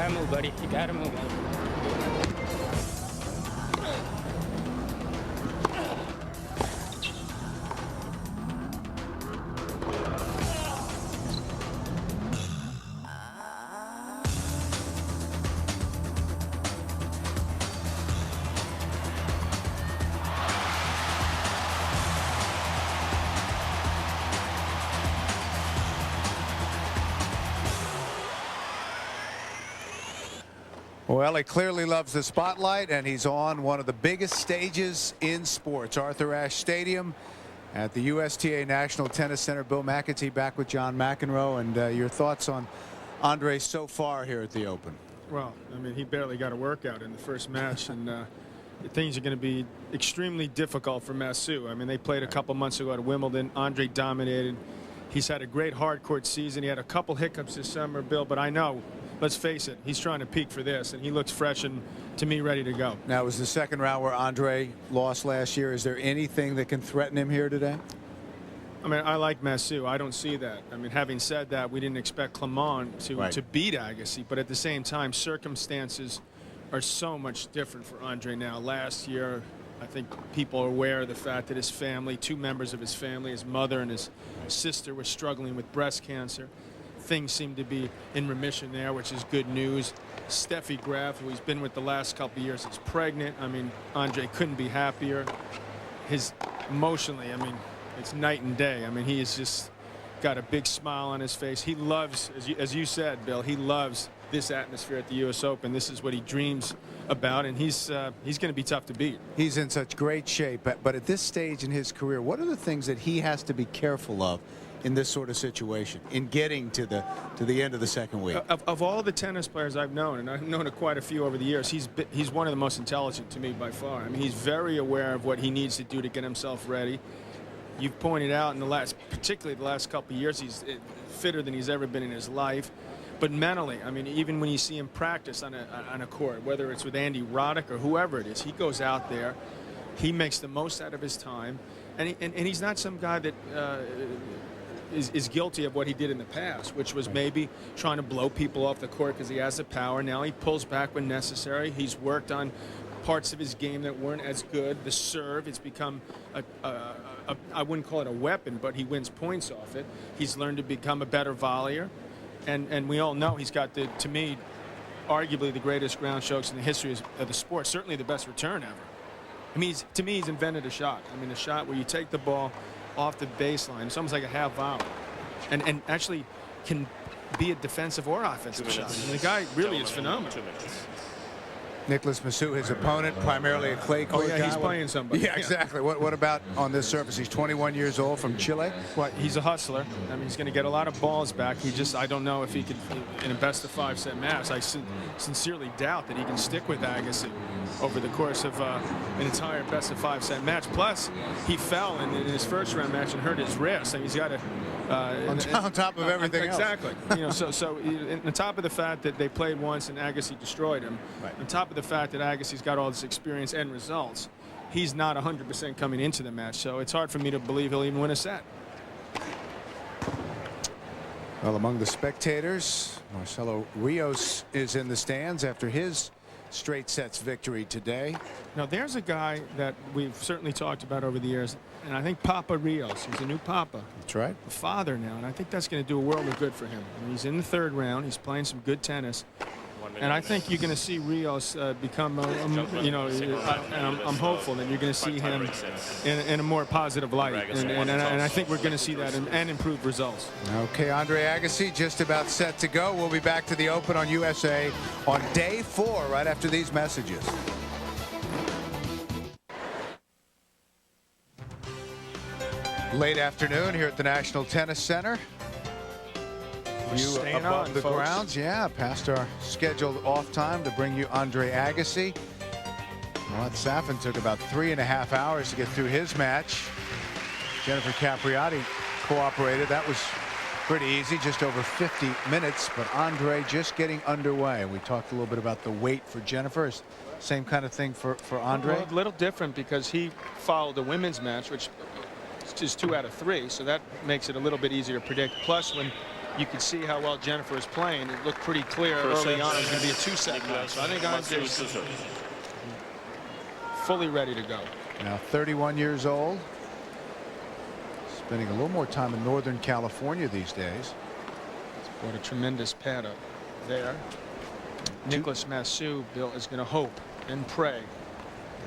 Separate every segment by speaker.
Speaker 1: gotta move, buddy. You gotta move.
Speaker 2: Well, he clearly loves the spotlight, and he's on one of the biggest stages in sports, Arthur Ashe Stadium at the USTA National Tennis Center. Bill McAtee back with John McEnroe, and your thoughts on Andre so far here at the Open?
Speaker 3: Well, I mean, he barely got a workout in the first match, and things are going to be extremely difficult for Massu. I mean, they played a couple months ago at Wimbledon. Andre dominated. He's had a great hard court season. He had a couple hiccups this summer, Bill, but I know, let's face it, he's trying to peak for this, and he looks fresh and, to me, ready to go.
Speaker 2: Now, it was the second round where Andre lost last year. Is there anything that can threaten him here today?
Speaker 3: I mean, I like Massu. I don't see that. I mean, having said that, we didn't expect Clement to beat Agassi, but at the same time, circumstances are so much different for Andre now. Last year, I think people are aware of the fact that his family, two members of his family, his mother and his sister, were struggling with breast cancer. Things seem to be in remission there, which is good news. Steffi Graf, who he's been with the last couple of years, is pregnant. I mean, Andre couldn't be happier. Emotionally, I mean, it's night and day. I mean, he has just got a big smile on his face. He loves, as you said, Bill, he loves this atmosphere at the U.S. Open. This is what he dreams about, and he's going to be tough to beat.
Speaker 2: He's in such great shape, but at this stage in his career, what are the things that he has to be careful of in this sort of situation, in getting to the end of the second week?
Speaker 3: Of all the tennis players I've known, and I've known quite a few over the years, he's one of the most intelligent to me by far. I mean, he's very aware of what he needs to do to get himself ready. You've pointed out particularly the last couple of years, he's fitter than he's ever been in his life. But mentally, I mean, even when you see him practice on a court, whether it's with Andy Roddick or whoever it is, he goes out there, he makes the most out of his time, and he's not some guy that is guilty of what he did in the past, which was maybe trying to blow people off the court because he has the power. Now he pulls back when necessary. He's worked on parts of his game that weren't as good. The serve, it's become I wouldn't call it a weapon, but he wins points off it. He's learned to become a better volleyer, and we all know he's got, to me, arguably the greatest ground strokes in the history of the sport, certainly the best return ever. I mean, to me, he's invented a shot. I mean, a shot where you take the ball off the baseline. It's almost like a half volley, and actually can be a defensive or offensive shot. I mean, the guy really is phenomenal.
Speaker 1: 2 minutes.
Speaker 2: Nicolas Massu, his opponent, primarily a clay court guy.
Speaker 3: He's playing somebody.
Speaker 2: Yeah, exactly. What about on this surface? He's 21 years old, from Chile.
Speaker 3: Well, he's a hustler. I mean, he's going to get a lot of balls back. I don't know if he could, in a best-of-5 set match, I sincerely doubt that he can stick with Agassi over the course of an entire best-of-5 set match. Plus, he fell in his first round match and hurt his wrist. And he's got to
Speaker 2: on top of everything
Speaker 3: exactly.
Speaker 2: else.
Speaker 3: So on top of the fact that they played once and Agassi destroyed him, on top of the fact that Agassi's got all this experience and results, he's not 100% coming into the match. So it's hard for me to believe he'll even win a set.
Speaker 2: Well, among the spectators, Marcelo Rios is in the stands after his straight sets victory today.
Speaker 3: Now, there's a guy that we've certainly talked about over the years, and I think Papa Rios, he's a new Papa.
Speaker 2: That's right.
Speaker 3: A father now, and I think that's going to do a world of good for him. I mean, he's in the third round. He's playing some good tennis. And I think you're going to see Rios become, and I'm hopeful that you're going to see him in a more positive light. And I think we're going to see that and improved results.
Speaker 2: Okay, Andre Agassi just about set to go. We'll be back to the Open on USA on day 4 right after these messages. Late afternoon here at the National Tennis Center. View above the grounds, yeah, past our scheduled off time to bring you Andre Agassi. Rod Safin took about 3.5 hours to get through his match. Jennifer Capriati cooperated. That was pretty easy, just over 50 minutes, but Andre just getting underway. We talked a little bit about the wait for Jennifer. Same kind of thing for Andre?
Speaker 3: Well, a little different because he followed the women's match, which is 2 out of 3, so that makes it a little bit easier to predict. Plus, when you could see how well Jennifer is playing. It looked pretty clear early on. It was going to be a 2-set match. So I think Andre's fully ready to go.
Speaker 2: Now 31 years old. Spending a little more time in Northern California these days.
Speaker 3: What a tremendous pad up there. Nicolas Massu, Bill, is going to hope and pray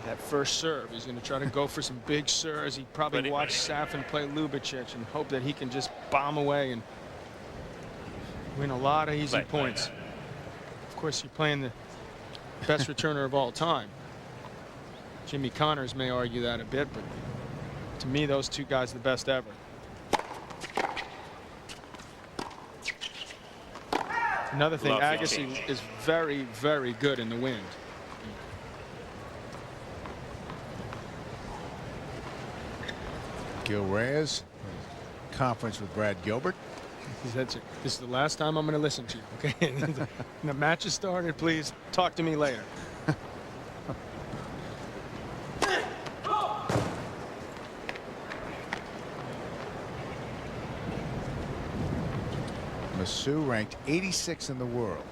Speaker 3: that first serve. He's going to try to go for some big serves. He probably watched Safin play Lubicic and hope that he can just bomb away and win a lot of easy points. Of course, you're playing the best returner of all time. Jimmy Connors may argue that a bit, but to me, those two guys are the best ever. Another thing, Agassi is very, very good in the wind.
Speaker 2: Gil Reyes, conference with Brad Gilbert.
Speaker 3: This is the last time I'm going to listen to you, okay? The match has started. Please talk to me later.
Speaker 2: Massu ranked 86 in the world.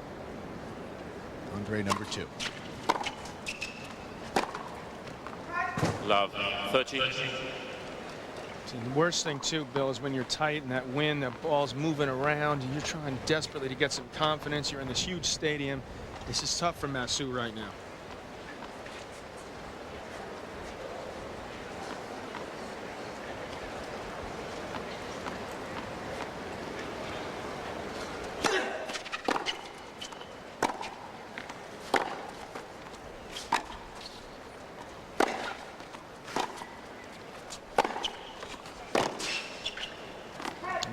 Speaker 2: Andre number 2.
Speaker 1: Love 30.
Speaker 3: See, the worst thing too, Bill, is when you're tight and that wind, the ball's moving around and you're trying desperately to get some confidence. You're in this huge stadium. This is tough for Massu right now.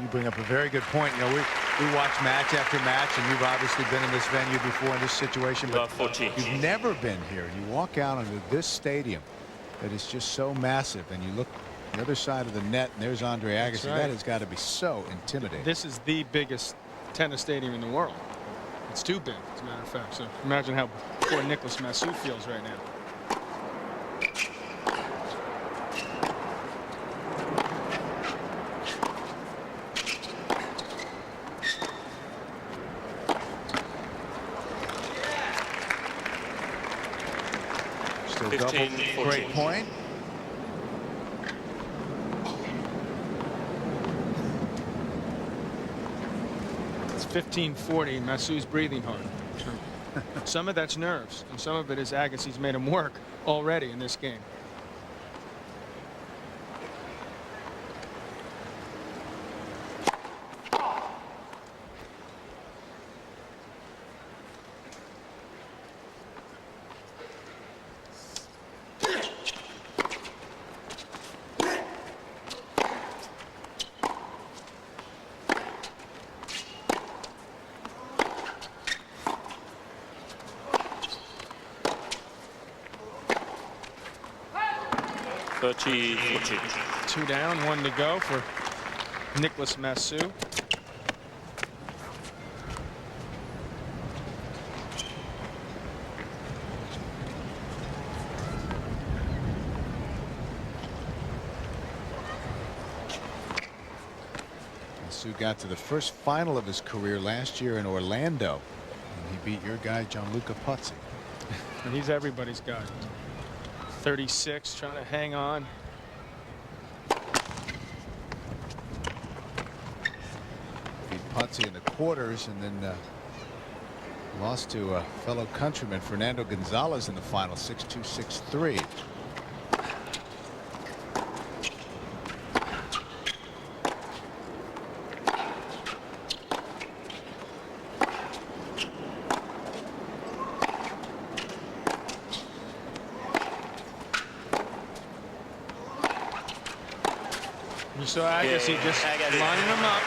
Speaker 2: You bring up a very good point. You know, we watch match after match, and you've obviously been in this venue before in this situation, but you've never been here. You walk out onto this stadium that is just so massive, and you look on the other side of the net, and there's Andre Agassi.
Speaker 3: Right.
Speaker 2: That has got to be so intimidating.
Speaker 3: This is the biggest tennis stadium in the world. It's too big, as a matter of fact. So imagine how poor Nicolas Massu feels right now.
Speaker 2: Still double, great point.
Speaker 3: It's 15-40. Massu's breathing hard. Some of that's nerves, and some of it is Agassi's made him work already in this game. Two down, 1 to go for Nicolas Massu.
Speaker 2: Massu got to the first final of his career last year in Orlando, and he beat your guy Gianluca Puzzi.
Speaker 3: And he's everybody's guy. 36, trying to hang on.
Speaker 2: Beat Puzzi in the quarters, and then lost to a fellow countryman, Fernando Gonzalez, in the final, 6-2, 6-3.
Speaker 3: You saw Agassi just lining them up,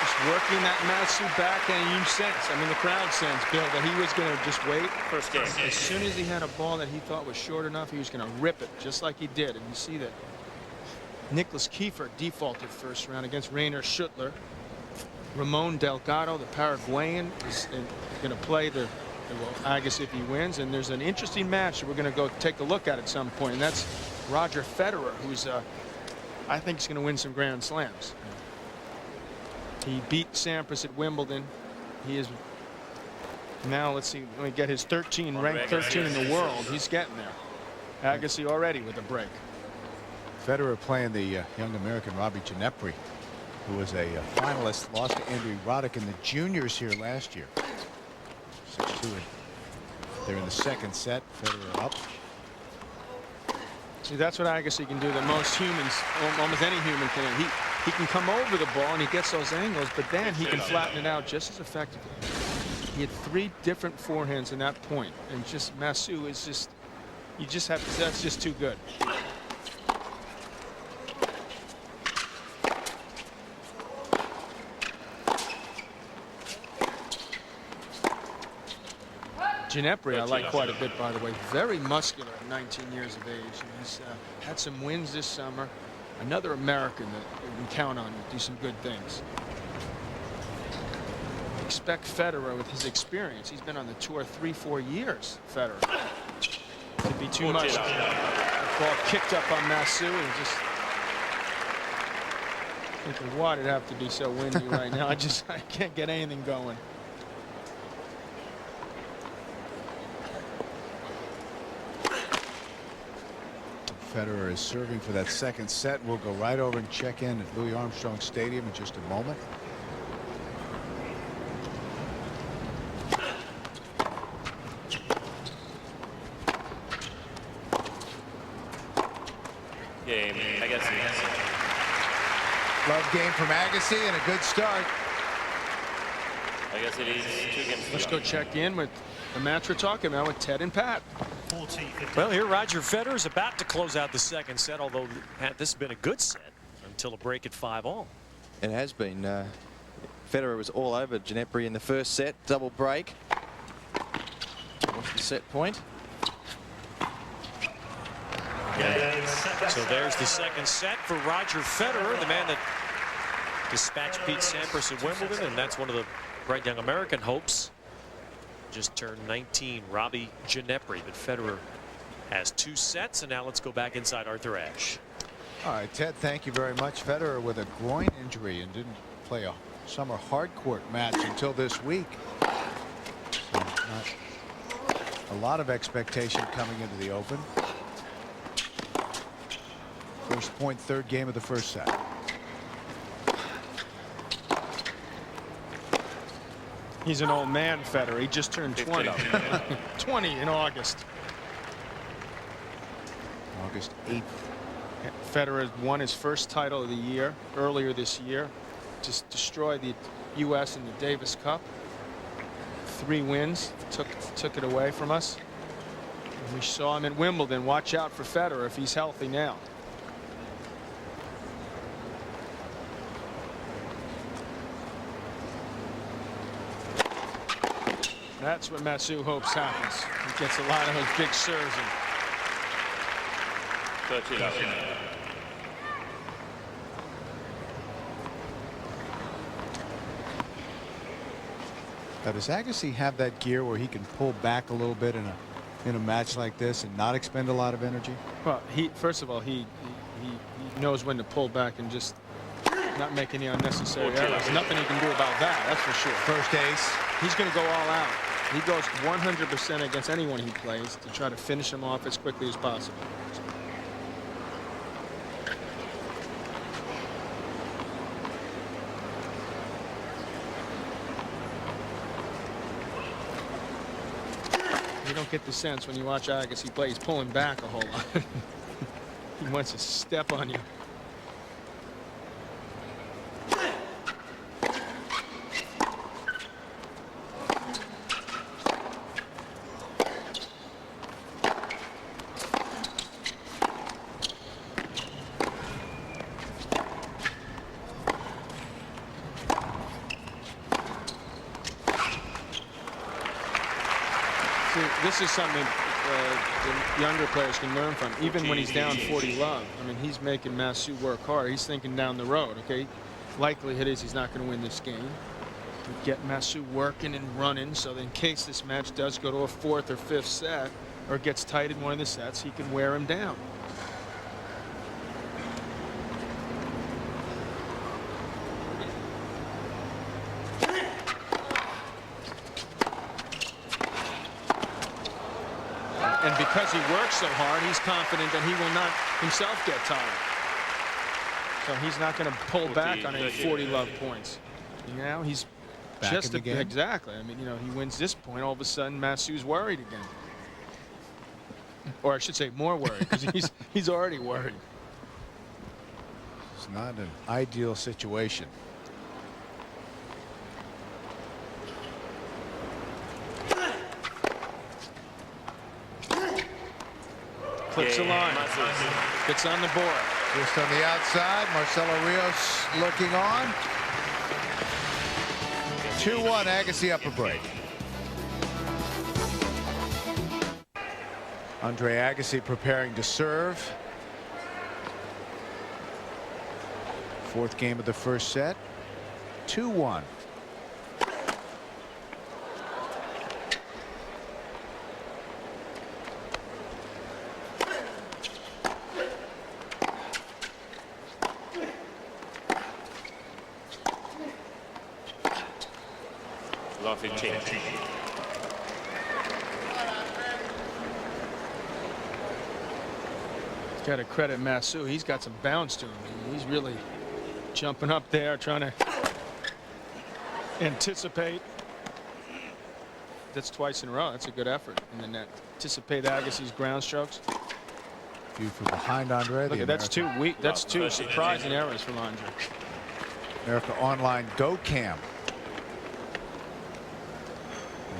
Speaker 3: just working that Massu backhand. You sense, I mean, the crowd sense, Bill, that he was going to just wait.
Speaker 1: First game.
Speaker 3: As soon as he had a ball that he thought was short enough, he was going to rip it, just like he did. And you see that Nicholas Kiefer defaulted first round against Rainer Schuttler. Ramon Delgado, the Paraguayan, is going to play the Agassi if he wins. And there's an interesting match that we're going to go take a look at some point, and that's Roger Federer, who's I think he's going to win some Grand Slams. He beat Sampras at Wimbledon. He is now, let's see, let me get his 13, ranked 13 in the world. He's getting there. Agassi already with a break.
Speaker 2: Federer playing the young American Robbie Ginepri, who was a finalist, lost to Andrew Roddick in the juniors here last year. 6-2. They're in the second set. Federer up.
Speaker 3: See, that's what Agassi can do that most humans, almost any human can. He can come over the ball and he gets those angles, but then he can flatten it out just as effectively. He had 3 different forehands in that point, and just Massu is just, you just have to, that's just too good. Ginepri I like quite a bit, by the way. Very muscular at 19 years of age. He's had some wins this summer. Another American that we can count on to do some good things. Expect Federer with his experience. He's been on the tour 3-4 years, Federer. Could be too much. Ball kicked up on Massu and just thinking, why did it have to be so windy right now? I can't get anything going.
Speaker 2: Federer is serving for that second set. We'll go right over and check in at Louis Armstrong Stadium in just a moment.
Speaker 1: Game, Agassi.
Speaker 2: Love game from Agassi and a good start.
Speaker 1: I guess it is 2 games.
Speaker 3: Let's go check in with the match we're talking about with Ted and Pat.
Speaker 4: Well, here Roger Federer is about to close out the second set, although Pat, this has been a good set until a break at 5-all.
Speaker 5: It has been. Federer was all over Ginepri in the first set. Double break. What's the set point?
Speaker 4: So there's the second set for Roger Federer, the man that dispatched Pete Sampras at Wimbledon, and that's one of the bright young American hopes. Just turned 19, Robbie Ginepri, but Federer has 2 sets, and now let's go back inside Arthur Ashe.
Speaker 2: All right, Ted, thank you very much. Federer with a groin injury and didn't play a summer hard court match until this week. So not a lot of expectation coming into the Open. First point, 3rd game of the first set.
Speaker 3: He's an old man, Federer. He just turned 20. 20 in August.
Speaker 2: August 8th.
Speaker 3: Federer won his first title of the year earlier this year. Just destroyed the U.S. in the Davis Cup. 3 wins. Took it away from us. And we saw him at Wimbledon. Watch out for Federer if he's healthy now. That's what Massu hopes happens. He gets a lot of those big serves in.
Speaker 2: Now, does Agassi have that gear where he can pull back a little bit in a match like this and not expend a lot of energy?
Speaker 3: Well, first of all, he knows when to pull back and just not make any unnecessary errors. Nothing he can do about that, that's for sure.
Speaker 2: First ace.
Speaker 3: He's going to go all out. He goes 100% against anyone he plays to try to finish him off as quickly as possible. You don't get the sense when you watch Agassi play, he's pulling back a whole lot. He wants to step on you. This is something the younger players can learn from. Even when he's down 40 love, I mean, he's making Massu work hard. He's thinking down the road. Okay, likelihood is he's not going to win this game. Get Massu working and running, so that in case this match does go to a 4th or 5th set, or gets tight in one of the sets, he can wear him down. And because he works so hard, he's confident that he will not himself get tired. So he's not going to pull back on any 40 love points. You know, he's
Speaker 2: Back
Speaker 3: just
Speaker 2: in the game.
Speaker 3: exactly. I mean, you know, he wins this point, all of a sudden Massu's worried again. Or I should say more worried, because he's already worried.
Speaker 2: It's not an ideal situation.
Speaker 3: Clips the line. Gets on the board.
Speaker 2: Just on the outside, Marcelo Rios looking on. 2-1, Agassi up a break. Andre Agassi preparing to serve. Fourth game of the first set. 2-1.
Speaker 1: Love 15.
Speaker 3: Got to credit Massu. He's got some bounce to him. He's really jumping up there, trying to anticipate. That's twice in a row. That's a good effort in the net. Anticipate Agassi's ground strokes.
Speaker 2: View from behind Andre.
Speaker 3: Look, that's two weak. That's two surprising errors from Andre.
Speaker 2: America Online Go Cam.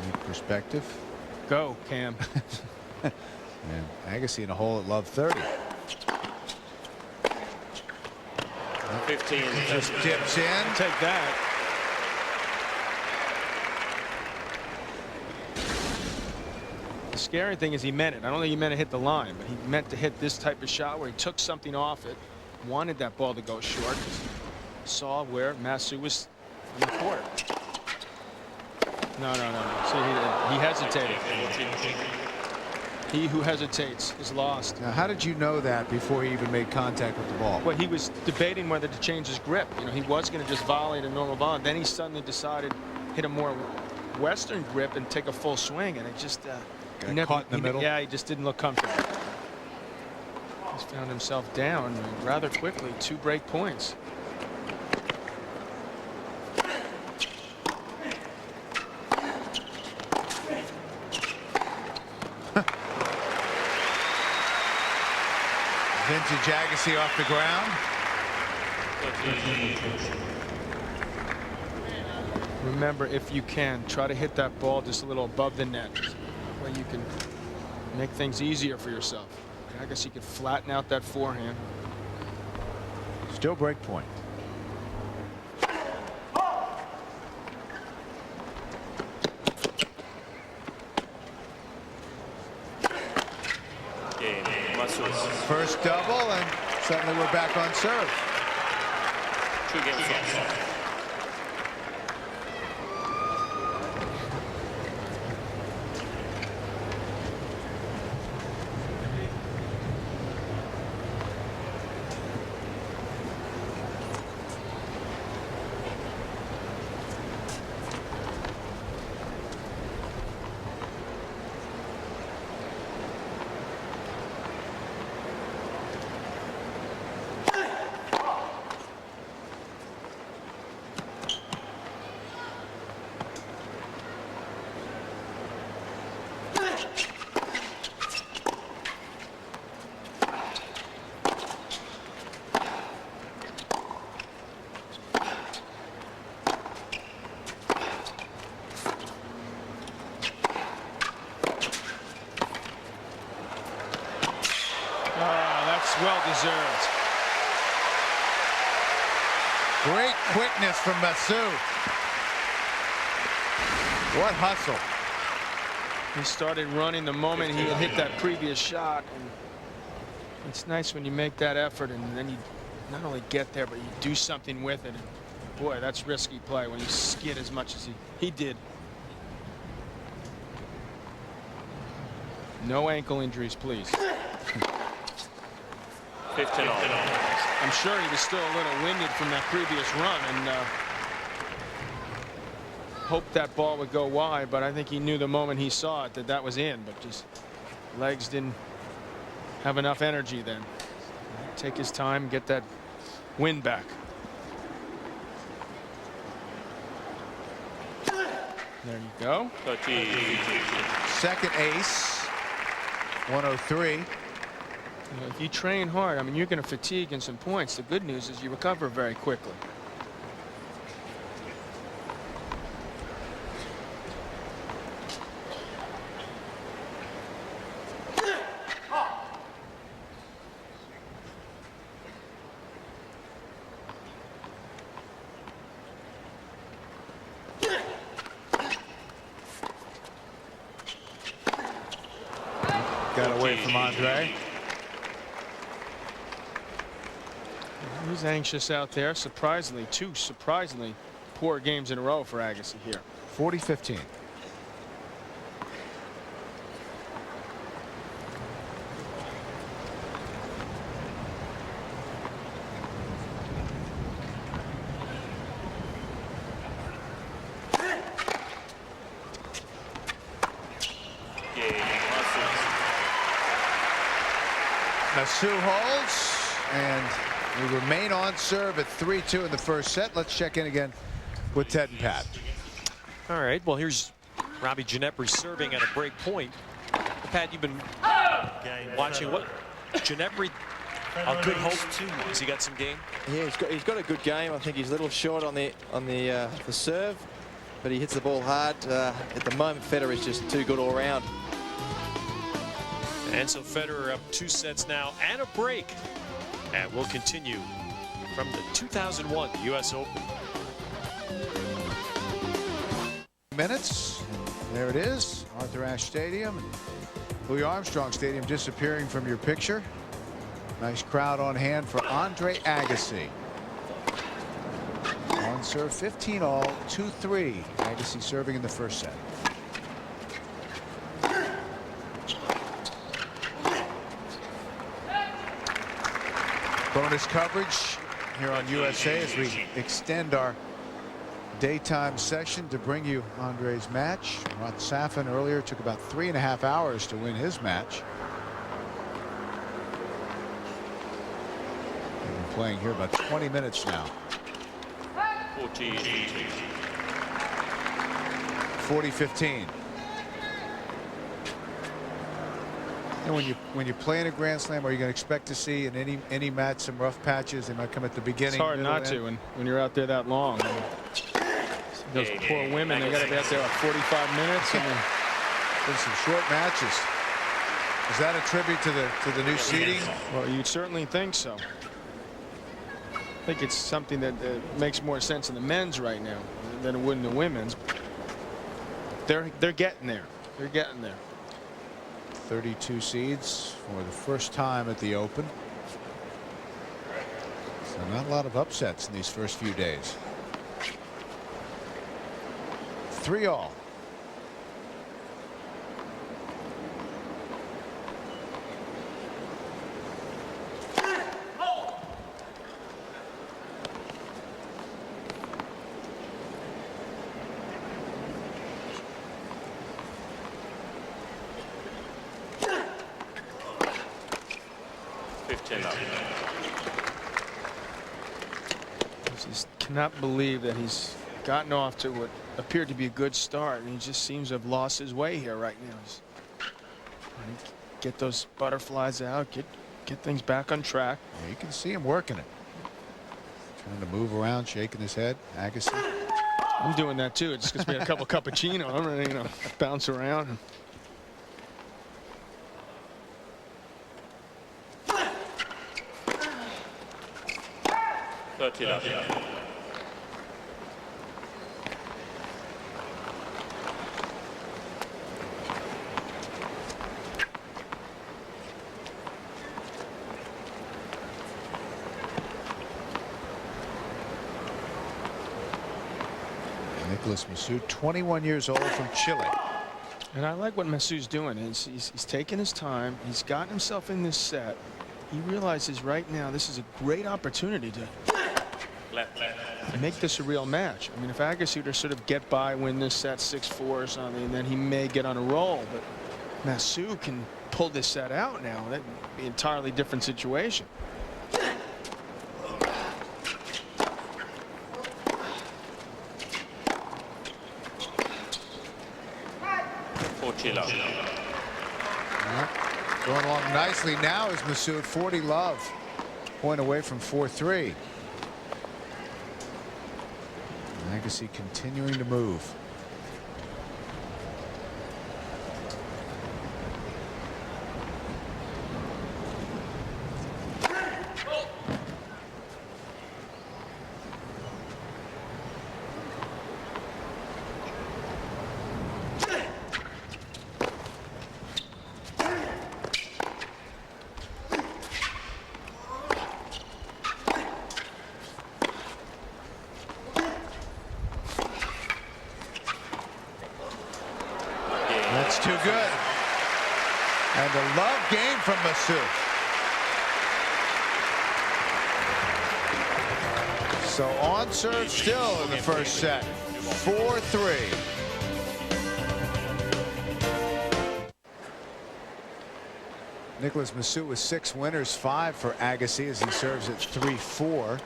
Speaker 2: Any perspective?
Speaker 3: Go, Cam.
Speaker 2: And Agassi in a hole at love 30.
Speaker 1: 15.
Speaker 2: Just dips in.
Speaker 3: Take that. The scary thing is he meant it. I don't think he meant to hit the line, but he meant to hit this type of shot where he took something off it, wanted that ball to go short, saw where Massu was on the court. No. See, he hesitated. He who hesitates is lost.
Speaker 2: Now, how did you know that before he even made contact with the ball?
Speaker 3: Well, he was debating whether to change his grip. You know, he was going to just volley at a normal volley. Then he suddenly decided hit a more Western grip and take a full swing, and it just he never
Speaker 2: caught in the middle.
Speaker 3: Yeah, he just didn't look comfortable. He's found himself down rather quickly. 2 break points.
Speaker 2: Vintage Agassi off the ground.
Speaker 3: Remember, if you can, try to hit that ball just a little above the net. That way you can make things easier for yourself. Agassi could flatten out that forehand.
Speaker 2: Still break point. First double, and suddenly we're back on serve.
Speaker 1: 2 games lost.
Speaker 3: Well deserved.
Speaker 2: Great quickness from Massu. What hustle.
Speaker 3: He started running the moment he had hit that previous shot, and it's nice when you make that effort and then you not only get there, but you do something with it. And boy, that's risky play when you skid as much as he did. No ankle injuries, please.
Speaker 1: 15 all.
Speaker 3: I'm sure he was still a little winded from that previous run and hoped that ball would go wide, but I think he knew the moment he saw it that that was in, but just Legs didn't have enough energy then. Take his time, get that wind back. There you go.
Speaker 1: 30.
Speaker 2: Second ace. 103.
Speaker 3: You know, if you train hard, I mean, you're going to fatigue in some points. The good news is you recover very quickly.
Speaker 2: Got away from Andre.
Speaker 3: He's anxious out there. Surprisingly, two surprisingly poor games in a row for Agassi here.
Speaker 2: 40-15. Massu holds, and we remain on serve at 3-2 in the first set. Let's check in again with Ted and Pat.
Speaker 4: All right, well, here's Robbie Ginepri serving at a break point. Pat, you've been watching what Ginepri, a good hope. Has he got some game?
Speaker 5: Yeah, he's got a good game. I think he's a little short on the serve, but he hits the ball hard. At the moment, Federer is just too good all round.
Speaker 4: And so Federer up 2 sets now and a break. And we'll continue from the 2001 U.S. Open.
Speaker 2: Minutes. There it is. Arthur Ashe Stadium. And Louis Armstrong Stadium disappearing from your picture. Nice crowd on hand for Andre Agassi. On serve 15-all, 2-3. Agassi serving in the first set. Bonus coverage here on USA as we extend our daytime session to bring you Andre's match. Rod Safin earlier took about 3.5 hours to win his match. They've been playing here about 20 minutes now. 40-15. And when you play in a Grand Slam, are you going to expect to see in any match some rough patches? They might come at the beginning.
Speaker 3: It's hard not to when you're out there that long. I mean, those poor women, they got to be out there like 45 minutes. And then
Speaker 2: been some short matches. Is that a tribute to the new seating?
Speaker 3: Well, you'd certainly think so. I think it's something that makes more sense in the men's right now than it would in the women's. They're getting there. They're getting there.
Speaker 2: 32 seeds for the first time at the Open. So not a lot of upsets in these first few days. 3-all.
Speaker 3: I just cannot believe that he's gotten off to what appeared to be a good start, and he just seems to have lost his way here right now. He's trying to get those butterflies out, get things back on track.
Speaker 2: Yeah, you can see him working it. Trying to move around, shaking his head. Agassi.
Speaker 3: I'm doing that too. It's just because we had a couple cappuccino. I'm ready, you know, bounce around.
Speaker 2: Nicolas Massu, 21 years old, from Chile.
Speaker 3: And I like what Massu's doing. He's taking his time. He's gotten himself in this set. He realizes right now this is a great opportunity to make this a real match. I mean, if Agassi were to sort of get by, win this set 6-4 or something, then he may get on a roll. But Massu can pull this set out now, that'd be an entirely different situation.
Speaker 2: Going along nicely now is Massu at 40 love. Point away from 4-3. Agassi continuing to move. That's too good. And a love game from Massu. So on serve still in the first set. 4-3. Nicolas Massu with 6 winners, 5 for Agassi as he serves at 3-4.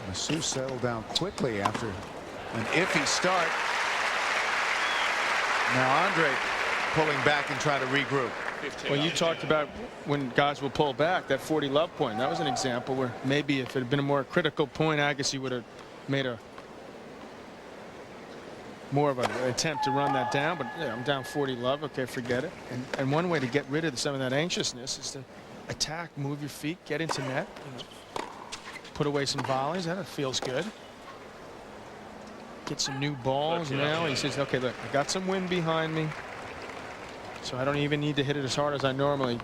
Speaker 2: Massu settled down quickly after an iffy start. Now Andre pulling back and trying to regroup.
Speaker 3: Well, you talked about when guys will pull back, that 40 love point. That was an example where maybe if it had been a more critical point, Agassi would have made a more of an attempt to run that down. But yeah, I'm down 40 love. Okay, forget it. And one way to get rid of some of that anxiousness is to attack, move your feet, get into net, put away some volleys. That feels good. Get some new balls now. He says, okay, look, I got some wind behind me, so I don't even need to hit it as hard as I normally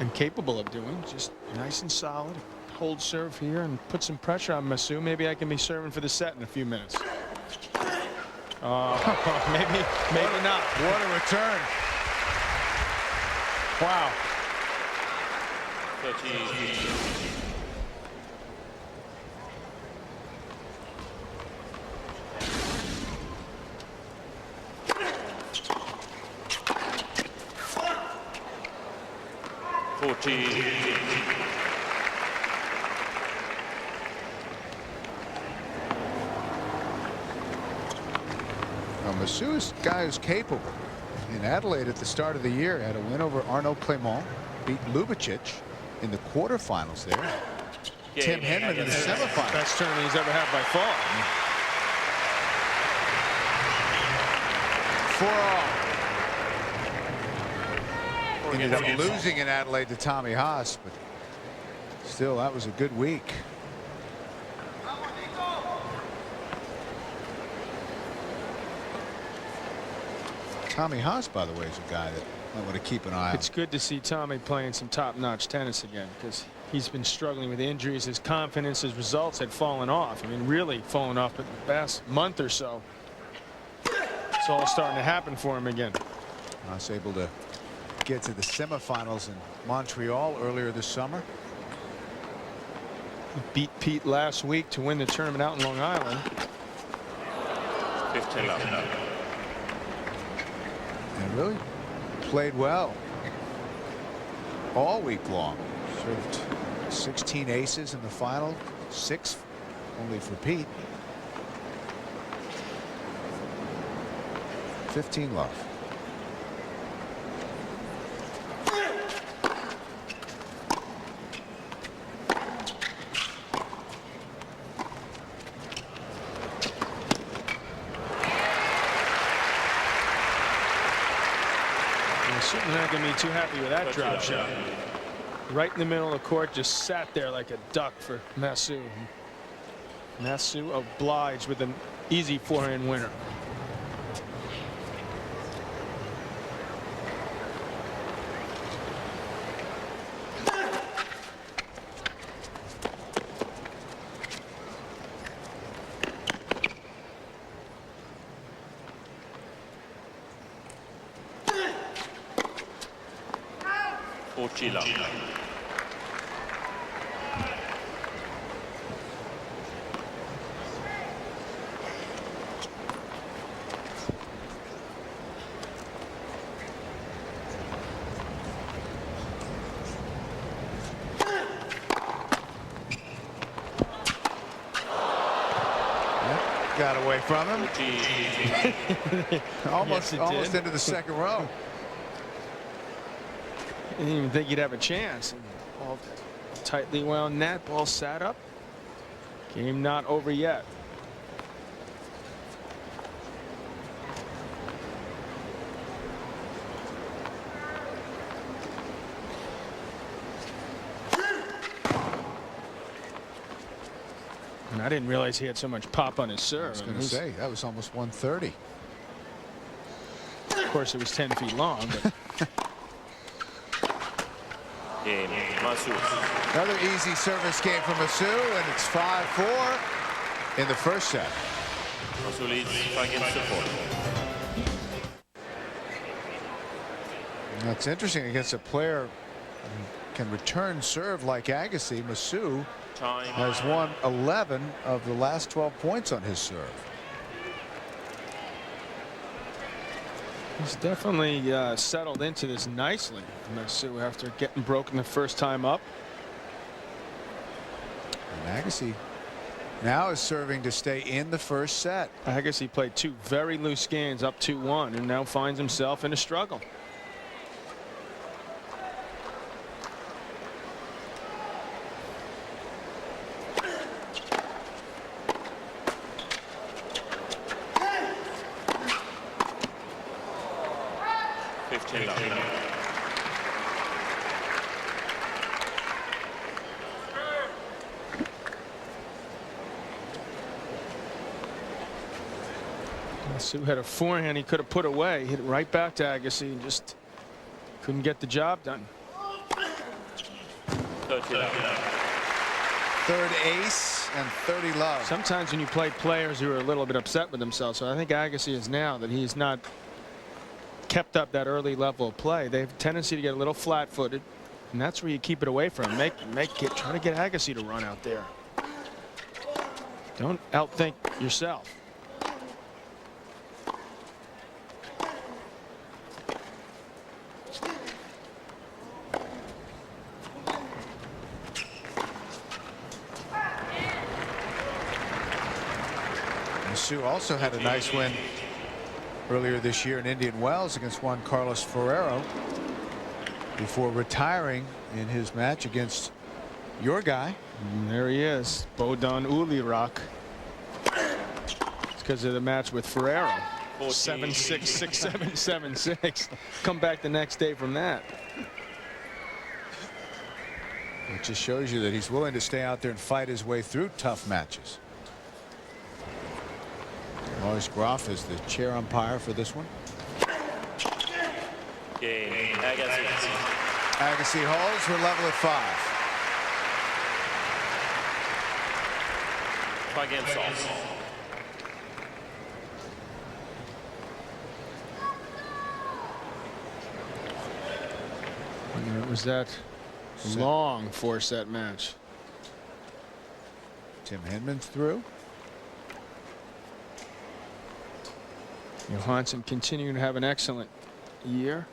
Speaker 3: am capable of doing. Just nice and solid. Hold serve here and put some pressure on Massu. Maybe I can be serving for the set in a few minutes. Maybe not.
Speaker 2: What a return. Wow.
Speaker 1: 40.
Speaker 2: Massu is a guy who's capable. In Adelaide at the start of the year, had a win over Arnaud Clément, beat Lubicic in the quarterfinals there.
Speaker 1: Yeah,
Speaker 2: Tim Henman in the semifinals.
Speaker 3: Best tournament he's ever had by far.
Speaker 2: 4-all. Ended up losing in Adelaide to Tommy Haas, but still, that was a good week. Tommy Haas, by the way, is a guy that I want to keep an eye on.
Speaker 3: It's good to see Tommy playing some top-notch tennis again, because he's been struggling with injuries. His confidence, his results had fallen off. I mean, really fallen off in the past month or so. It's all starting to happen for him again.
Speaker 2: Haas able to get to the semifinals in Montreal earlier this summer.
Speaker 3: He beat Pete last week to win the tournament out in Long Island.
Speaker 1: 15 love.
Speaker 2: And really played well all week long. Served 16 aces in the final, 6 only for Pete. 15 love.
Speaker 3: Certainly not going to be too happy with that drop shot. Right in the middle of the court, just sat there like a duck for Massu. Massu obliged with an easy forehand winner.
Speaker 1: Chila.
Speaker 2: got away from him. almost
Speaker 3: Yes,
Speaker 2: into the second row.
Speaker 3: I didn't even think he'd have a chance. Ball tightly wound net. Ball sat up. Game not over yet. And I didn't realize he had so much pop on his serve.
Speaker 2: I was going to say, that was almost 130.
Speaker 3: Of course, it was 10 feet long. But
Speaker 1: Game, Massu.
Speaker 2: Another easy service game from Massu, and it's 5-4 in the first set.
Speaker 1: Massu leads 5-4.
Speaker 2: That's interesting against a player who can return serve like Agassi. Massu
Speaker 1: Time.
Speaker 2: has won 11 of the last 12 points on his serve.
Speaker 3: he's definitely settled into this nicely. Massu, after getting broken the first time up.
Speaker 2: And Agassi now is serving to stay in the first set.
Speaker 3: Agassi played 2 very loose games up 2-1 and now finds himself in a struggle. Massu had a forehand he could have put away. Hit it right back to Agassi and just couldn't get the job done.
Speaker 2: Third ace and 30 love.
Speaker 3: Sometimes when you play players who are a little bit upset with themselves, so I think Agassi is now that he's not kept up that early level of play. They have a tendency to get a little flat-footed, and that's where you keep it away from. Try to get Agassi to run out there. Don't outthink yourself.
Speaker 2: Massu also had a nice win earlier this year in Indian Wells against Juan Carlos Ferrero before retiring in his match against your guy.
Speaker 3: And there he is, Bodan Ulirak. It's because of the match with Ferrero. 7-6, 6-7, 7-6. Come back the next day from that.
Speaker 2: It just shows you that he's willing to stay out there and fight his way through tough matches. Lois Groff is the chair umpire for this one.
Speaker 1: Game, Agassi.
Speaker 2: Agassi holds. We're level at 5.
Speaker 1: 5-6.
Speaker 3: And it was that long 4-set match.
Speaker 2: Tim Henman's through.
Speaker 3: Johansson continuing to have an excellent year.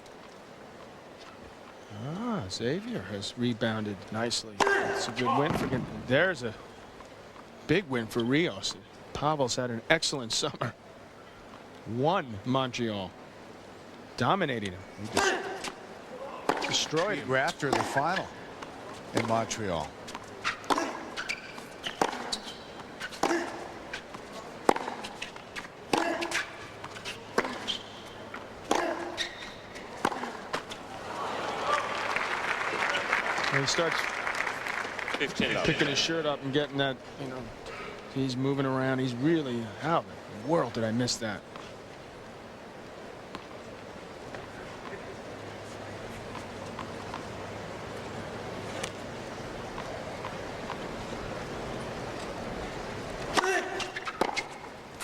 Speaker 3: Xavier has rebounded nicely. It's a good win for him. There's a big win for Rios. Pavel's had an excellent summer. Won Montreal. Dominated him. Destroyed him.
Speaker 2: After the final in Montreal.
Speaker 3: When he starts
Speaker 1: 15.
Speaker 3: picking his shirt up and getting that, you know, he's moving around. He's really, how in the world did I miss that?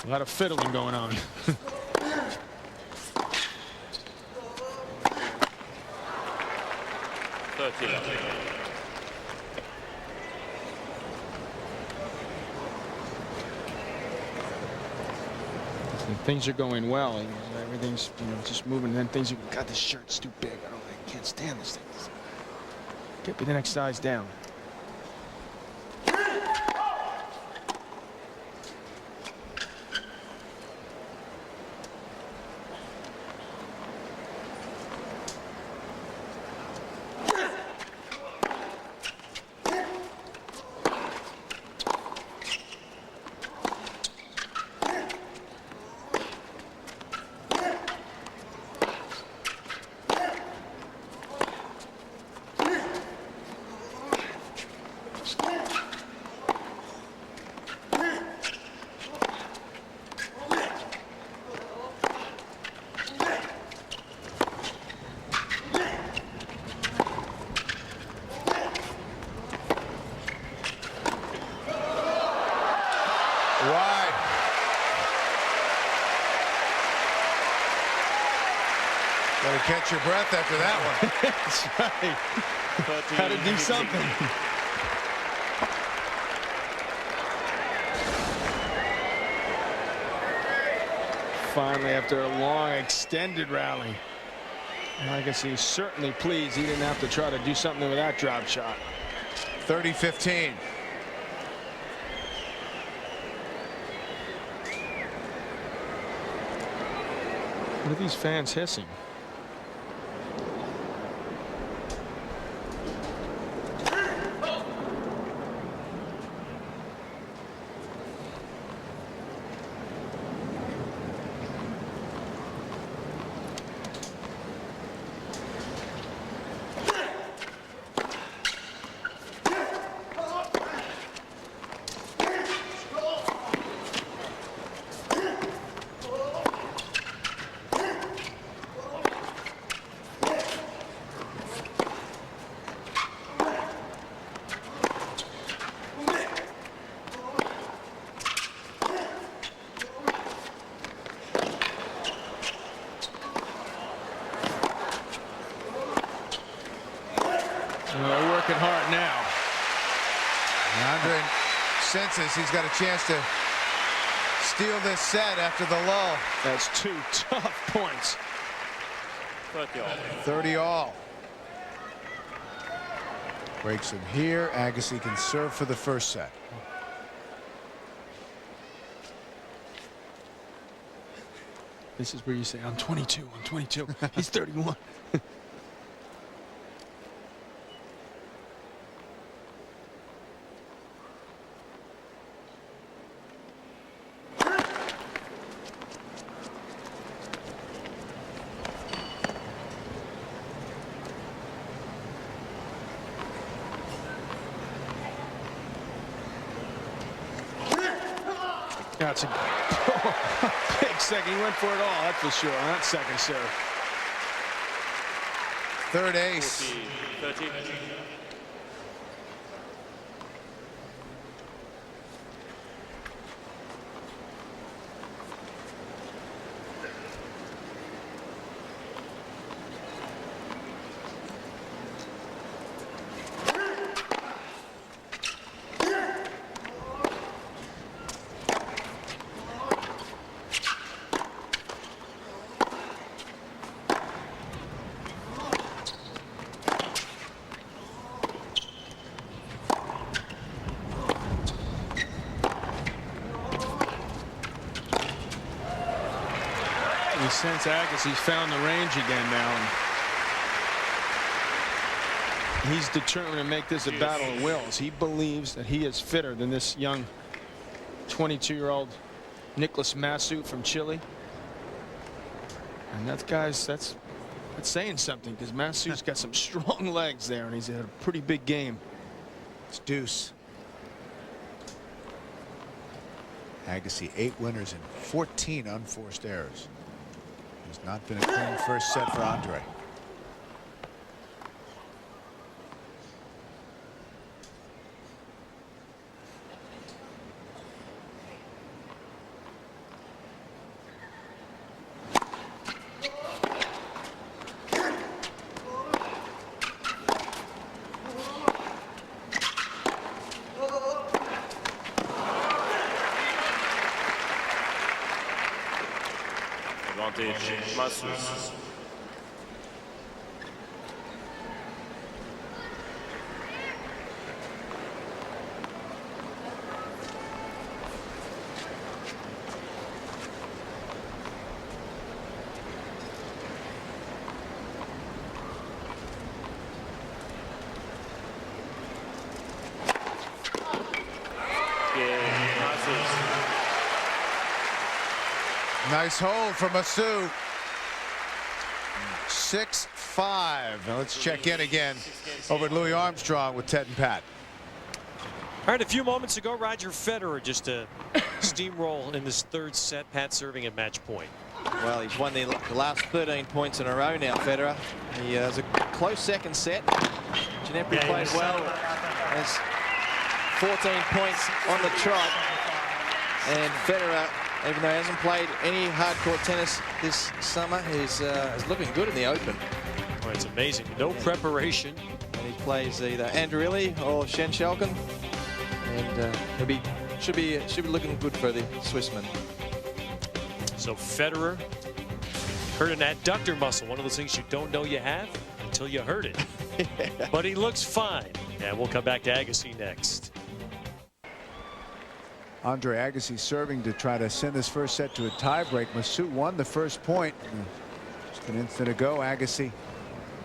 Speaker 3: A lot of fiddling going on. Things are going well. Everything's, you know, just moving. And then things are, God, this shirt's too big. I can't stand this thing. Get me the next size down.
Speaker 2: Got to catch your breath after that one.
Speaker 3: That's right. How to do something. Finally, after a long, extended rally, Agassi certainly pleased he didn't have to try to do something with that drop shot.
Speaker 2: 30-15.
Speaker 3: What are these fans hissing? They're working hard now.
Speaker 2: And Andre senses he's got a chance to steal this set after the lull.
Speaker 3: That's 2 tough points.
Speaker 2: 30 all. Breaks him here. Agassi can serve for the first set.
Speaker 3: This is where you say, I'm 22, I'm 22. He's 31. That's a big second. He went for it all, that's for sure, on that second serve.
Speaker 2: Third ace.
Speaker 1: 30.
Speaker 3: You sense Agassi's found the range again now. And he's determined to make this a battle of wills. He believes that he is fitter than this young 22-year-old Nicolas Massu from Chile. And that's saying something, because Massu's got some strong legs there, and he's had a pretty big game.
Speaker 2: It's deuce. Agassi 8 winners and 14 unforced errors. Has not been a clean first set for Andre.
Speaker 1: Advantage, Massu.
Speaker 2: Nice hold from Massu. 6-5. Now let's check in again over at Louis Armstrong with Ted and Pat.
Speaker 4: All right, a few moments ago, Roger Federer just a steamroll in this third set. Pat serving at match point.
Speaker 5: Well, he's won the last 13 points in a row now, Federer. He has a close second set. Ginepri played well. Has 14 points on the trot. And Federer even though he hasn't played any hardcourt tennis this summer, he's looking good in the Open.
Speaker 4: Oh, it's amazing. No preparation.
Speaker 5: And he plays either Andreilli or Shen Shelkin, and should be looking good for the Swissman.
Speaker 4: So Federer hurt an adductor muscle, one of those things you don't know you have until you hurt it.
Speaker 5: Yeah.
Speaker 4: But he looks fine. And we'll come back to Agassi next.
Speaker 2: Andre Agassi serving to try to send this first set to a tiebreak. Massu won the first point. Just an instant ago, Agassi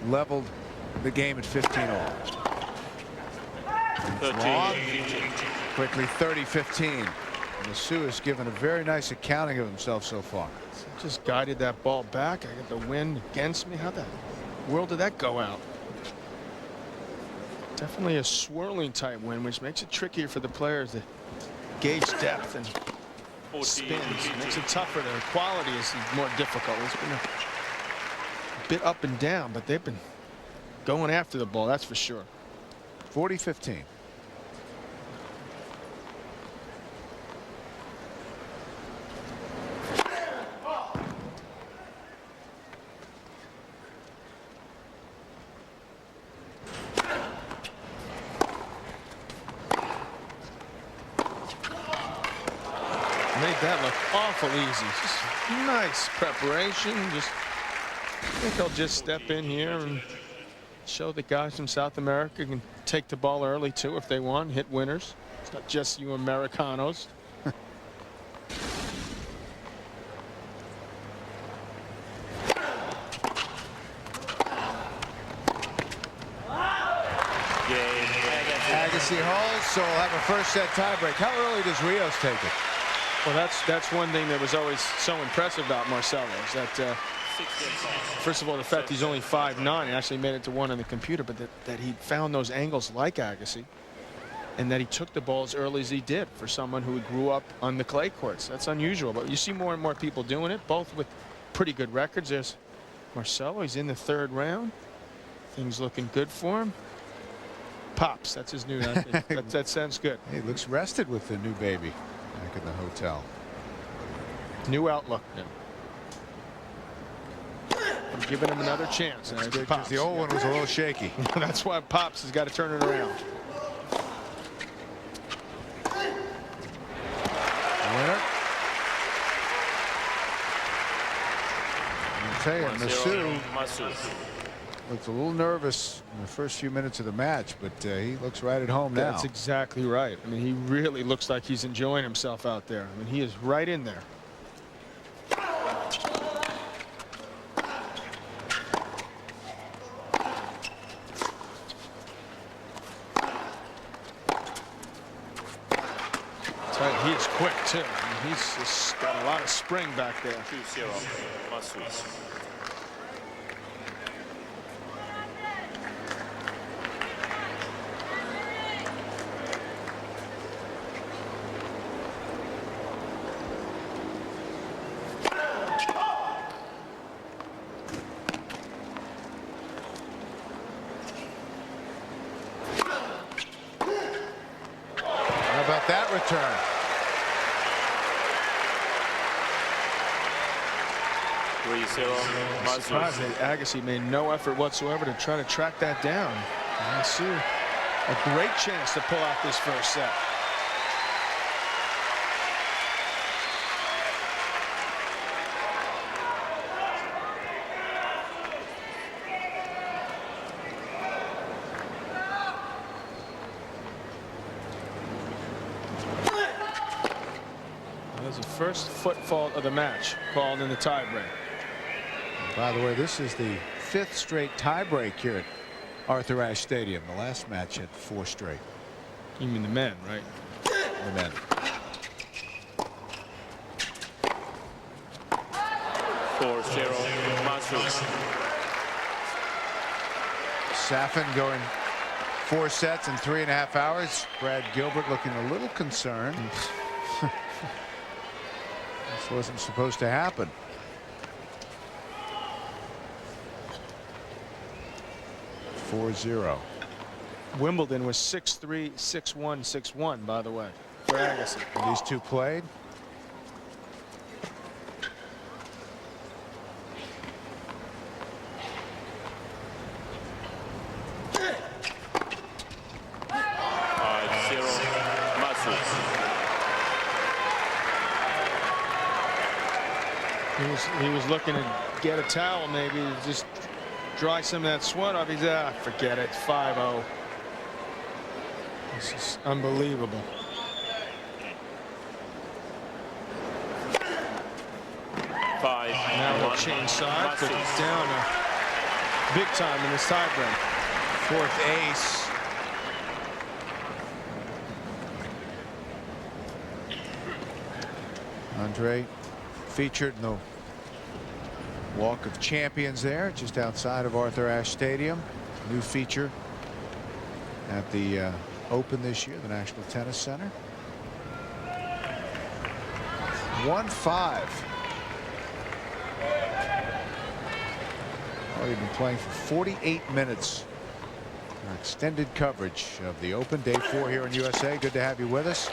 Speaker 2: leveled the game at 15-all.
Speaker 1: 13-15.
Speaker 2: Quickly 30-15. Massu has given a very nice accounting of himself so far.
Speaker 3: Just guided that ball back. I got the wind against me. How the world did that go out? Definitely a swirling type wind, which makes it trickier for the players to gauge depth and spins. Makes it tougher. The quality is more difficult. It's been a bit up and down, but they've been going after the ball, that's for sure.
Speaker 2: 40-15.
Speaker 3: Made that look awful easy. Just nice preparation. Just I think I'll just step in here and show the guys from South America can take the ball early too if they want, hit winners. It's not just you Americanos.
Speaker 2: Agassi holds, so we'll have a first set tiebreak. How early does Rios take it?
Speaker 3: Well, that's one thing that was always so impressive about Marcelo is that first of all, the fact he's only 5'9", and actually made it to one on the computer, but that he found those angles like Agassi, and that he took the ball as early as he did for someone who grew up on the clay courts. That's unusual, but you see more and more people doing it, both with pretty good records. There's Marcelo. He's in the third round. Things looking good for him. Pops, that's his new name. That sounds good.
Speaker 2: He looks rested with the new baby back in the hotel.
Speaker 3: New outlook now. I'm giving him another chance.
Speaker 2: That's good, 'cause the old one was a little shaky.
Speaker 3: That's why Pops has got to turn it around.
Speaker 2: Winner. I'll tell you, Massu looks a little nervous in the first few minutes of the match, but he looks right at home now.
Speaker 3: That's exactly right. I mean, he really looks like he's enjoying himself out there. I mean, he is right in there. He is quick too. I mean, he's just got a lot of spring back there.
Speaker 1: 2-0. Massu.
Speaker 2: How about that return?
Speaker 3: I'm surprised that Agassi made no effort whatsoever to try to track that down. Massu, a great chance to pull out this first set. That was the first foot fault of the match called in the tiebreak.
Speaker 2: By the way, this is the 5th straight tiebreak here at Arthur Ashe Stadium. The last match had 4 straight.
Speaker 3: You mean the men, right?
Speaker 2: The men.
Speaker 1: 4-0. Massu.
Speaker 2: Safin going 4 sets in 3.5 hours. Brad Gilbert looking a little concerned. This wasn't supposed to happen.
Speaker 3: Wimbledon was 6-3, 6-1, 6-1, by the way, for Agassi.
Speaker 2: And these two played.
Speaker 3: He was looking to get a towel, maybe to just dry some of that sweat off. He's forget it. 5-0. This is unbelievable. Now they'll change sides, but he's down big time in this tie break.
Speaker 2: Fourth ace. Andre featured in the Walk of Champions there, just outside of Arthur Ashe Stadium. New feature at the Open this year, the National Tennis Center. 1-5. Already been playing for 48 minutes. Our extended coverage of the Open, day 4 here in USA. Good to have you with us.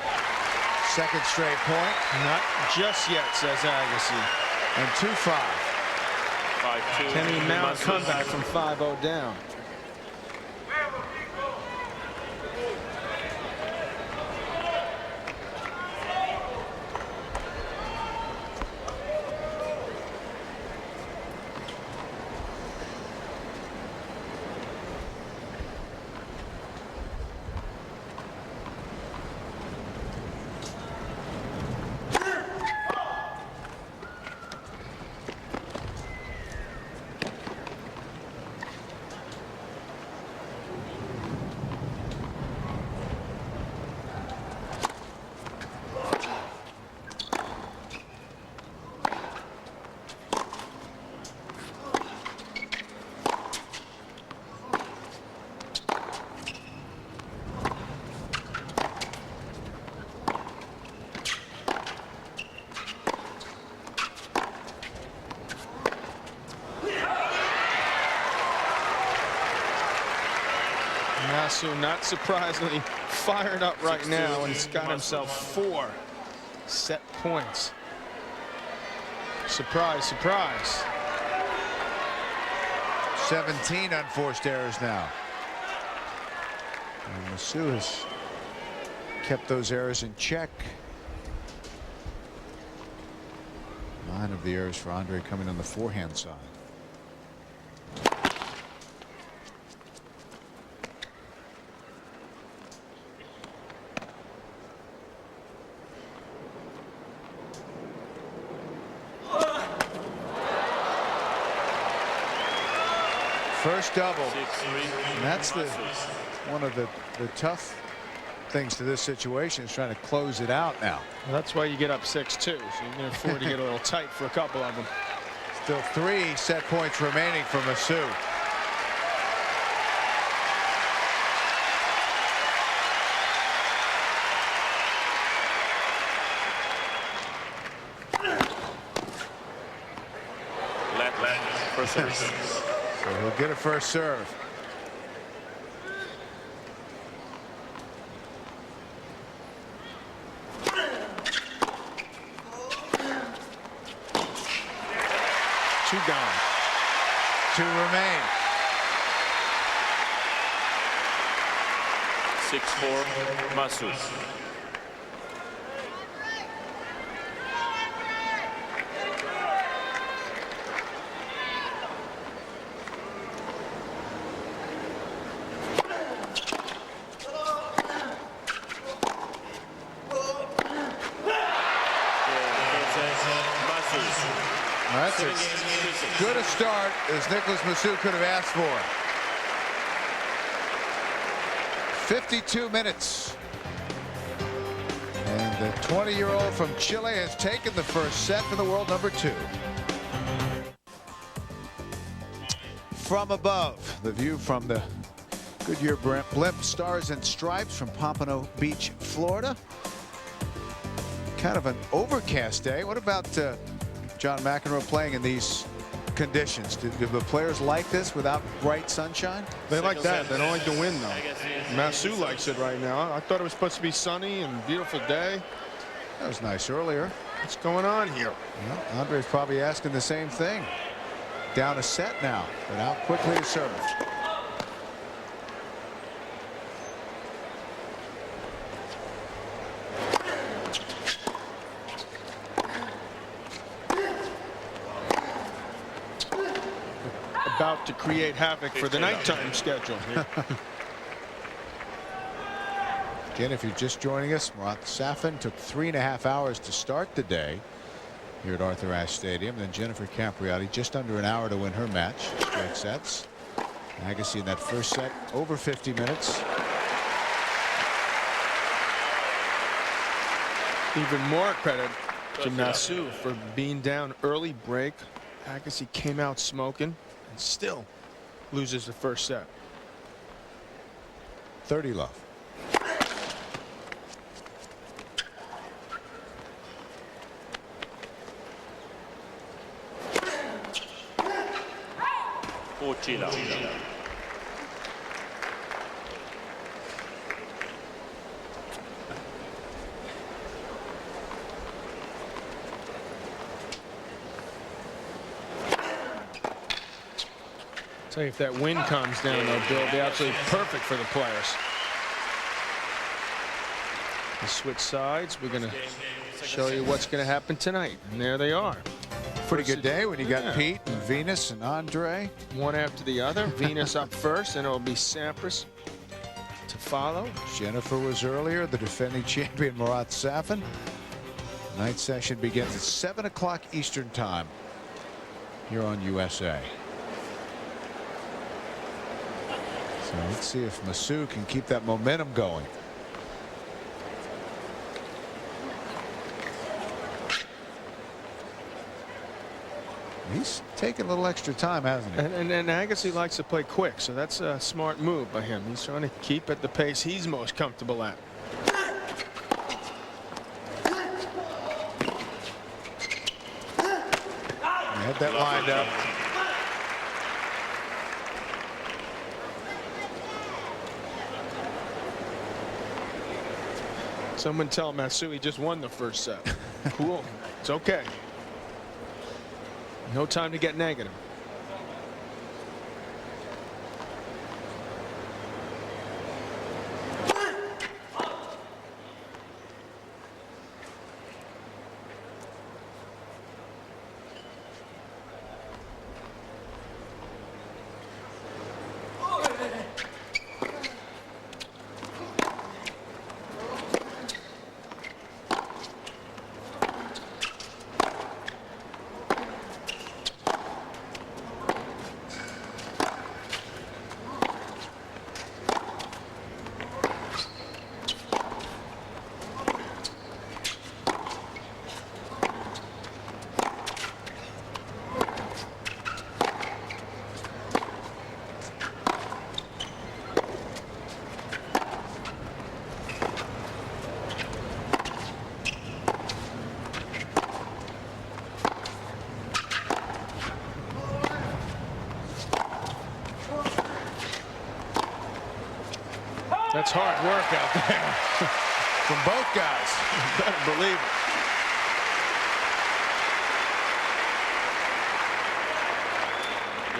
Speaker 2: Second straight point.
Speaker 3: Not just yet, says Agassi.
Speaker 2: And 2-5.
Speaker 1: 5-2.
Speaker 3: Can he mount a comeback from 5-0 down? Massu, not surprisingly, fired up right now, and he's got himself 4 set points. Surprise, surprise.
Speaker 2: 17 unforced errors now. And Massu has kept those errors in check. 9 of the errors for Andre coming on the forehand side. First double. And that's one of the tough things to this situation, is trying to close it out now.
Speaker 3: Well, that's why you get up 6-2, so you can afford to get a little tight for a couple of them.
Speaker 2: Still 3 set points remaining for Massu.
Speaker 1: First serve.
Speaker 2: So he'll get a first serve.
Speaker 3: Two gone.
Speaker 2: 2 remain.
Speaker 1: 6-4. Massu.
Speaker 2: That's as good a start as Nicolas Massu could have asked for. 52 minutes. And the 20-year-old from Chile has taken the first set for the world number 2. From above, the view from the Goodyear Blimp Stars and Stripes from Pompano Beach, Florida. Kind of an overcast day. What about John McEnroe playing in these conditions? Do the players like this without bright sunshine?
Speaker 3: They like that. They don't like the wind, though. Massu likes it right now. I thought it was supposed to be sunny and beautiful day.
Speaker 2: That was nice earlier.
Speaker 3: What's going on here?
Speaker 2: Well, Andre's probably asking the same thing. Down a set now, but out quickly to serve.
Speaker 3: about to create havoc for the nighttime schedule.
Speaker 2: Again, if you're just joining us, Marat Safin took 3.5 hours to start the day here at Arthur Ashe Stadium. Then Jennifer Capriati just under an hour to win her match. Straight sets. Agassi in that first set over 50 minutes.
Speaker 3: Even more credit to Massu for being down early break. Agassi came out smoking and still loses the first set.
Speaker 2: 30 love.
Speaker 3: Tell you, if that wind comes down, though, Bill, it'll be absolutely perfect for the players. We switch sides. We're going to show you what's going to happen tonight. And there they are.
Speaker 2: Pretty good day when you got Pete and Venus and Andre.
Speaker 3: One after the other. Venus up first, and it'll be Sampras to follow.
Speaker 2: Jennifer was earlier, the defending champion Marat Safin. Night session begins at 7 o'clock Eastern time here on USA. So let's see if Massu can keep that momentum going. He's taking a little extra time, hasn't he?
Speaker 3: And Agassi likes to play quick, so that's a smart move by him. He's trying to keep at the pace he's most comfortable at.
Speaker 2: He had that lined up.
Speaker 3: Someone tell Massu he just won the first set. Cool. It's okay. No time to get negative. That's hard work out there from both guys. You better believe it.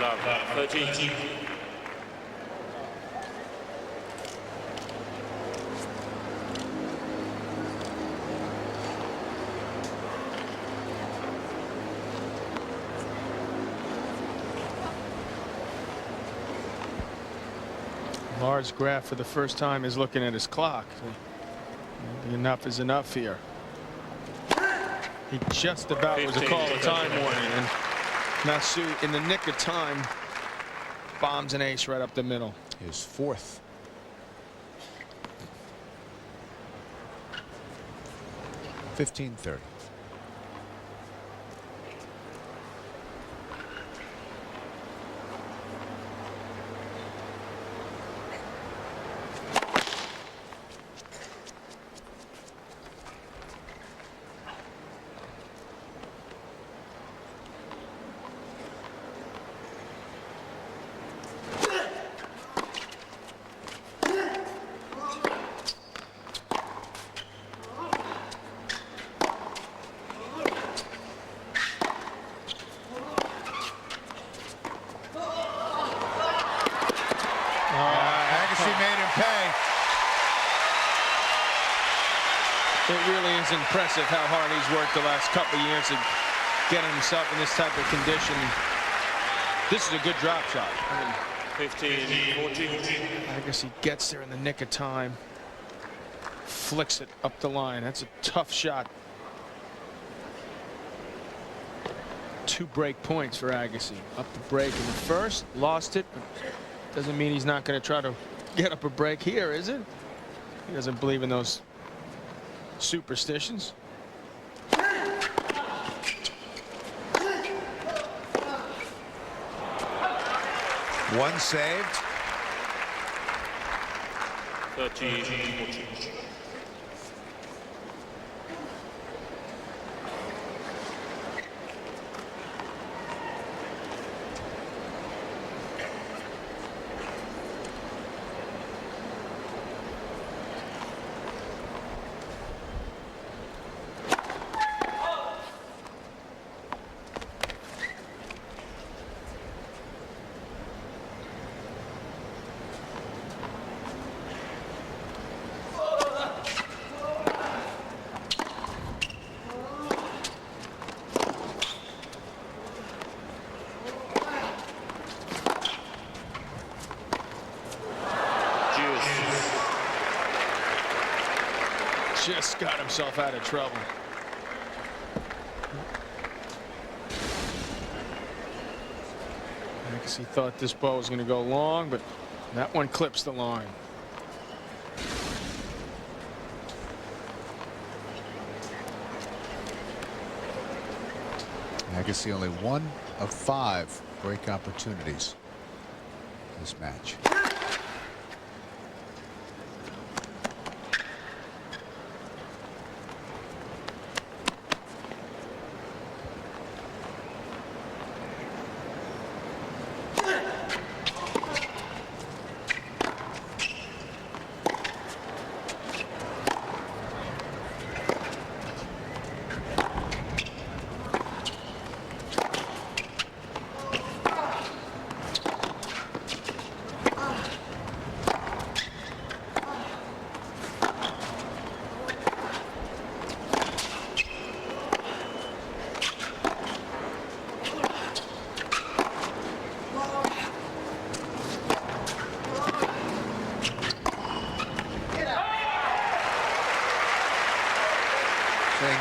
Speaker 1: Love, 13.
Speaker 3: Lars Graf for the first time is looking at his clock. Maybe enough is enough here. He just about was a call of time warning, and Massu in the nick of time bombs an ace right up the middle.
Speaker 2: His fourth. $15-30.
Speaker 3: It really is impressive how hard he's worked the last couple of years to get himself in this type of condition. This is a good drop shot. I mean,
Speaker 1: 15-14.
Speaker 3: I guess he gets there in the nick of time. Flicks it up the line. That's a tough shot. 2 break points for Agassi. Up the break in the first, lost it, but doesn't mean he's not going to try to get up a break here, is it? He doesn't believe in those superstitions.
Speaker 2: One saved.
Speaker 1: 13-14.
Speaker 3: Just got himself out of trouble. Agassi thought this ball was going to go long, but that one clips the line.
Speaker 2: Agassi only 1 of 5 break opportunities this match.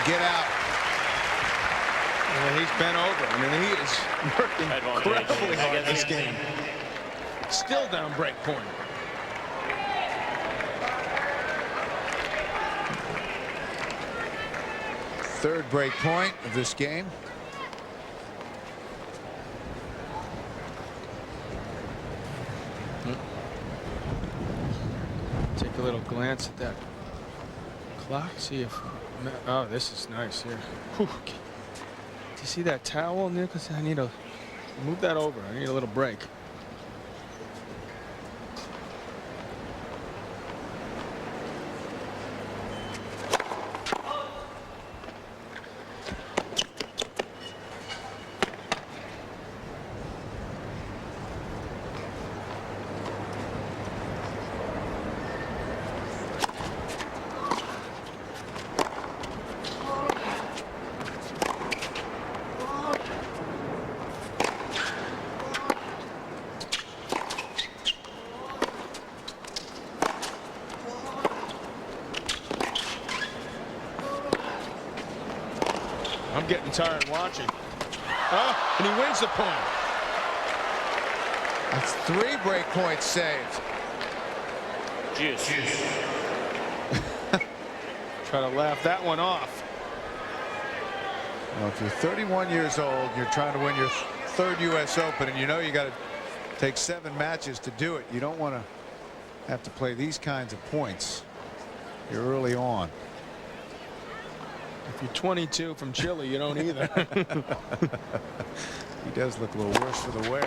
Speaker 2: Get out.
Speaker 3: Yeah, he's bent over. I mean, he is working incredibly hard this game. Still down break point.
Speaker 2: Third break point of this game.
Speaker 3: Take a little glance at that clock. See if. Oh, this is nice here. Whew. Do you see that towel, Nicholas? I need to move that over. I need a little break. I'm getting tired watching. Oh, and he wins the point.
Speaker 2: That's 3 break points saved.
Speaker 1: Juice.
Speaker 3: Try to laugh that one off.
Speaker 2: Well, if you're 31 years old, you're trying to win your 3rd U.S. Open, and you know you got to take 7 matches to do it. You don't want to have to play these kinds of points here early on.
Speaker 3: If you're 22 from Chile, you don't either.
Speaker 2: He does look a little worse for the wear.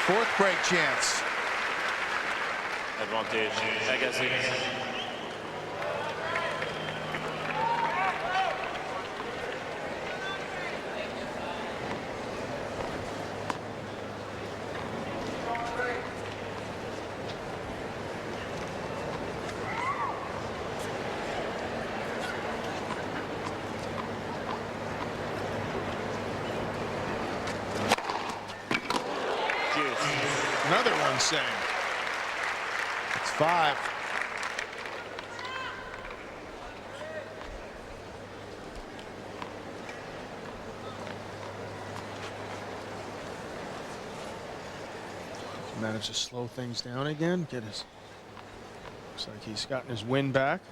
Speaker 2: Fourth break chance.
Speaker 1: Advantage, Agassi.
Speaker 3: another one saved.
Speaker 2: It's 5.
Speaker 3: Managed to slow things down again. Get his. Looks like he's gotten his win back.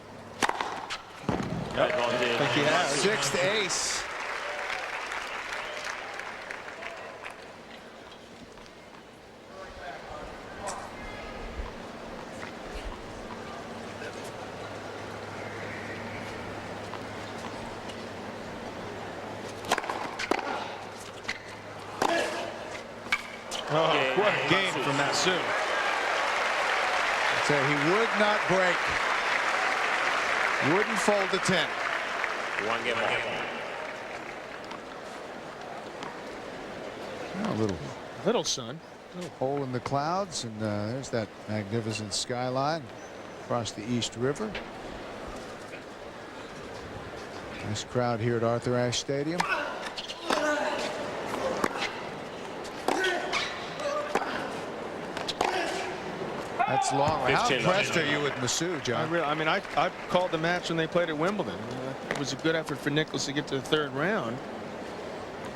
Speaker 1: Yep.
Speaker 3: I think he has.
Speaker 2: 6th ace.
Speaker 3: Oh, what a game from Massu.
Speaker 2: So he would not break. Wouldn't fold to 10.
Speaker 1: 1 game off.
Speaker 2: A
Speaker 3: Little son.
Speaker 2: little hole in the clouds, and there's that magnificent skyline across the East River. Nice crowd here at Arthur Ashe Stadium. That's long. How impressed are you with Massu, John?
Speaker 3: I mean, I called the match when they played at Wimbledon. It was a good effort for Nicholas to get to the 3rd round.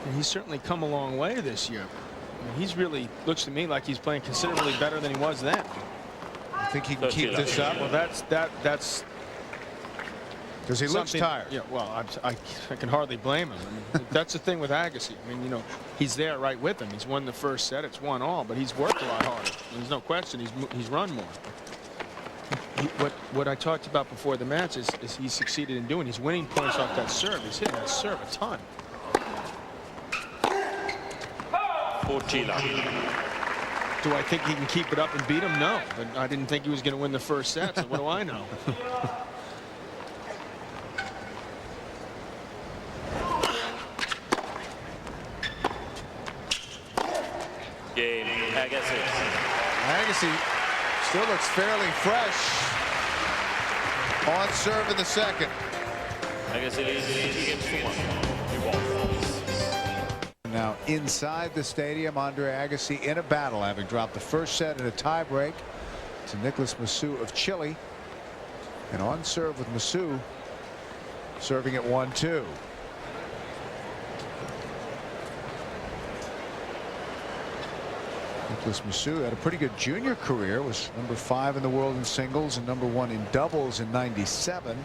Speaker 3: And he's certainly come a long way this year. I mean, he's really looks to me like he's playing considerably better than he was then.
Speaker 2: I think he can keep this up.
Speaker 3: Well, that's
Speaker 2: because he looks tired.
Speaker 3: Yeah, well, I can hardly blame him. I mean, that's the thing with Agassi. I mean, you know, he's there right with him. He's won the first set. It's 1-all, but he's worked a lot harder. There's no question. He's run more. What I talked about before the match is he's succeeded in doing. He's winning points off that serve. He's hitting that serve a ton. Do I think he can keep it up and beat him? No, but I didn't think he was going to win the first set. So what do I know?
Speaker 1: Game. Agassi.
Speaker 2: Agassi still looks fairly fresh on serve in the 2nd.
Speaker 1: Agassi leads 2 games to 1.
Speaker 2: Now inside the stadium, Andre Agassi in a battle, having dropped the first set in a tiebreak to Nicolas Massu of Chile. And on serve with Massu serving at 1-2. Nicolas Massu had a pretty good junior career, was number 5 in the world in singles and number 1 in doubles in '97.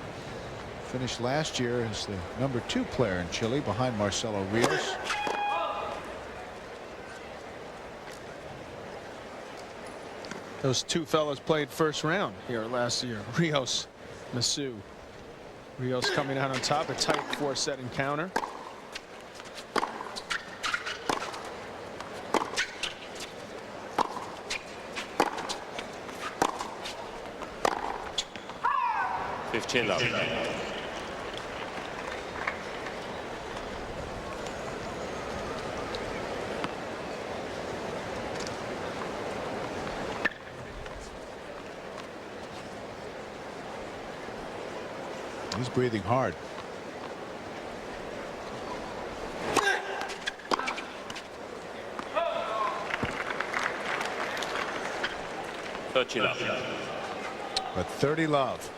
Speaker 2: Finished last year as the number 2 player in Chile behind Marcelo Rios.
Speaker 3: Those two fellows played first round here last year. Rios, Massu. Rios coming out on top, a tight 4-set encounter.
Speaker 1: Love.
Speaker 2: He's breathing hard. But 30 love.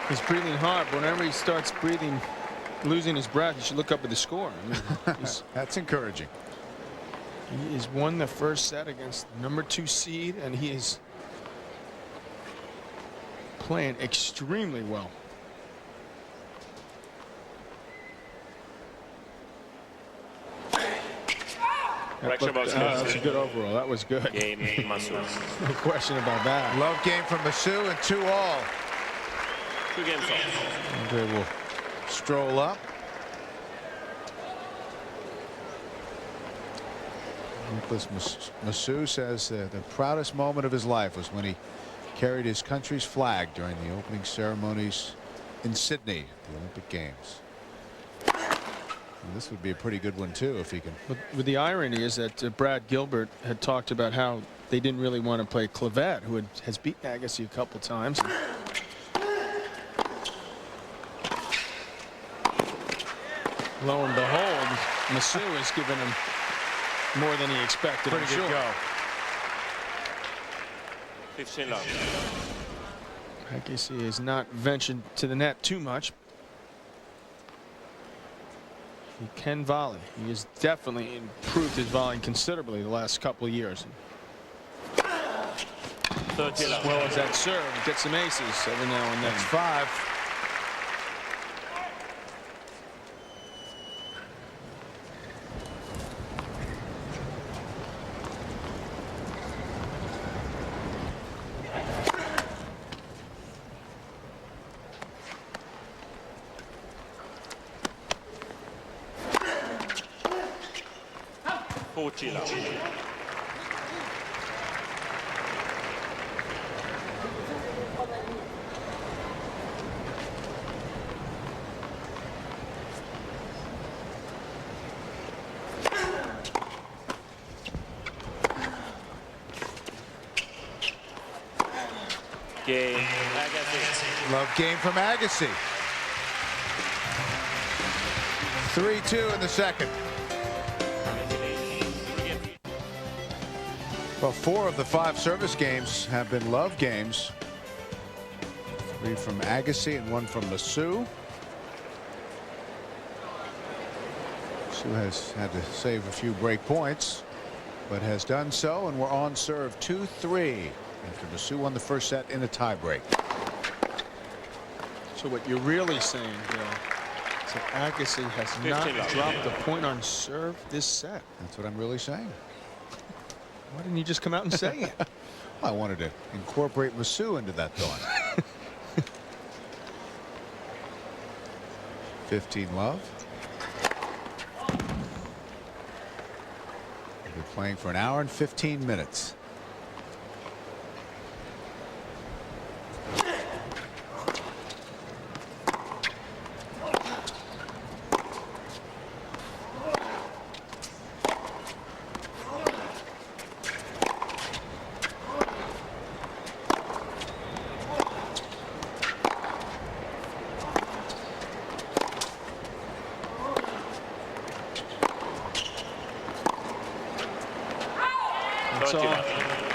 Speaker 3: He's breathing hard. Whenever he starts breathing, losing his breath, you should look up at the score. I mean,
Speaker 2: that's encouraging.
Speaker 3: He has won the first set against the number 2 seed, and he is playing extremely well. That's a good overall. That was good.
Speaker 1: Game, Massu.
Speaker 3: No question about that.
Speaker 2: Love game from Massu and 2-all.
Speaker 1: 2 games off.
Speaker 2: Andre will stroll up. Nicolas Massu says the proudest moment of his life was when he carried his country's flag during the opening ceremonies in Sydney, the Olympic Games. And this would be a pretty good one too if he can.
Speaker 3: But the irony is that Brad Gilbert had talked about how they didn't really want to play Clavette, who has beaten Agassi a couple times. Lo and behold, Massu has given him more than he expected.
Speaker 2: Pretty good go.
Speaker 1: 15 love.
Speaker 3: Agassi has not ventured to the net too much. He can volley. He has definitely improved his volleying considerably the last couple of years.
Speaker 1: 30 love.
Speaker 3: As well as that serve, get some aces every now and then.
Speaker 2: That's 5.
Speaker 1: Game. Agassi.
Speaker 2: Love game from Agassi. 3-2 in the second. Well, 4 of the 5 service games have been love games. 3 from Agassi and 1 from Massu. Massu has had to save a few break points, but has done so, and we're on serve 2-3 after Massu won the first set in a tiebreak.
Speaker 3: So what you're really saying, Bill, is that Agassi has not dropped a point on serve this set.
Speaker 2: That's what I'm really saying.
Speaker 3: Why didn't you just come out and say it?
Speaker 2: I wanted to incorporate Massu into that thought. 15 love. We'll be playing for an hour and 15 minutes.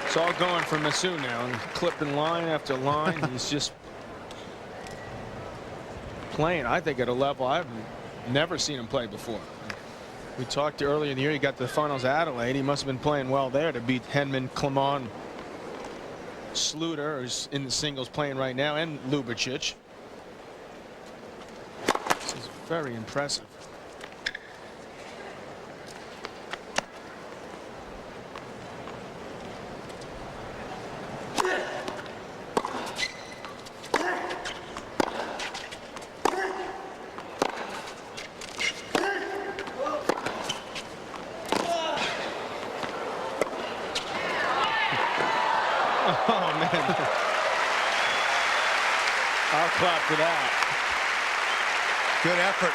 Speaker 3: It's all going for Massu now, and clipping line after line. He's just playing, I think, at a level I've never seen him play before. We talked earlier in the year, he got to the finals at Adelaide. He must have been playing well there to beat Henman, Clement, Sluter, who's in the singles playing right now, and Ljubicic. This is very impressive. Oh, man. I'll clap for that.
Speaker 2: Good effort.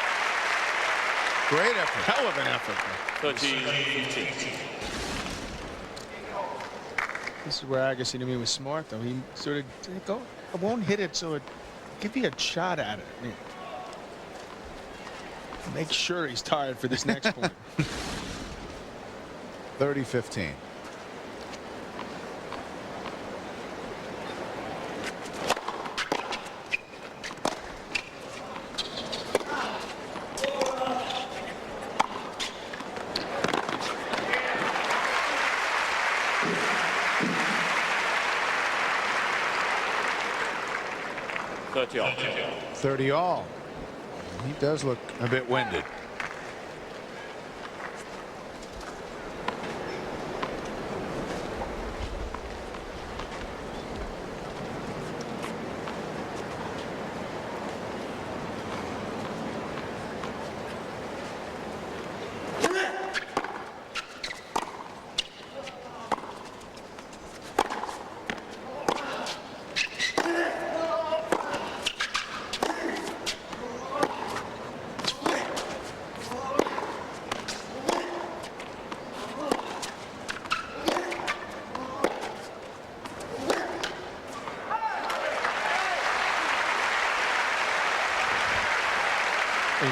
Speaker 2: Great effort.
Speaker 3: Hell of an effort.
Speaker 1: 13-15.
Speaker 3: This is where Agassi to me was smart, though. He sort of go, I won't hit it, so it give you a shot at it. Yeah. Make sure he's tired for this next point.
Speaker 2: 30-15.
Speaker 1: All.
Speaker 2: 30 all. He does look a bit winded.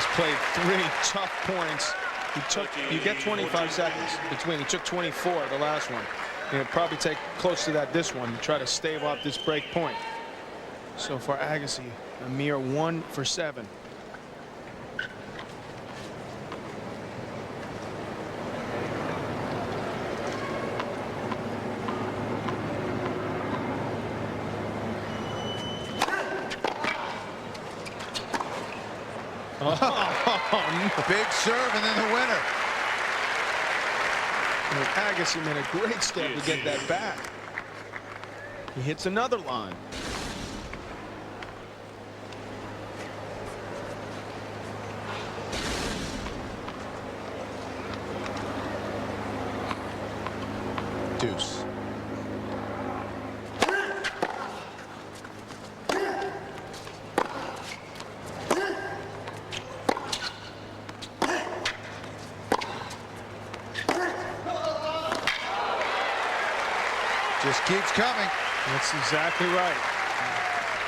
Speaker 3: He's played 3 tough points. You get 25 seconds between. He took 24 the last one. He'll probably take close to that this one to try to stave off this break point. So far, Agassi, a mere 1 for 7.
Speaker 2: Oh, big serve and then the winner.
Speaker 3: And Agassi made a great step to get that back. He hits another line.
Speaker 2: Deuce. Just keeps coming.
Speaker 3: That's exactly right.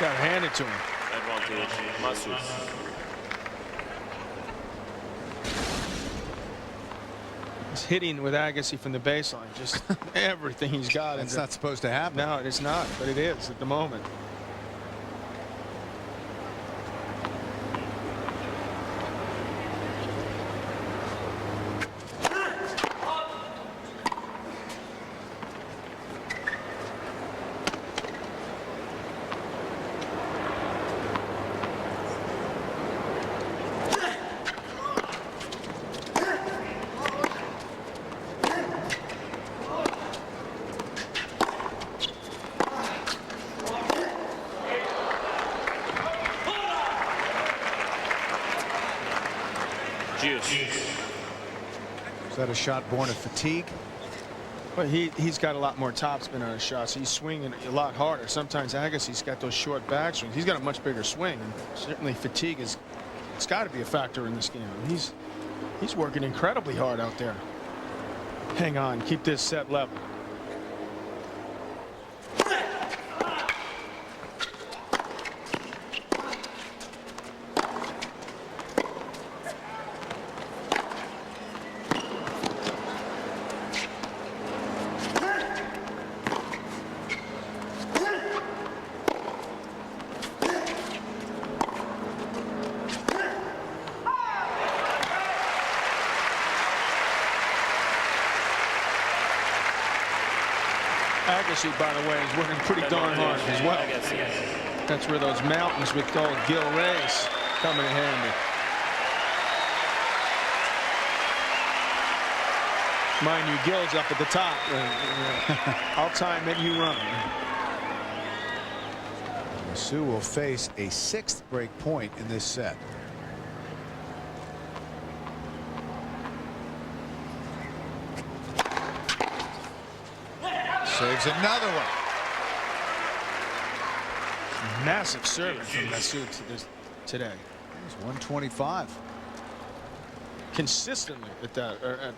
Speaker 3: Got to hand it to him.
Speaker 1: Advantage, Massu.
Speaker 3: He's hitting with Agassi from the baseline. Just everything he's got.
Speaker 2: That's not supposed to happen.
Speaker 3: No, it's not, but it is at the moment.
Speaker 2: Is that a shot born of fatigue?
Speaker 3: Well, he's got a lot more topspin on his shots. He's swinging a lot harder. Sometimes Agassi's got those short backswings. He's got a much bigger swing. And certainly fatigue it's got to be a factor in this game. He's working incredibly hard out there. Hang on, keep this set level. Agassi, by the way, is working pretty darn hard as well. That's where those mountains with old Gil Reyes come in handy. Mind you, Gil's up at the top. I'll time it, you run.
Speaker 2: Massu will face a 6th break point in this set. Saves another one.
Speaker 3: Massive service from Massu today.
Speaker 2: It's 125.
Speaker 3: Consistently at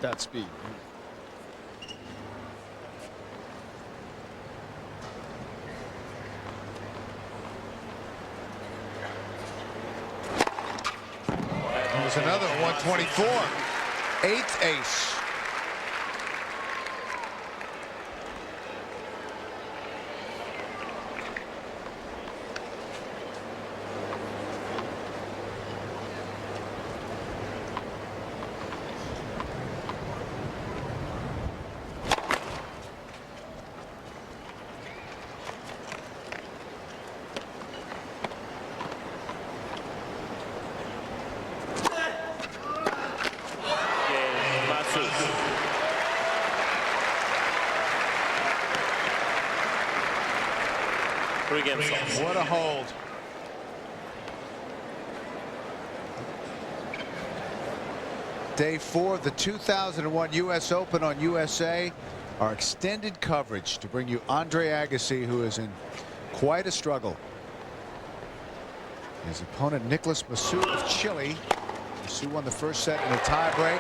Speaker 3: that speed.
Speaker 2: There's another 124. 8th ace. What a hold. Day 4 of the 2001 U.S. Open on USA. Our extended coverage to bring you Andre Agassi, who is in quite a struggle. His opponent, Nicolas Massu of Chile. Massu won the first set in a tiebreak.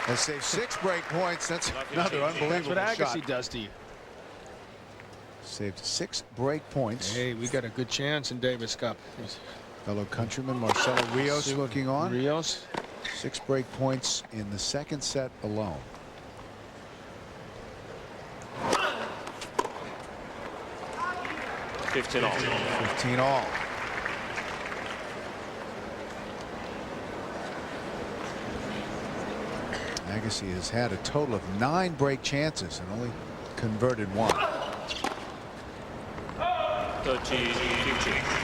Speaker 2: Has saved 6 break points. That's another unbelievable
Speaker 3: That's what Agassi
Speaker 2: shot.
Speaker 3: does to you.
Speaker 2: Saved 6 break points.
Speaker 3: Hey, we got a good chance in Davis Cup.
Speaker 2: Fellow countryman Marcelo Rios looking on.
Speaker 3: Rios.
Speaker 2: 6 break points in the second set alone.
Speaker 1: Fifteen all.
Speaker 2: 15 all. Agassi has had a total of 9 break chances and only converted 1.
Speaker 1: 30-15.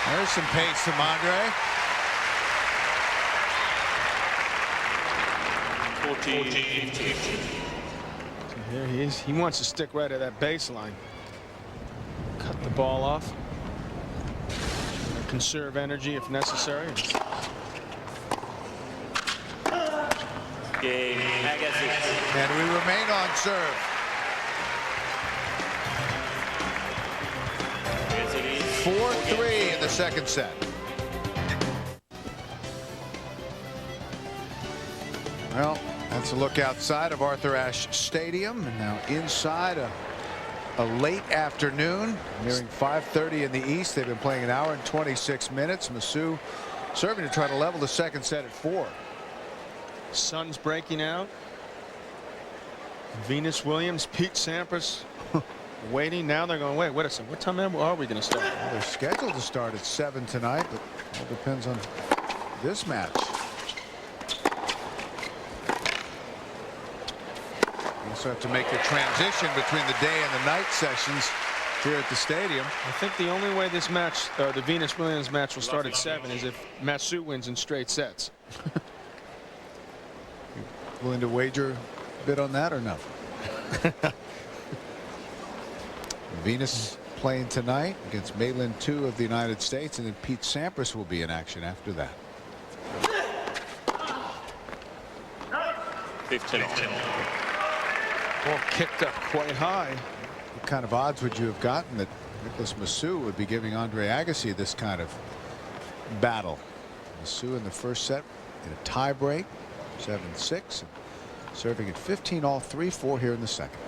Speaker 2: There's some pace from Andre.
Speaker 1: 40-15.
Speaker 3: Here he is. He wants to stick right at that baseline. Cut the ball off. Conserve energy if necessary.
Speaker 1: Game Agassi.
Speaker 2: And we remain on serve.
Speaker 1: Agassi leads
Speaker 2: 4-3 in the second set. Well, that's a look outside of Arthur Ashe Stadium, and now inside a late afternoon, nearing 5:30 in the East. They've been playing an hour and 26 minutes. Massu serving to try to level the second set at 4.
Speaker 3: Sun's breaking out. Venus Williams, Pete Sampras waiting. Now they're going, wait a second. What time are we going to start?
Speaker 2: Well, they're scheduled to start at 7 tonight, but it all depends on this match. You also have to make the transition between the day and the night sessions here at the stadium.
Speaker 3: I think the only way this match, the Venus Williams match, will start at 7 is if Massu wins in straight sets.
Speaker 2: Willing to wager a bit on that or no? Venus playing tonight against Maitland 2 of the United States, and then Pete Sampras will be in action after that.
Speaker 1: 15 all.
Speaker 3: Ball kicked up quite high.
Speaker 2: What kind of odds would you have gotten that Nicolas Massu would be giving Andre Agassi this kind of battle? Massu in the first set in a tie break, 7-6, and serving at 15 all, 3-4 here in the second.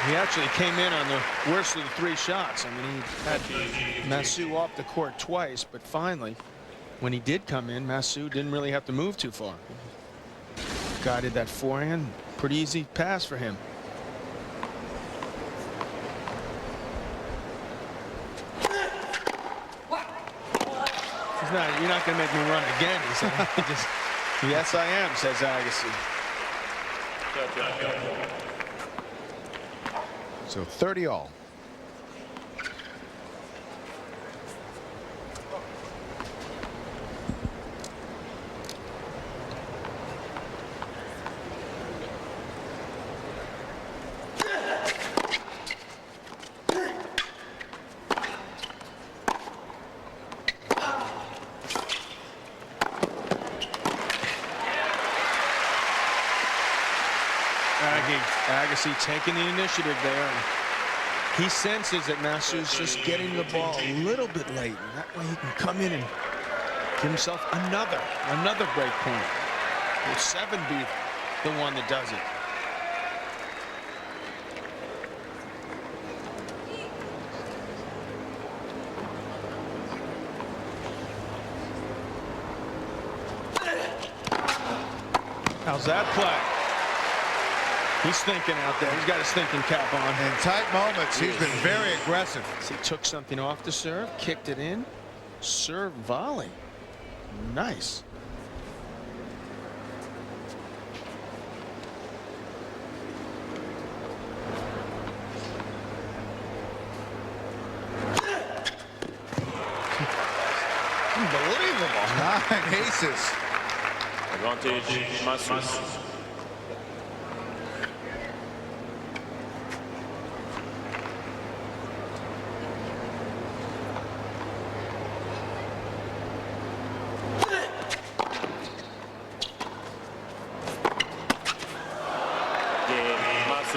Speaker 3: He actually came in on the worst of the 3 shots. I mean, he had Massu off the court twice, but finally, when he did come in, Massu didn't really have to move too far. Guided that forehand. Pretty easy pass for him. You're not going to make me run again. He said. Yes, I am, says Agassi.
Speaker 2: So 30 all.
Speaker 3: Agassi taking the initiative there. He senses that Massu's just getting the ball a little bit late, and that way he can come in and give himself another break point. Will 7 be the one that does it? How's that play? He's thinking out there. He's got his thinking cap on.
Speaker 2: In tight moments, he's been very aggressive.
Speaker 3: So he took something off the serve, kicked it in, serve volley. Nice.
Speaker 2: Unbelievable. 9 aces.
Speaker 1: Advantage Massu.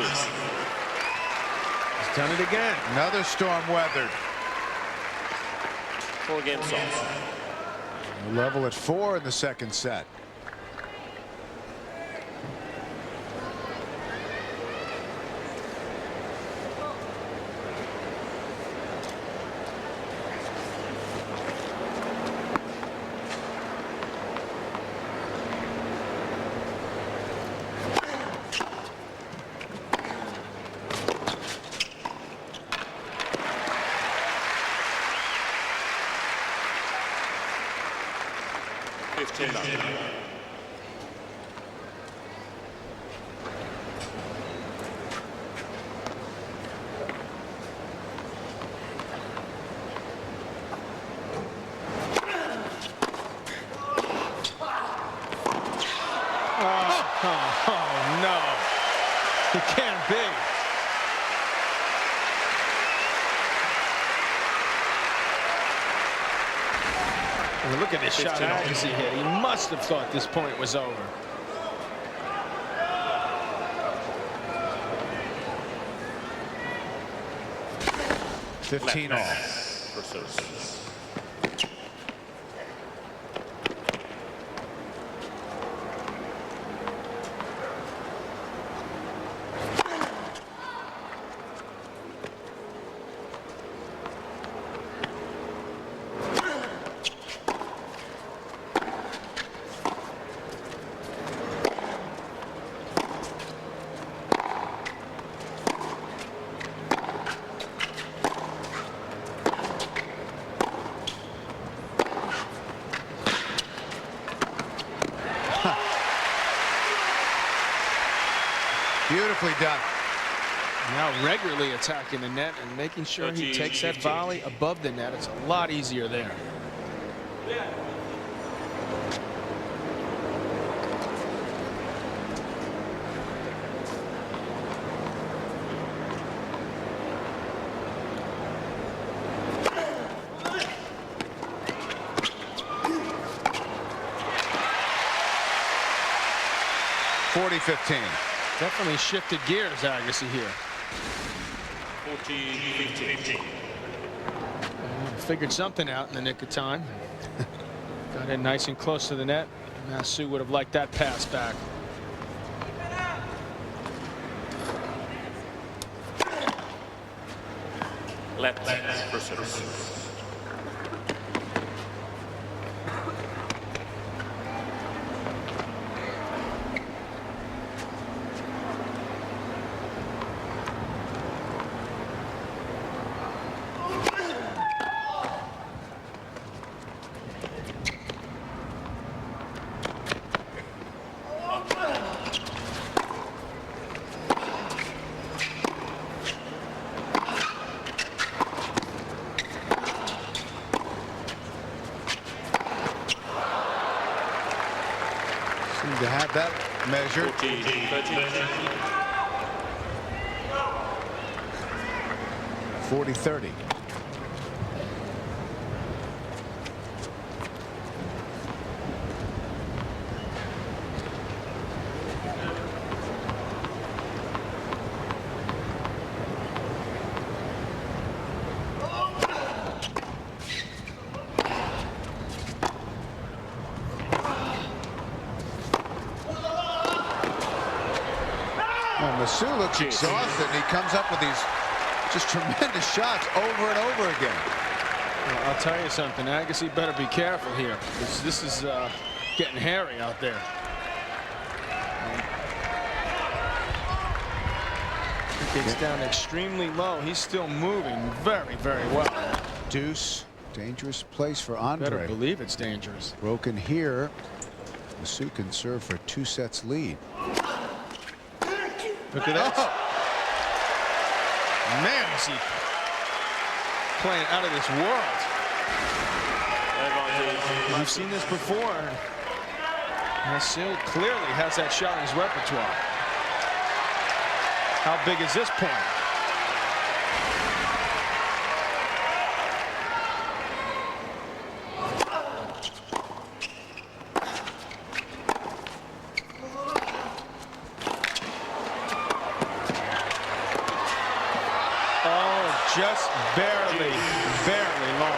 Speaker 1: Massu.
Speaker 3: He's done it again.
Speaker 2: Another storm weathered.
Speaker 1: 4 games off.
Speaker 2: Level at 4 in the second set.
Speaker 3: Oh, no. It can't be. Well, look at this shot Agassi hit. He must have thought this point was over.
Speaker 2: Fifteen all.
Speaker 1: For service.
Speaker 2: Beautifully done.
Speaker 3: Now regularly attacking the net and making sure he takes that volley above the net. It's a lot easier there. Definitely shifted gears, Agassi here.
Speaker 1: 14-15.
Speaker 3: Figured something out in the nick of time. Got in nice and close to the net. Massu would have liked that pass back.
Speaker 1: Left for service.
Speaker 2: To have that measured. 40-30. Massu looks exhausted, and he comes up with these just tremendous shots over and over again.
Speaker 3: Well, I'll tell you something, Agassi better be careful here, because this is getting hairy out there. He gets down extremely low. He's still moving very, very well.
Speaker 2: Deuce, dangerous place for Andre.
Speaker 3: Better believe it's dangerous.
Speaker 2: Broken here. Massu can serve for 2 sets lead.
Speaker 3: Look at that. Oh. Man, is he playing out of this world. We've seen this before. Massu clearly has that shot in his repertoire. How big is this point? just barely long.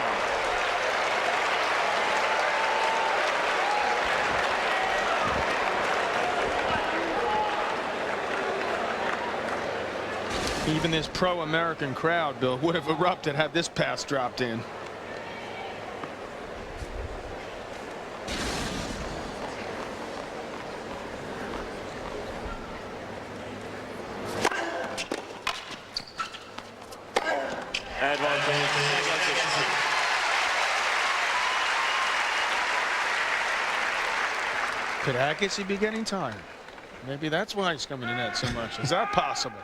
Speaker 3: Even this pro-American crowd, Bill, would have erupted had this pass dropped in. Could Agassi be getting tired? Maybe that's why he's coming to net so much. Is that possible?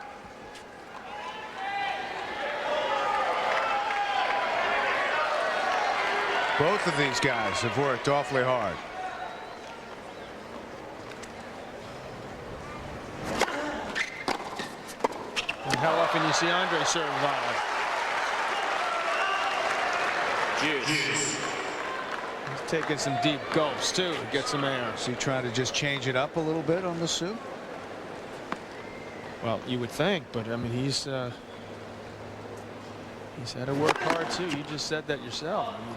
Speaker 2: Both of these guys have worked awfully hard.
Speaker 3: And how often you see Andre serve volley? He's taking some deep gulps too to get some air.
Speaker 2: Is he trying to just change it up a little bit on Massu?
Speaker 3: Well, you would think, but I mean, he's had to work hard too. You just said that yourself. I mean,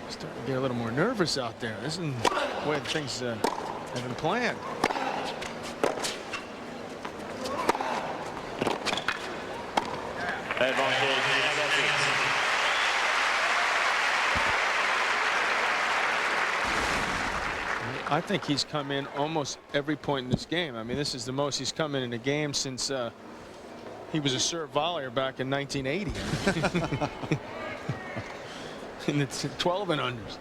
Speaker 3: starting to get a little more nervous out there. This isn't the way things have been planned. I think he's come in almost every point in this game. I mean, this is the most he's come in a game since he was a serve volleyer back in 1980. In the 12 and unders.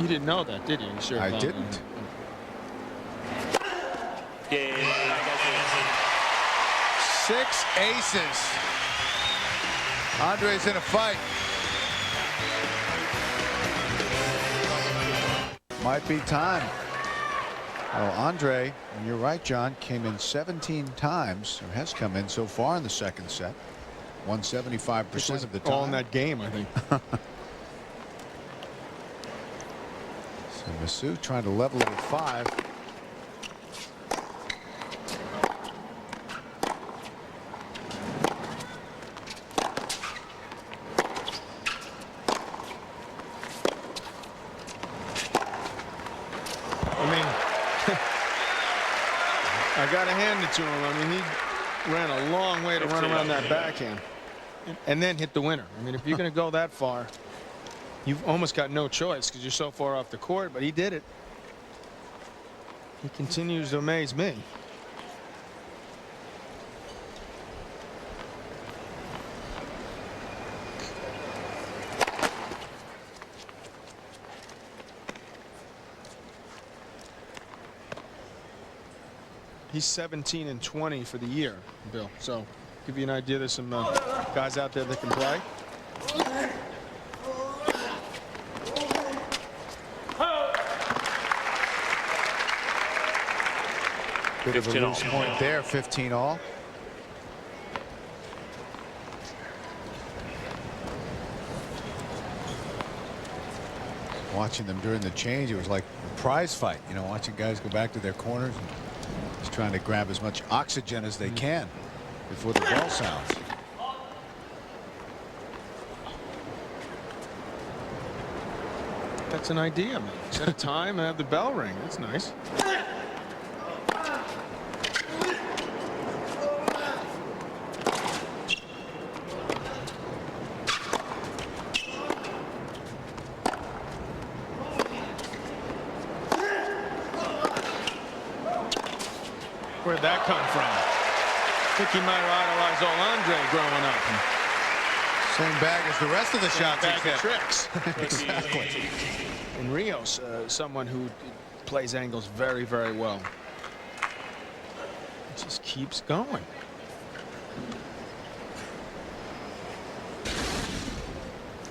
Speaker 3: You didn't know that, did you?
Speaker 2: I didn't. Six aces. Andre's in a fight. Might be time. Well, Andre, and you're right, John, came in 17 times, or has come in so far in the second set. 175% of the time.
Speaker 3: All in that game, I think.
Speaker 2: So Massu trying to level it at 5.
Speaker 3: I got to hand it to him. I mean, he ran a long way to run around that backhand and then hit the winner. I mean, if you're going to go that far, you've almost got no choice because you're so far off the court, but he did it. He continues to amaze me. He's 17 and 20 for the year, Bill. So give you an idea, there's some guys out there that can play.
Speaker 2: Bit of a loose point there, 15 all. Watching them during the change, it was like a prize fight, you know, watching guys go back to their corners and just trying to grab as much oxygen as they can before the bell sounds.
Speaker 3: That's an idea, man. Set a time and have the bell ring. That's nice. Where'd that come from? I think he might have idolized old Andre growing up.
Speaker 2: Same bag as the rest of the shots.
Speaker 3: Bag of tricks.
Speaker 2: Exactly.
Speaker 3: And Rios, someone who plays angles very, very well. It just keeps going.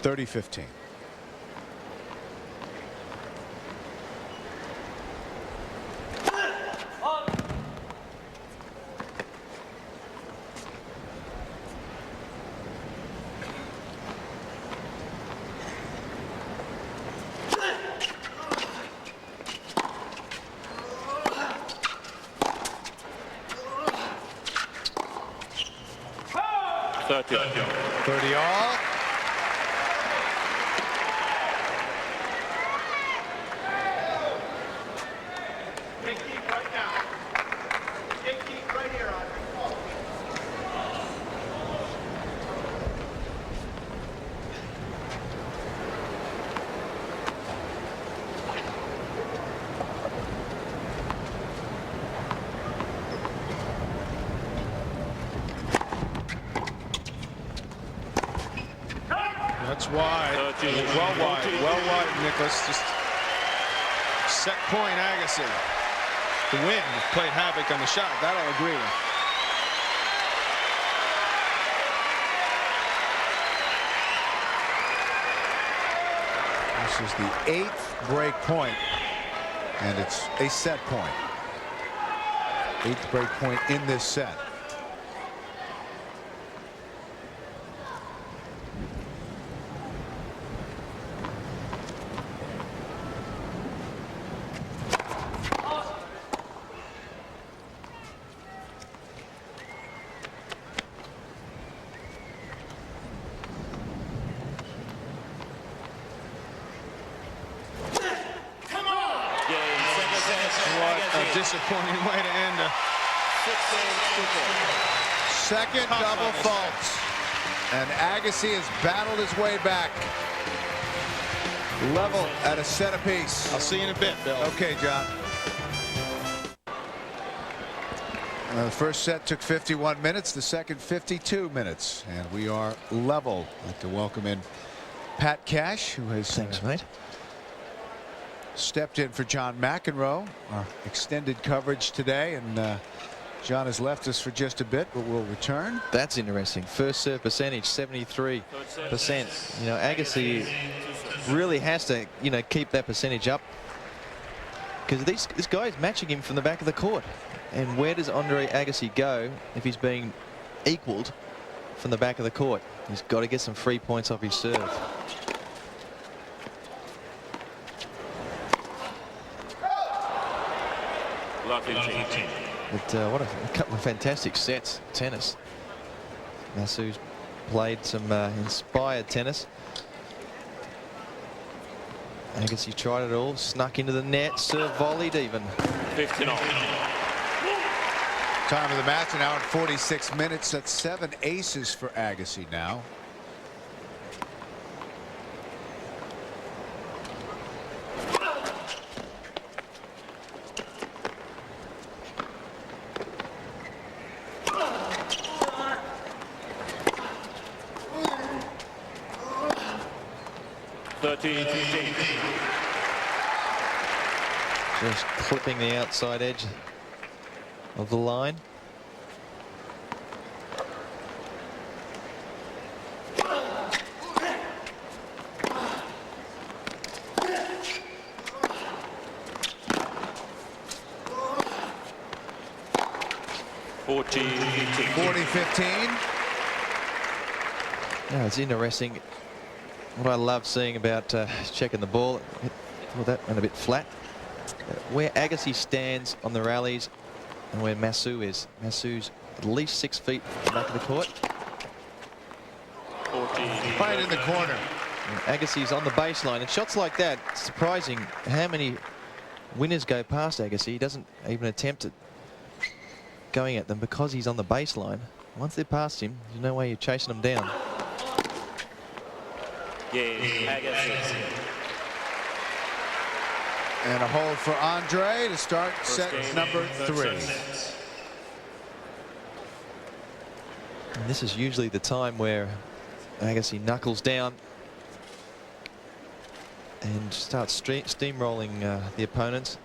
Speaker 2: (30-15).
Speaker 1: 30.
Speaker 2: 30 all.
Speaker 3: That's wide. Well wide, Nicholas. Just set point, Agassi. The wind played havoc on the shot. That I'll agree with.
Speaker 2: This is the 8th break point, and it's a set point. 8th break point in this set.
Speaker 3: Disappointing way to end a
Speaker 2: second double fault, and Agassi has battled his way back. Level at a set apiece.
Speaker 3: I'll see you in a bit, Bill.
Speaker 2: Okay, John. The first set took 51 minutes, the second 52 minutes, and we are level. I'd like to welcome in Pat Cash, who has stepped in for John McEnroe, our extended coverage today, and John has left us for just a bit, but will return.
Speaker 5: That's interesting. First serve percentage 73%. You know, Agassi really has to, you know, keep that percentage up, because this guy is matching him from the back of the court. And where does Andre Agassi go if he's being equaled from the back of the court? He's got to get some free points off his serve. But what a couple of fantastic sets. Tennis. Massu's played some inspired tennis. Agassi tried it all, snuck into the net, serve volleyed even.
Speaker 1: 15 all.
Speaker 2: Time of the match, an hour and 46 minutes. That's 7 aces for Agassi now.
Speaker 5: Just clipping the outside edge of the line. Yeah, it's interesting. What I love seeing about checking the ball, well, that went a bit flat. Where Agassi stands on the rallies and where Massu is. Massu's at least 6 feet back of the court.
Speaker 2: Right in the corner.
Speaker 5: And Agassi's on the baseline, and shots like that, it's surprising how many winners go past Agassi. He doesn't even attempt at going at them because he's on the baseline. Once they're past him, there's no way you're chasing them down.
Speaker 1: Agassi.
Speaker 2: And a hold for Andre to start set number 3.
Speaker 5: And this is usually the time where Agassi knuckles down and starts steamrolling the opponents.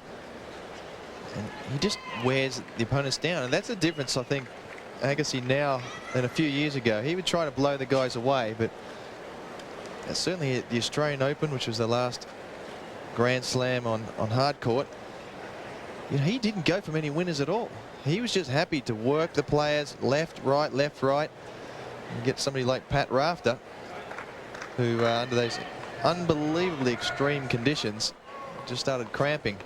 Speaker 5: And he just wears the opponents down. And that's the difference, I think, Agassi now than a few years ago. He would try to blow the guys away, but certainly at the Australian Open, which was the last Grand Slam on hard court, you know, he didn't go for many winners at all. He was just happy to work the players left, right, and get somebody like Pat Rafter, who under those unbelievably extreme conditions just started cramping.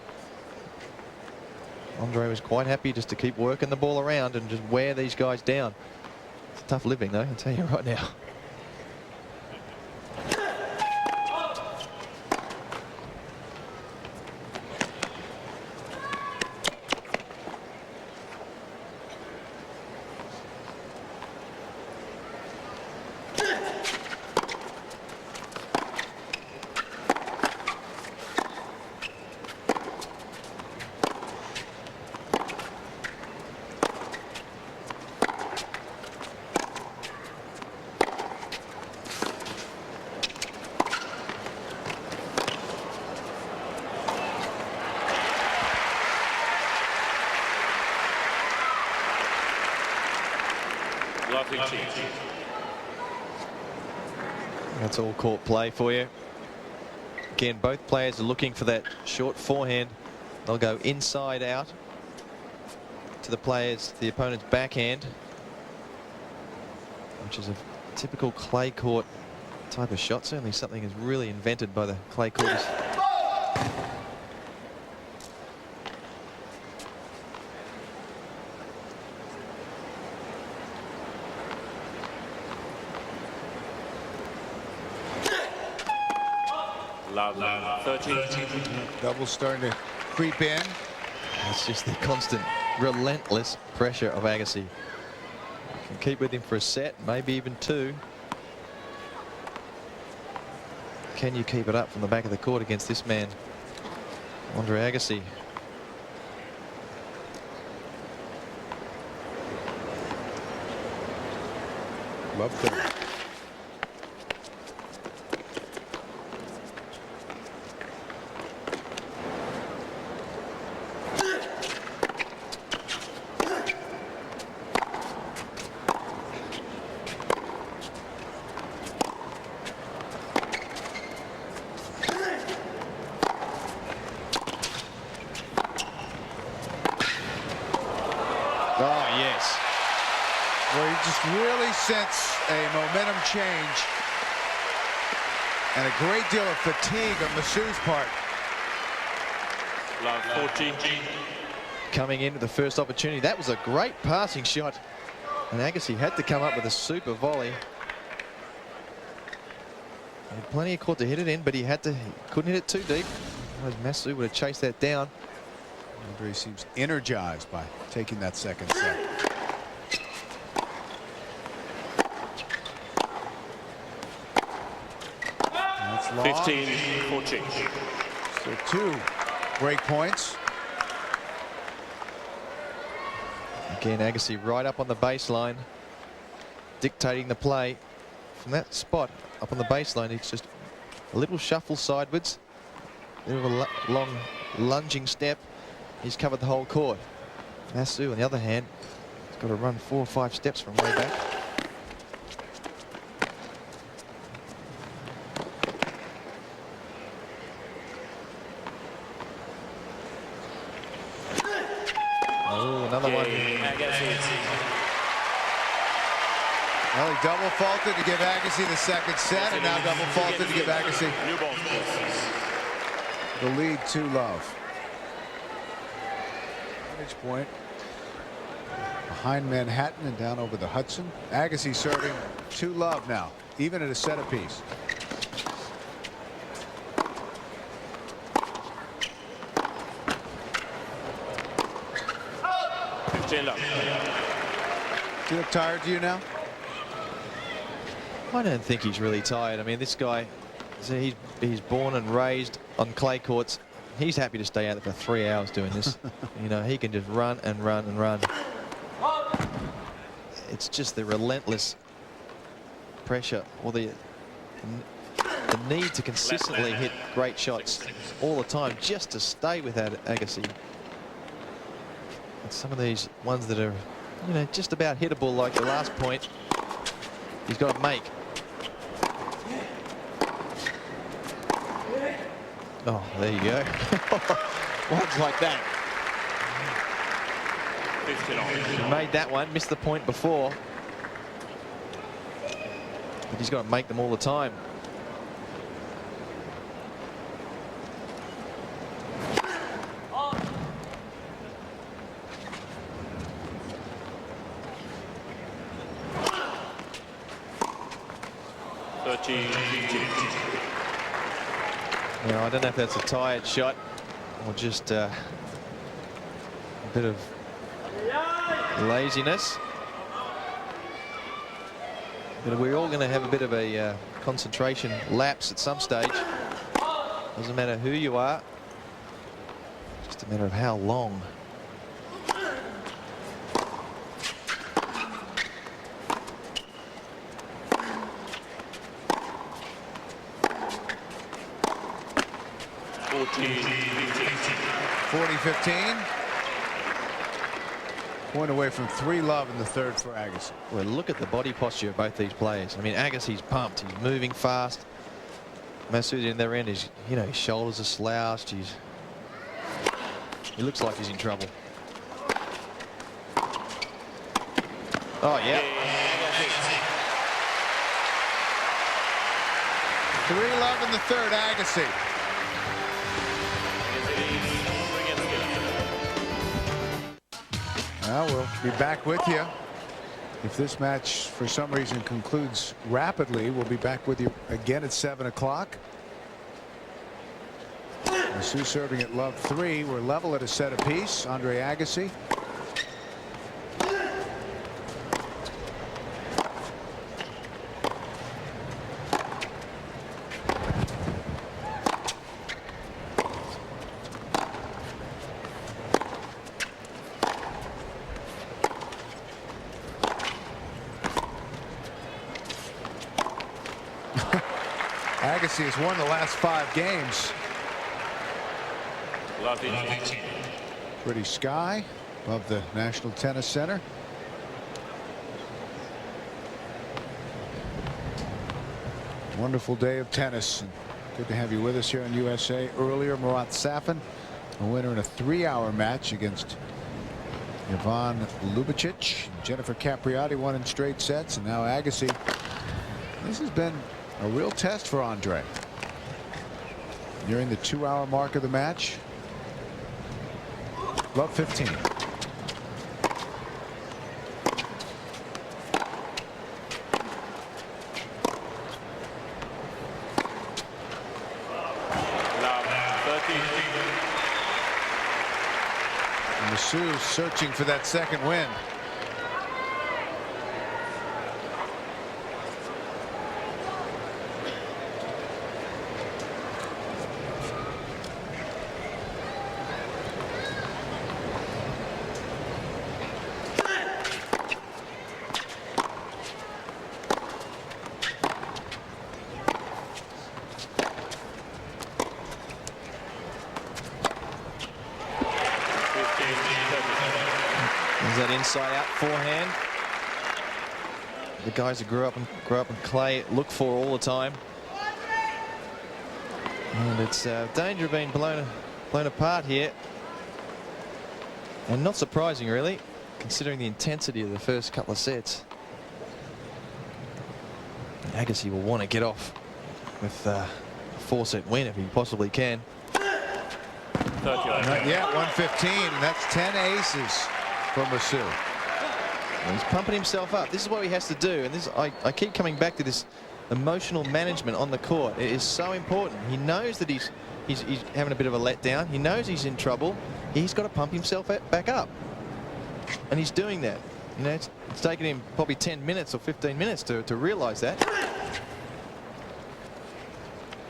Speaker 5: Andre was quite happy just to keep working the ball around and just wear these guys down. It's a tough living, though, I'll tell you right now. That's all court play for you. Again, both players are looking for that short forehand. They'll go inside out to the opponent's backhand, which is a typical clay court type of shot. Certainly something is really invented by the clay courters.
Speaker 1: Love, 13.
Speaker 2: Double starting to creep in.
Speaker 5: It's just the constant, relentless pressure of Agassi. Can keep with him for a set, maybe even two. Can you keep it up from the back of the court against this man, Andre Agassi?
Speaker 2: Love that.
Speaker 5: Oh, yes.
Speaker 2: Where you just really sense a momentum change and a great deal of fatigue on Massu's part.
Speaker 1: Love, 14.
Speaker 5: Coming into the first opportunity. That was a great passing shot. And Agassi had to come up with a super volley. He had plenty of court to hit it in, but he couldn't hit it too deep. Otherwise Massu would have chased that down.
Speaker 2: Andre seems energized by taking that second set. That's long.
Speaker 1: 15, 14.
Speaker 2: So 2 break points.
Speaker 5: Again, Agassi right up on the baseline, dictating the play. From that spot up on the baseline, it's just a little shuffle sideways, a bit of a long lunging step. He's covered the whole court. Massu, on the other hand, has got to run 4 or 5 steps from way back. Oh, another one.
Speaker 2: Well, he double faulted to give Agassi the second set, and now double faulted to give Agassi the lead to love. Vantage point behind Manhattan and down over the Hudson. Agassi serving to love now, even at a set apiece.
Speaker 1: Love.
Speaker 2: Does he look tired to you now?
Speaker 5: I don't think he's really tired. I mean, this guy, he's born and raised on clay courts. He's happy to stay out there for 3 hours doing this. You know, he can just run and run and run. It's just the relentless pressure, or the need to consistently hit great shots all the time just to stay with Agassi. And some of these ones that are, you know, just about hittable, like the last point, he's got to make. Oh, there you go. Ones like that. He made that one, missed the point before. But he's got to make them all the time. You know, I don't know if that's a tired shot or just a bit of laziness. But we're all going to have a bit of a concentration lapse at some stage. Doesn't matter who you are, just a matter of how long.
Speaker 2: (40-15). Point away from 3-love in the third for Agassi.
Speaker 5: Well, look at the body posture of both these players. I mean, Agassi's pumped. He's moving fast. Massu in their end is, you know, his shoulders are slouched. He looks like he's in trouble. Oh, yeah.
Speaker 2: 3-love in the third, Agassi. Well, we'll be back with you. If this match, for some reason, concludes rapidly, we'll be back with you again at 7 o'clock. Massu serving at love 3. We're level at a set apiece. Andre Agassi. Agassi has won the last 5 games. Pretty sky above the National Tennis Center. Wonderful day of tennis. And good to have you with us here on USA. Earlier, Marat Safin, a winner in a 3-hour match against Ivan Lubicic. Jennifer Capriati won in straight sets, and now Agassi. This has been a real test for Andre. Nearing the 2-hour mark of the match. Love 15. Massu searching for that second win.
Speaker 5: There's that inside-out forehand. The guys who grew up in clay look for all the time. And it's danger of being blown apart here. And not surprising, really, considering the intensity of the first couple of sets. Agassi will want to get off with a 4-set win if he possibly can.
Speaker 2: Not yet. 115, and that's 10 aces for Massu.
Speaker 5: He's pumping himself up. This is what he has to do, and this I keep coming back to this emotional management on the court. It is so important. He knows that he's having a bit of a letdown. He knows he's in trouble. He's got to pump himself back up, and he's doing that. You know, it's taken him probably 10 minutes or 15 minutes to realize that.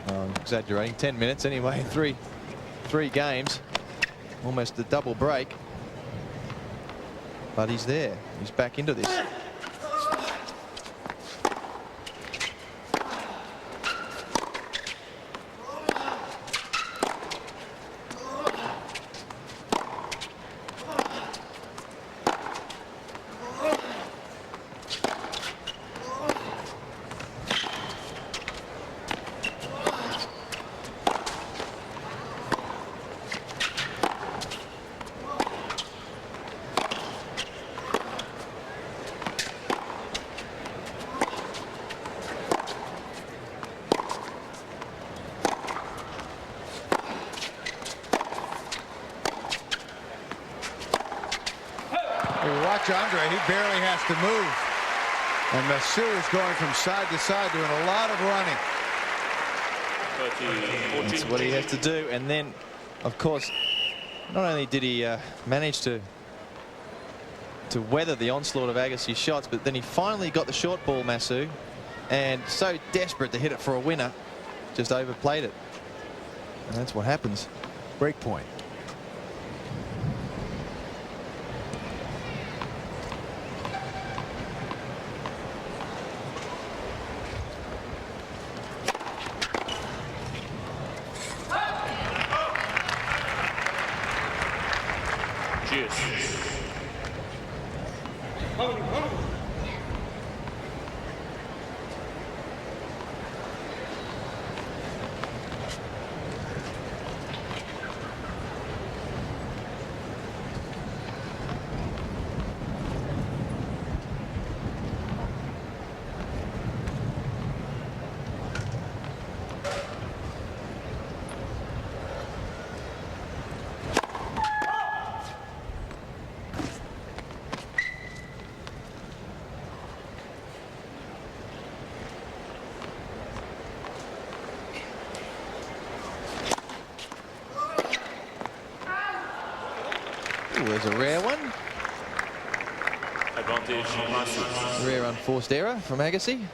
Speaker 5: I'm exaggerating. 10 minutes anyway. Three games, almost a double break. But he's there. He's back into this.
Speaker 2: Watch Andre, he barely has to move. And Massu is going from side to side, doing a lot of running.
Speaker 5: That's what he has to do. And then, of course, not only did he manage to weather the onslaught of Agassi's shots, but then he finally got the short ball, Massu, and so desperate to hit it for a winner, just overplayed it. And that's what happens.
Speaker 2: Break point.
Speaker 5: Ooh, there's a rare one.
Speaker 1: Advantage Massu.
Speaker 5: Rare unforced error from Agassi.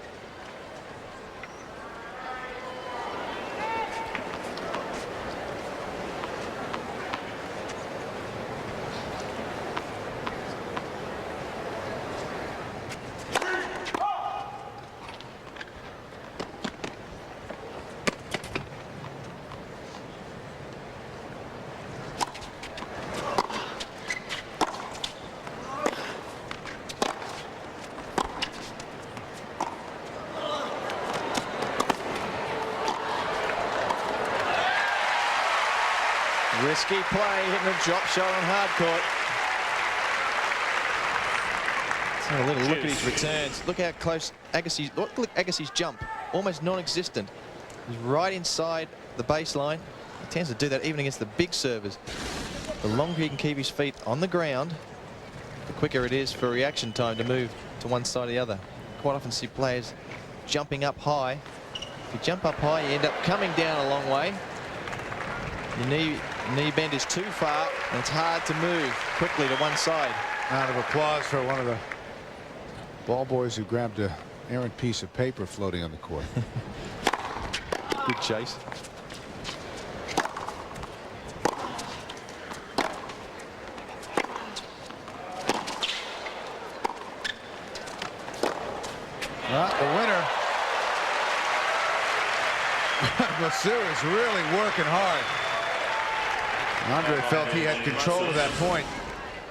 Speaker 5: Risky play, hitting a drop shot on hard court. Let's have a little look at his returns. Look how close Agassi's, look Agassi's jump, almost non-existent. He's right inside the baseline. He tends to do that even against the big servers. The longer he can keep his feet on the ground, the quicker it is for reaction time to move to one side or the other. Quite often see players jumping up high. If you jump up high, you end up coming down a long way. Your knee bend is too far, and it's hard to move quickly to one side.
Speaker 2: Round of applause for one of the ball boys who grabbed an errant piece of paper floating on the court.
Speaker 5: Good chase.
Speaker 2: The winner. Massu is really working hard. Andre felt he had control of that point.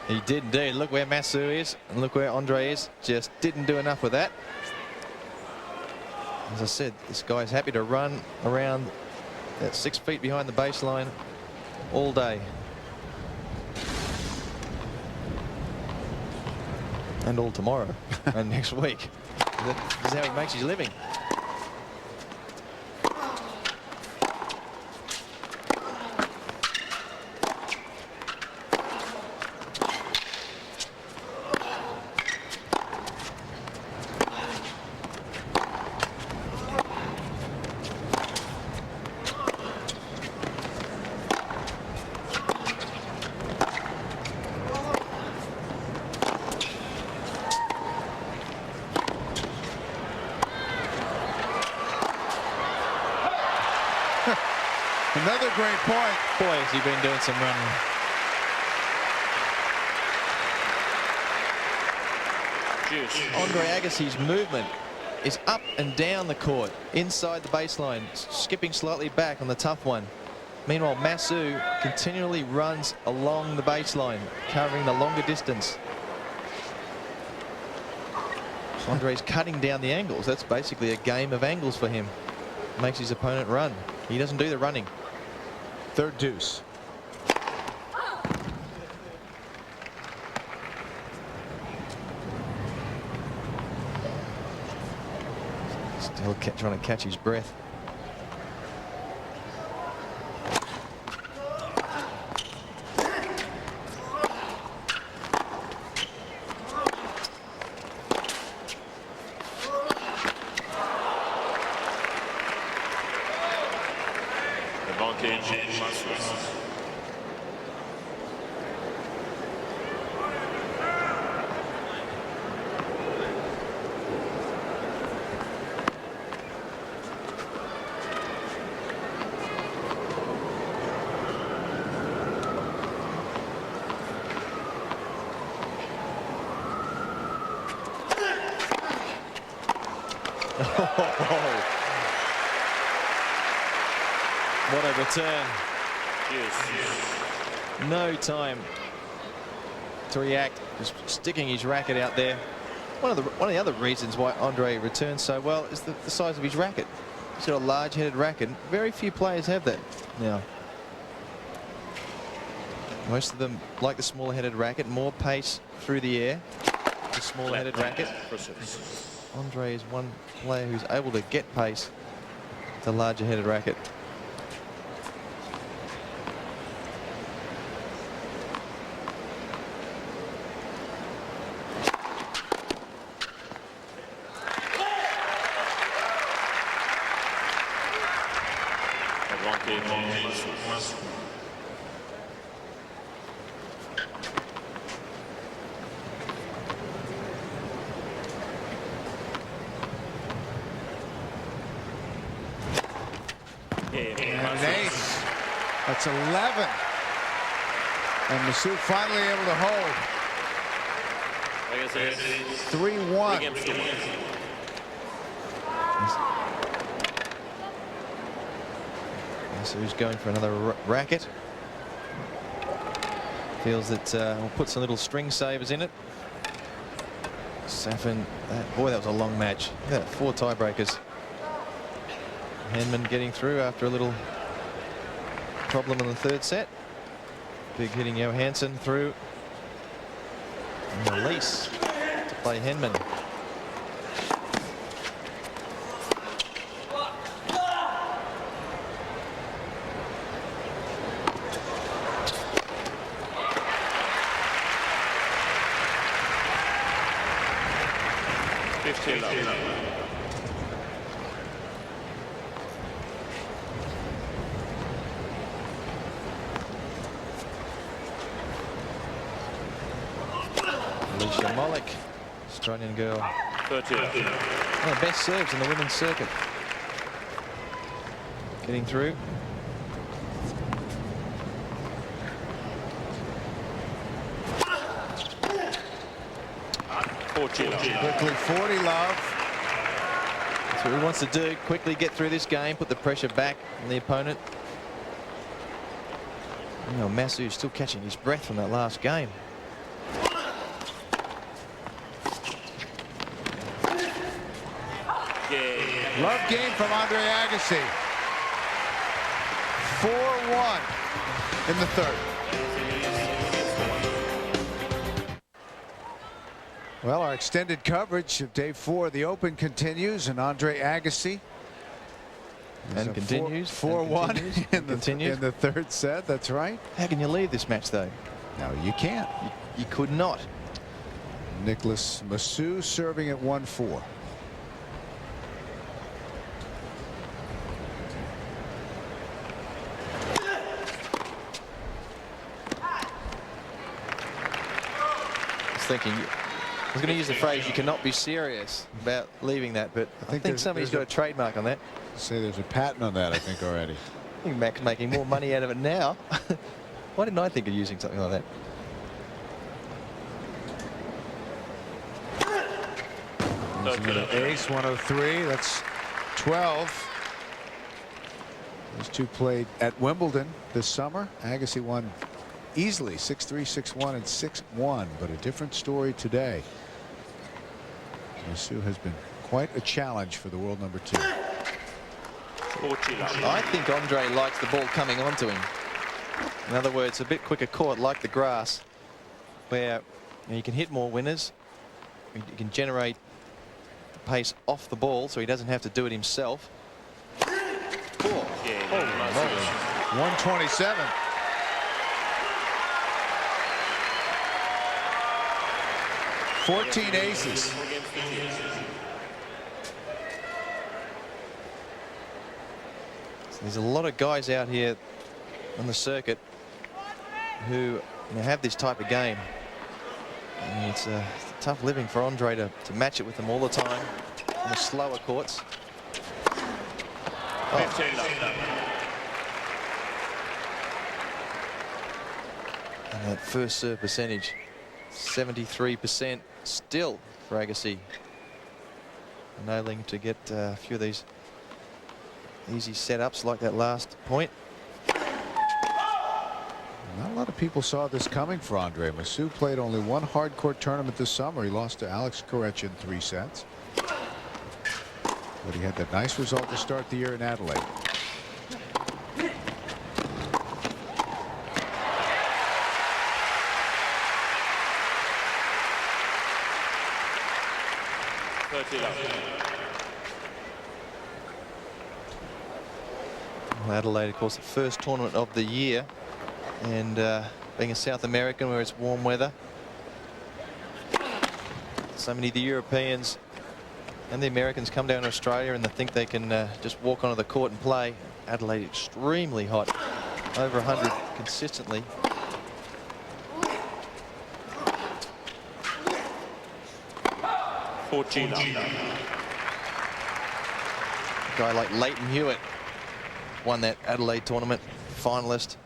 Speaker 5: He did indeed. Look where Massu is and look where Andre is. Just didn't do enough with that. As I said, this guy's happy to run around at 6 feet behind the baseline all day. And all tomorrow and next week. That is how he makes his living.
Speaker 2: Another great point.
Speaker 5: Boy, has he been doing some running. Andre Agassi's movement is up and down the court, inside the baseline, skipping slightly back on the tough one. Meanwhile, Massu continually runs along the baseline, covering the longer distance. Andre's cutting down the angles. That's basically a game of angles for him. Makes his opponent run. He doesn't do the running.
Speaker 2: Third deuce.
Speaker 5: Still trying to catch his breath.
Speaker 1: Advantage, Massu.
Speaker 4: What a return.
Speaker 1: Yes.
Speaker 4: No time to react. Just sticking his racket out there. One of the other reasons why Andre returns so well is the size of his racket. He's got a large-headed racket. Very few players have that now. Most of them like the smaller-headed racket, more pace through the air. The smaller-headed racket. Andre is one player who's able to get pace with a larger-headed racket.
Speaker 2: And an ace. That's 11. And Massu finally able to hold.
Speaker 1: I guess it's
Speaker 2: 3-1.
Speaker 5: So he's going for another racket. Feels that we'll put some little string savers in it. Safin, boy, that was a long match. Yeah, 4 tiebreakers. Henman getting through after a little problem in the 3rd set. Big hitting Johansson through. And release to play Henman. Alicia Mollick, Australian girl.
Speaker 1: 30.
Speaker 5: One of the best serves in the women's circuit. Getting through.
Speaker 2: Quickly 40 love.
Speaker 5: That's what he wants to do. Quickly get through this game, put the pressure back on the opponent. You know, Massu still catching his breath from that last game.
Speaker 2: Love game from Andre Agassi. 4-1 in the 3rd. Well, our extended coverage of day 4 of the Open continues, and Andre Agassi
Speaker 5: And continues.
Speaker 2: 4-1 in the 3rd set. That's right.
Speaker 5: How can you leave this match, though?
Speaker 2: No, you can't.
Speaker 5: You could not.
Speaker 2: Nicolas Massu serving at 1-4.
Speaker 5: Thinking, I was going to use the phrase, you cannot be serious about leaving that, but I think somebody's got a trademark on that.
Speaker 2: Say there's a patent on that, I think, already.
Speaker 5: I think Mac's making more money out of it now. Why didn't I think of using something like that?
Speaker 2: Ace 103. That's 12. These two played at Wimbledon this summer. Agassi won easily 6-3, 6-1, and 6-1, but a different story today. Massu has been quite a challenge for the world number 2.
Speaker 5: I think Andre likes the ball coming onto him. In other words, a bit quicker court like the grass, where you can hit more winners. You can generate pace off the ball, so he doesn't have to do it himself.
Speaker 2: 127. Fourteen aces.
Speaker 5: There's a lot of guys out here on the circuit who have this type of game. And it's a tough living for Andre to match it with them all the time on the slower courts. And that first serve percentage, 73% still for Agassi. Nailing to get a few of these easy setups like that last point.
Speaker 2: Not a lot of people saw this coming for Andre. Massu played only one hard court tournament this summer. He lost to Alex Korech in 3 sets. But he had that nice result to start the year in Adelaide.
Speaker 5: Adelaide, of course, the first tournament of the year, and being a South American where it's warm weather, so many of the Europeans and the Americans come down to Australia and they think they can just walk onto the court and play. Adelaide extremely hot, over 100 consistently. A guy like Leighton Hewitt won that Adelaide tournament, finalist.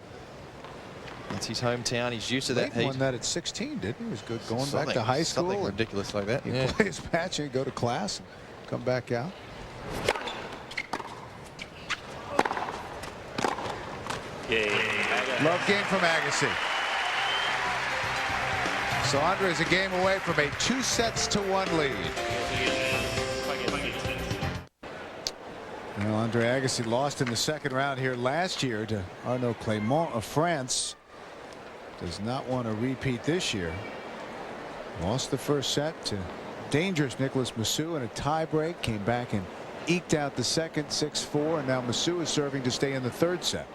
Speaker 5: It's his hometown. He's used to that heat.
Speaker 2: Won that at 16, didn't he? He was good going back to high school.
Speaker 5: Something ridiculous like that.
Speaker 2: He'd play his match and go to class and come back out. Love game from Agassi. So Andre is a game away from a 2-1 lead. Well, Andre Agassi lost in the second round here last year to Arnaud Clément of France. Does not want to repeat this year. Lost the first set to dangerous Nicolas Massu in a tiebreak. Came back and eked out the second, 6-4. And now Massu is serving to stay in the third set.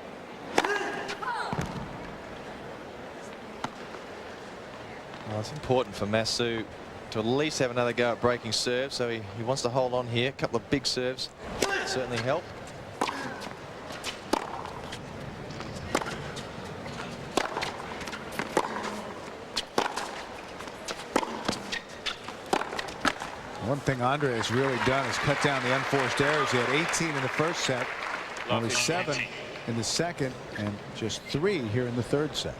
Speaker 5: Well, it's important for Massu to at least have another go at breaking serve, so he wants to hold on here. A couple of big serves certainly help.
Speaker 2: One thing Andre has really done is cut down the unforced errors. He had 18 in the first set, only 7 in the second, and just 3 here in the third set.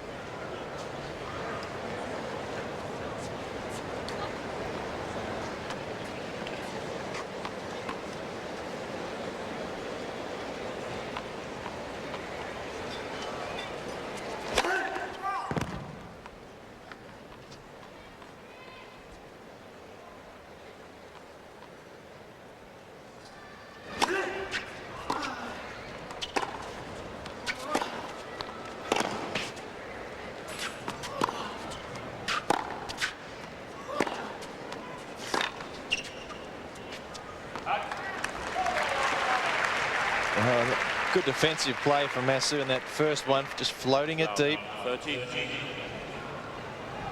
Speaker 5: Good defensive play from Massu in that first one, just floating it deep.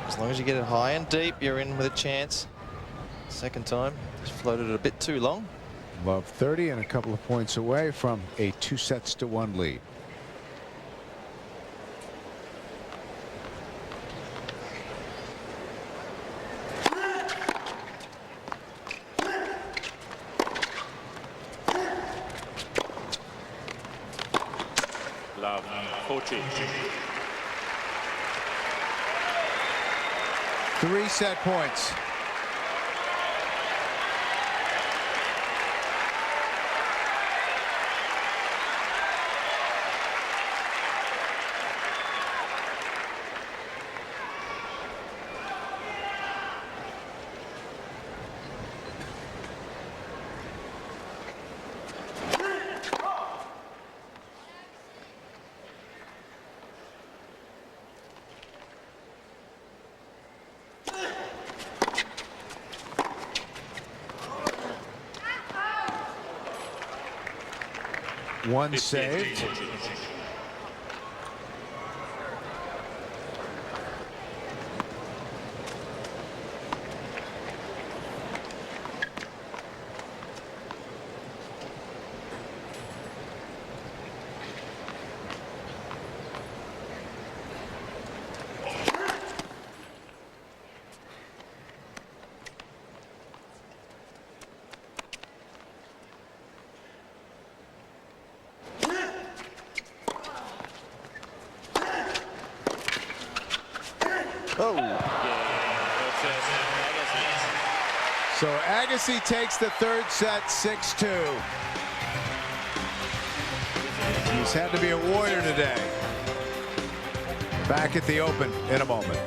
Speaker 5: As long as you get it high and deep, you're in with a chance. Second time, just floated it a bit too long.
Speaker 2: Above 30 and a couple of points away from a 2-1 lead. Three set points. One saved.
Speaker 5: Oh.
Speaker 2: So Agassi takes the third set 6-2. He's had to be a warrior today. Back at the Open in a moment.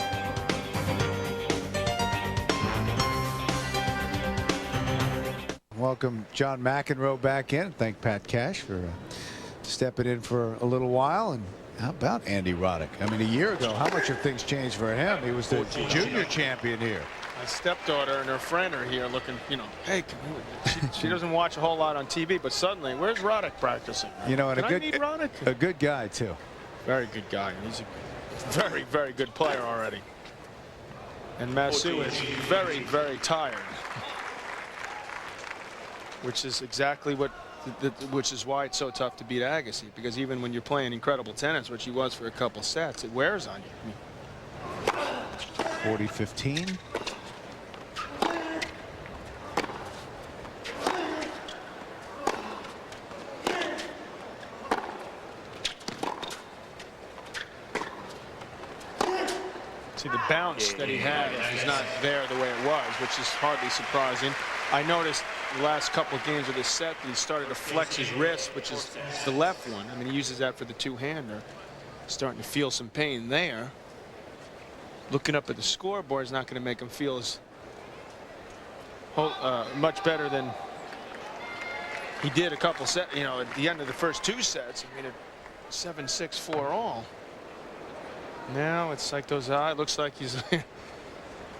Speaker 2: Welcome John McEnroe back in. Thank Pat Cash for stepping in for a little while. And how about Andy Roddick? I mean, a year ago, how much have things changed for him? He was the junior champion here.
Speaker 3: My stepdaughter and her friend are here looking, you know, hey, she doesn't watch a whole lot on TV, but suddenly, where's Roddick practicing?
Speaker 2: You know, and
Speaker 3: a
Speaker 2: good guy, too.
Speaker 3: Very good guy. He's a very, very good player already. And Massu is very, very tired. Which is exactly what, which is why it's so tough to beat Agassi, because even when you're playing incredible tennis, which he was for a couple sets, it wears on you.
Speaker 2: 40-15.
Speaker 3: See, the bounce that he had is not there the way it was, which is hardly surprising. I noticed the last couple of games of this set that he started to flex his wrist, which is the left one. I mean, he uses that for the two-hander. Starting to feel some pain there. Looking up at the scoreboard is not going to make him feel as much better than he did a couple sets. You know, at the end of the first two sets, I mean, 7-6 4 all. Now it's like those eyes. Looks like he's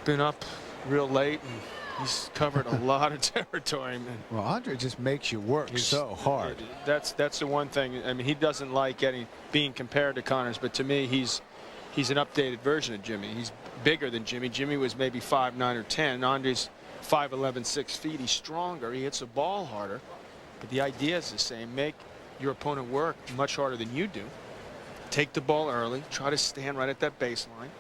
Speaker 3: been up real late and he's covered a lot of territory, man.
Speaker 2: Well, Andre just makes you work so hard.
Speaker 3: That's the one thing. I mean, he doesn't like being compared to Connors, but to me, he's an updated version of Jimmy. He's bigger than Jimmy. Jimmy was maybe 5'9" or 10. Andre's 5'11", 6 feet. He's stronger. He hits the ball harder, but the idea is the same. Make your opponent work much harder than you do. Take the ball early. Try to stand right at that baseline.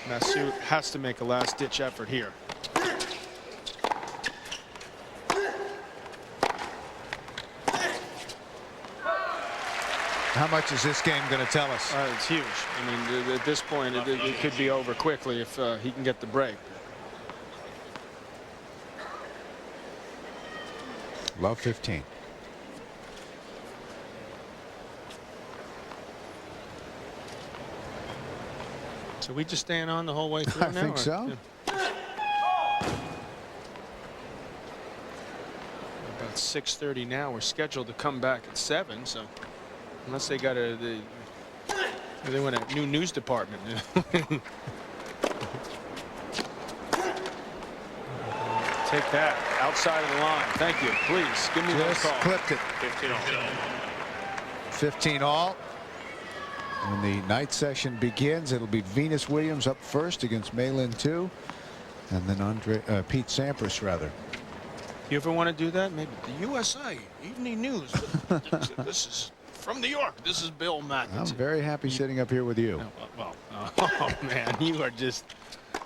Speaker 3: Massu has to make a last-ditch effort here.
Speaker 2: How much is this game going to tell us?
Speaker 3: It's huge. I mean, at this point, it could be over quickly if he can get the break.
Speaker 2: Love 15.
Speaker 3: So we just staying on the whole way through
Speaker 2: I
Speaker 3: now?
Speaker 2: think so.
Speaker 3: Yeah. About 6:30 now. We're scheduled to come back at 7. So unless they got they want a new news department. Take that outside of the line. Thank you. Please give me those calls.
Speaker 2: Clipped it.
Speaker 1: 15 all.
Speaker 2: 15 all. When the night session begins, it'll be Venus Williams up first against Malin 2, and then Pete Sampras, rather.
Speaker 3: You ever want to do that? Maybe the USA Evening News. This is from New York. This is Bill Mackett.
Speaker 2: I'm very happy sitting up here with you.
Speaker 3: Oh man, you are just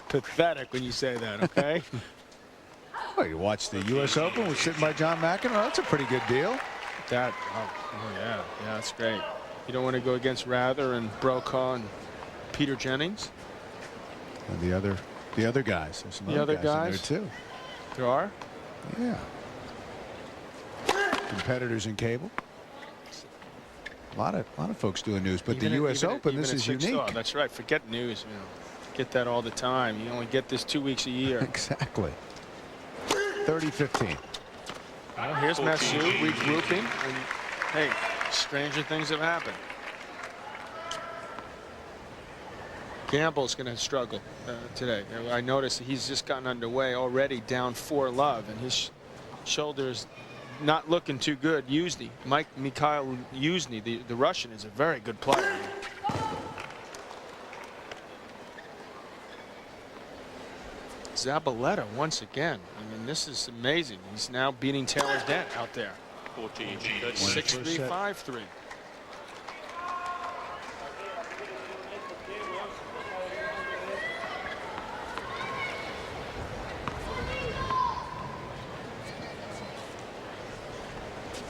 Speaker 3: pathetic when you say that. Okay.
Speaker 2: Oh, you watched the U.S. Open? We're sitting by John McEnroe. That's a pretty good deal.
Speaker 3: Oh yeah, that's great. You don't want to go against Rather and Brokaw and Peter Jennings.
Speaker 2: And the other guys. There's some other guys in there too.
Speaker 3: There are?
Speaker 2: Yeah. Competitors in cable. A lot of folks doing news, but the U.S. Open, this is unique.
Speaker 3: Oh, that's right. Forget news. You know, get that all the time. You only get this 2 weeks a year.
Speaker 2: Exactly. 30-15.
Speaker 3: Well, here's Massu regrouping, and hey, stranger things have happened. Gamble's going to struggle today. I noticed he's just gotten underway already, down 4-love, and his shoulders not looking too good. Mikhail Yuzny, the Russian, is a very good player. Zabaleta once again. I mean, this is amazing. He's now beating Taylor's Dent out there.
Speaker 1: 14.
Speaker 3: 6-3, 5-3.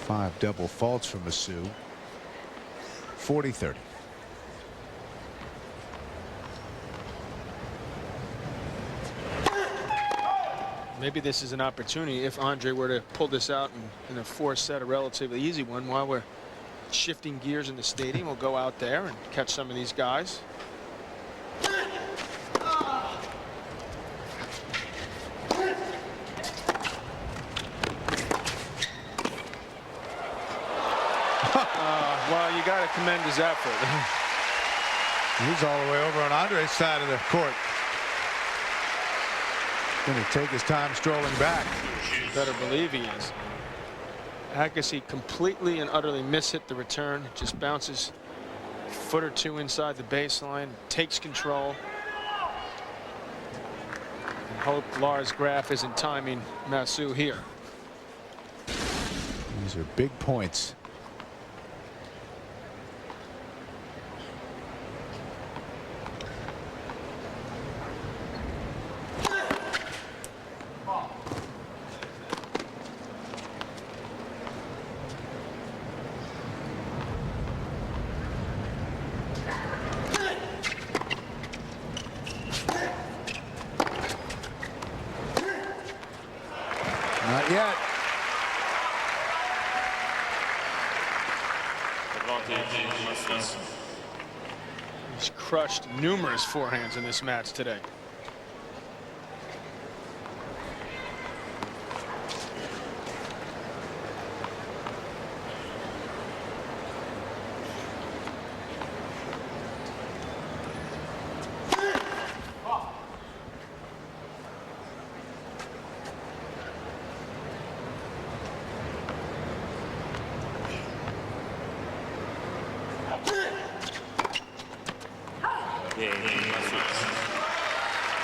Speaker 2: Five double faults from Massu. 40-30.
Speaker 3: Maybe this is an opportunity if Andre were to pull this out in a 4-set, a relatively easy one. While we're shifting gears in the stadium, we'll go out there and catch some of these guys. Well, you got to commend his effort.
Speaker 2: He's all the way over on Andre's side of the court. Going to take his time strolling back.
Speaker 3: Better believe he is. Agassi completely and utterly mishit the return. Just bounces a foot or two inside the baseline. Takes control. And hope Lars Graf isn't timing Massu here.
Speaker 2: These are big points. Not yet.
Speaker 3: He's crushed numerous forehands in this match today.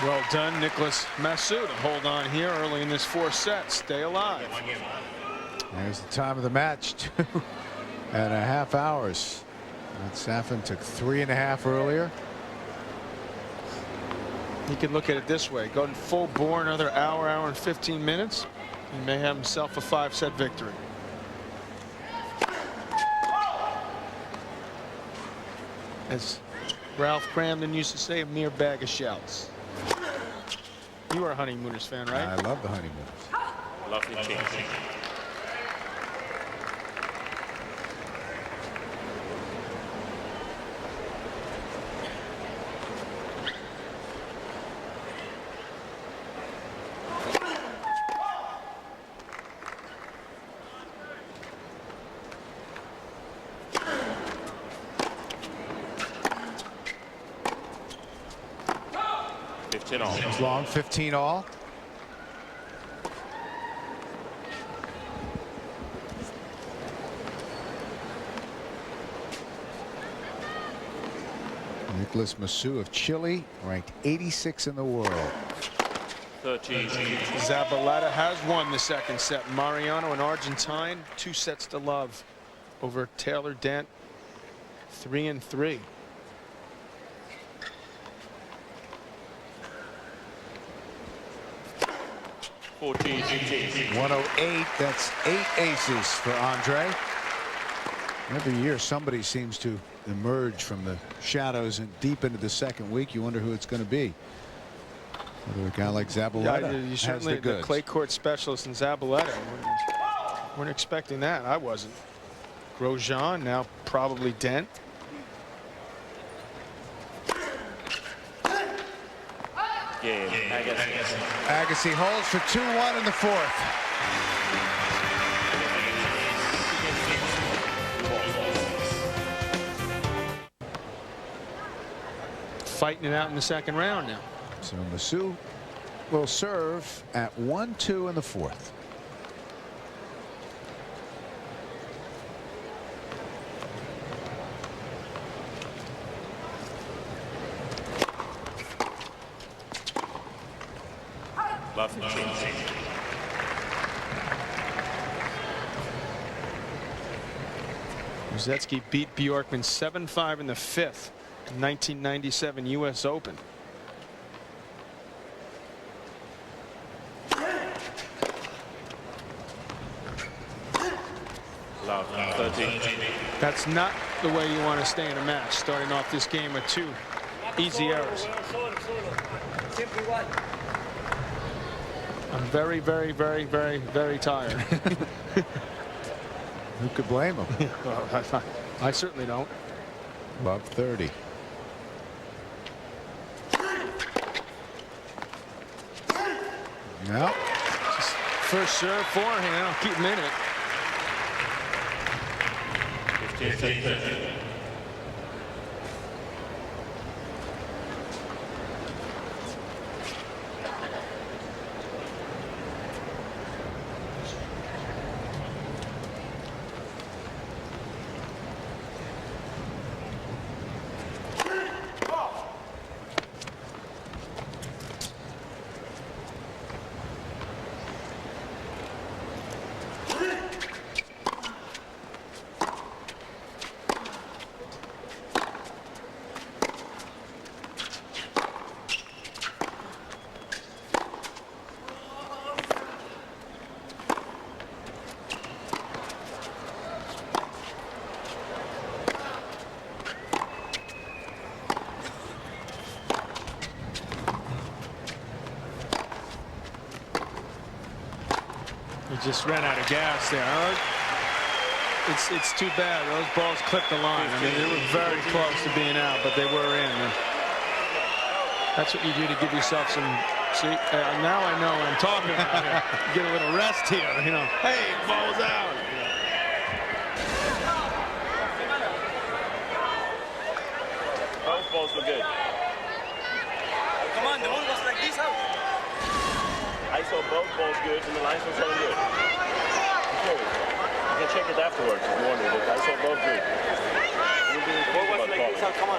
Speaker 3: Well done, Nicolas Massu, to hold on here early in this 4th set. Stay alive.
Speaker 2: There's the time of the match, 2.5 hours. Safin took 3.5 earlier.
Speaker 3: He could look at it this way. Go full bore another hour and 15 minutes. He may have himself a 5-set victory. As Ralph Cramden used to say, a mere bag of shouts. You are a Honeymooners fan, right?
Speaker 2: I love the Honeymooners.
Speaker 1: Lovely team.
Speaker 2: It's long, 15 all. Nicolas Massu of Chile, ranked 86 in the world.
Speaker 1: 13.
Speaker 3: Zabaleta has won the 2nd set. Mariano, an Argentine, 2 sets to love over Taylor Dent, 3-3.
Speaker 2: 108. That's 8 aces for Andre. Every year somebody seems to emerge from the shadows and deep into the 2nd week. You wonder who it's going to be. Whether a guy like Zabaleta
Speaker 3: you
Speaker 2: has
Speaker 3: certainly
Speaker 2: the goods.
Speaker 3: the clay court specialist in Zabaleta. Weren't expecting that. I wasn't. Grosjean, now probably Dent.
Speaker 2: Agassi holds for 2-1 in the 4th.
Speaker 3: Fighting it out in the 2nd round now.
Speaker 2: So Massu will serve at 1-2 in the 4th.
Speaker 3: Rosetsky beat Bjorkman 7-5 in the 5th 1997 U.S. Open. That's not the way you want to stay in a match, starting off this game with 2 easy errors. I'm very, very, very, very, very tired.
Speaker 2: Who could blame him?
Speaker 3: Well, I certainly don't.
Speaker 2: Above 30. No.
Speaker 3: Just first serve, forehand. I'll keep him in it.
Speaker 1: 15 seconds.
Speaker 3: He just ran out of gas there. It's too bad. Those balls clipped the line. I mean, they were very close to being out, but they were in. That's what you do to give yourself some. See, now I know what I'm talking about here. Get a little rest here, you know. Hey, the ball's out. You know.
Speaker 1: Both balls were good.
Speaker 6: Come on, the one was like this out.
Speaker 1: I saw both balls good and the lines were showing good. You can check it afterwards if you want to, but I saw both good.
Speaker 6: The ball was like this out. Come on.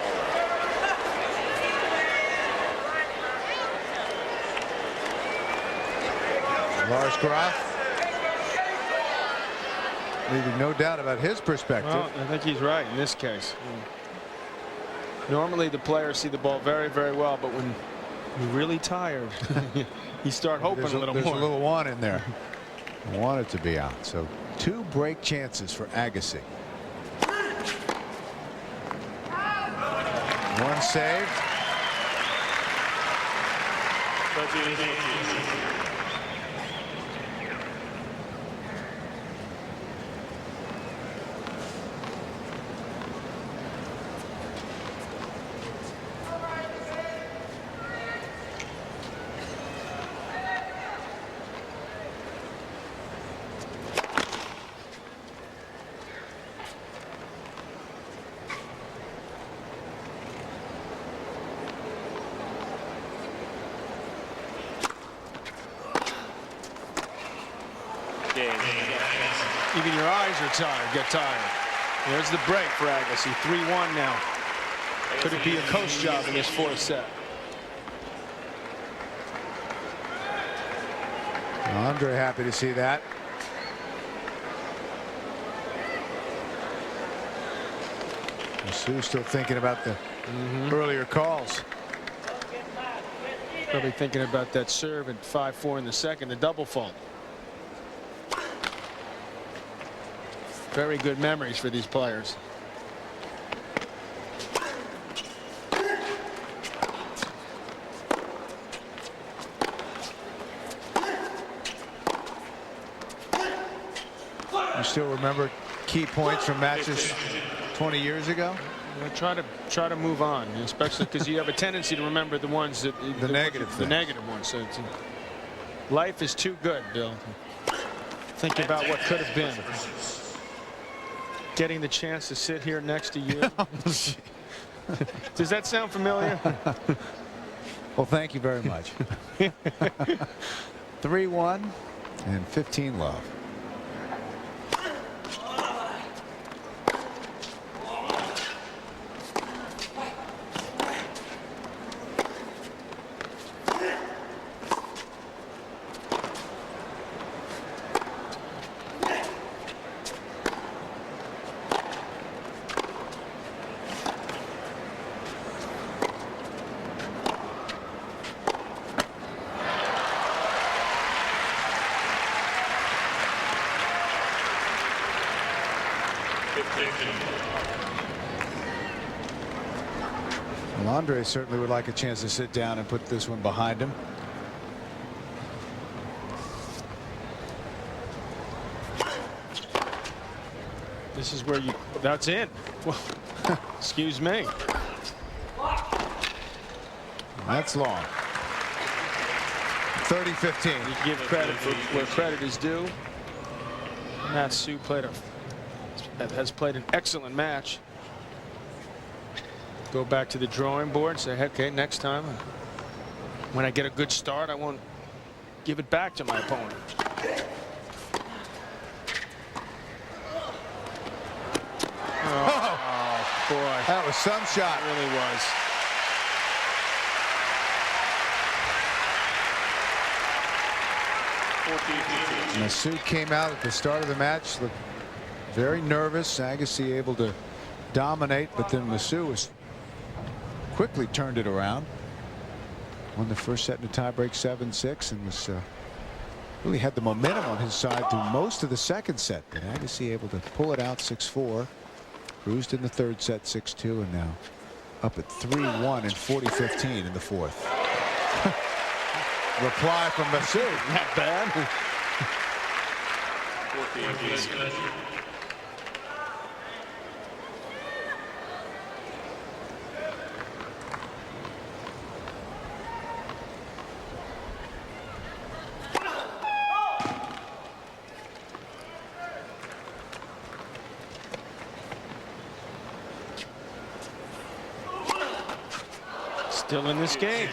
Speaker 2: Lars Graf. Leaving no doubt about his perspective.
Speaker 3: Well, I think he's right in this case. Normally the players see the ball very, very well, but when you're really tired, you start hoping
Speaker 2: There's
Speaker 3: a little
Speaker 2: there's
Speaker 3: more.
Speaker 2: a little one in there. I want it to be out. So 2 break chances for Agassi. 1 saved.
Speaker 1: 13.
Speaker 3: Even your eyes are tired, get tired. There's the break for Agassi. 3-1 now. Could it be a coast job in this 4th set?
Speaker 2: Andre happy to see that. Massu still thinking about the earlier calls.
Speaker 3: Probably thinking about that serve at 5-4 in the second, the double fault. Very good memories for these players.
Speaker 2: You still remember key points from matches 20 years ago?
Speaker 3: Try to move on, especially because you have a tendency to remember the ones that
Speaker 2: The negative
Speaker 3: the
Speaker 2: things.
Speaker 3: negative ones. So life is too good, Bill. Think about what could have been. Getting the chance to sit here next to you. Does that sound familiar?
Speaker 2: Well, thank you very much. 3-1 and 15 love. Well, Andre certainly would like a chance to sit down and put this one behind him.
Speaker 3: This is where that's in. Well, excuse me.
Speaker 2: That's long. 30-15.
Speaker 3: You give credit for where credit is due. Massu has played an excellent match. Go back to the drawing board and say, okay, next time, when I get a good start, I won't give it back to my opponent. Oh, boy.
Speaker 2: That was some shot.
Speaker 3: It really was.
Speaker 2: Massu came out at the start of the match, looked very nervous. Agassi able to dominate, but then Massu was quickly turned it around. Won the first set in a tiebreak 7-6 and was really had the momentum on his side through most of the second set. But Agassi able to pull it out 6-4. Cruised in the third set 6-2 and now up at 3-1 and 40-15 in the fourth. Reply from Massu.
Speaker 3: Not bad. Still in this game.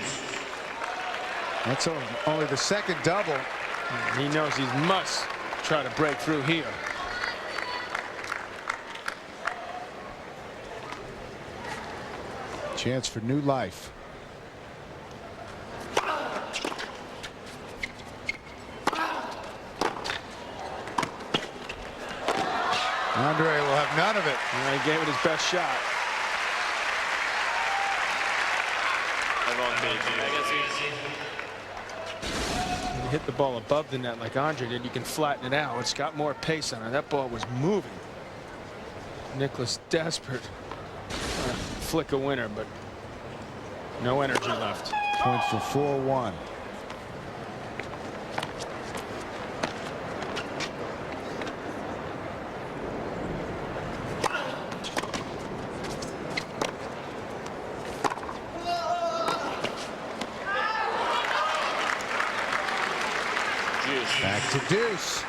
Speaker 2: That's only the second double.
Speaker 3: He knows he must try to break through here.
Speaker 2: Chance for new life. Andre will have none of it.
Speaker 3: And he gave it his best shot. You hit the ball above the net like Andre did, you can flatten it out. It's got more pace on it. That ball was moving. Nicolas desperate. Flick a winner, but no energy left.
Speaker 2: Point for 4-1. Back to deuce.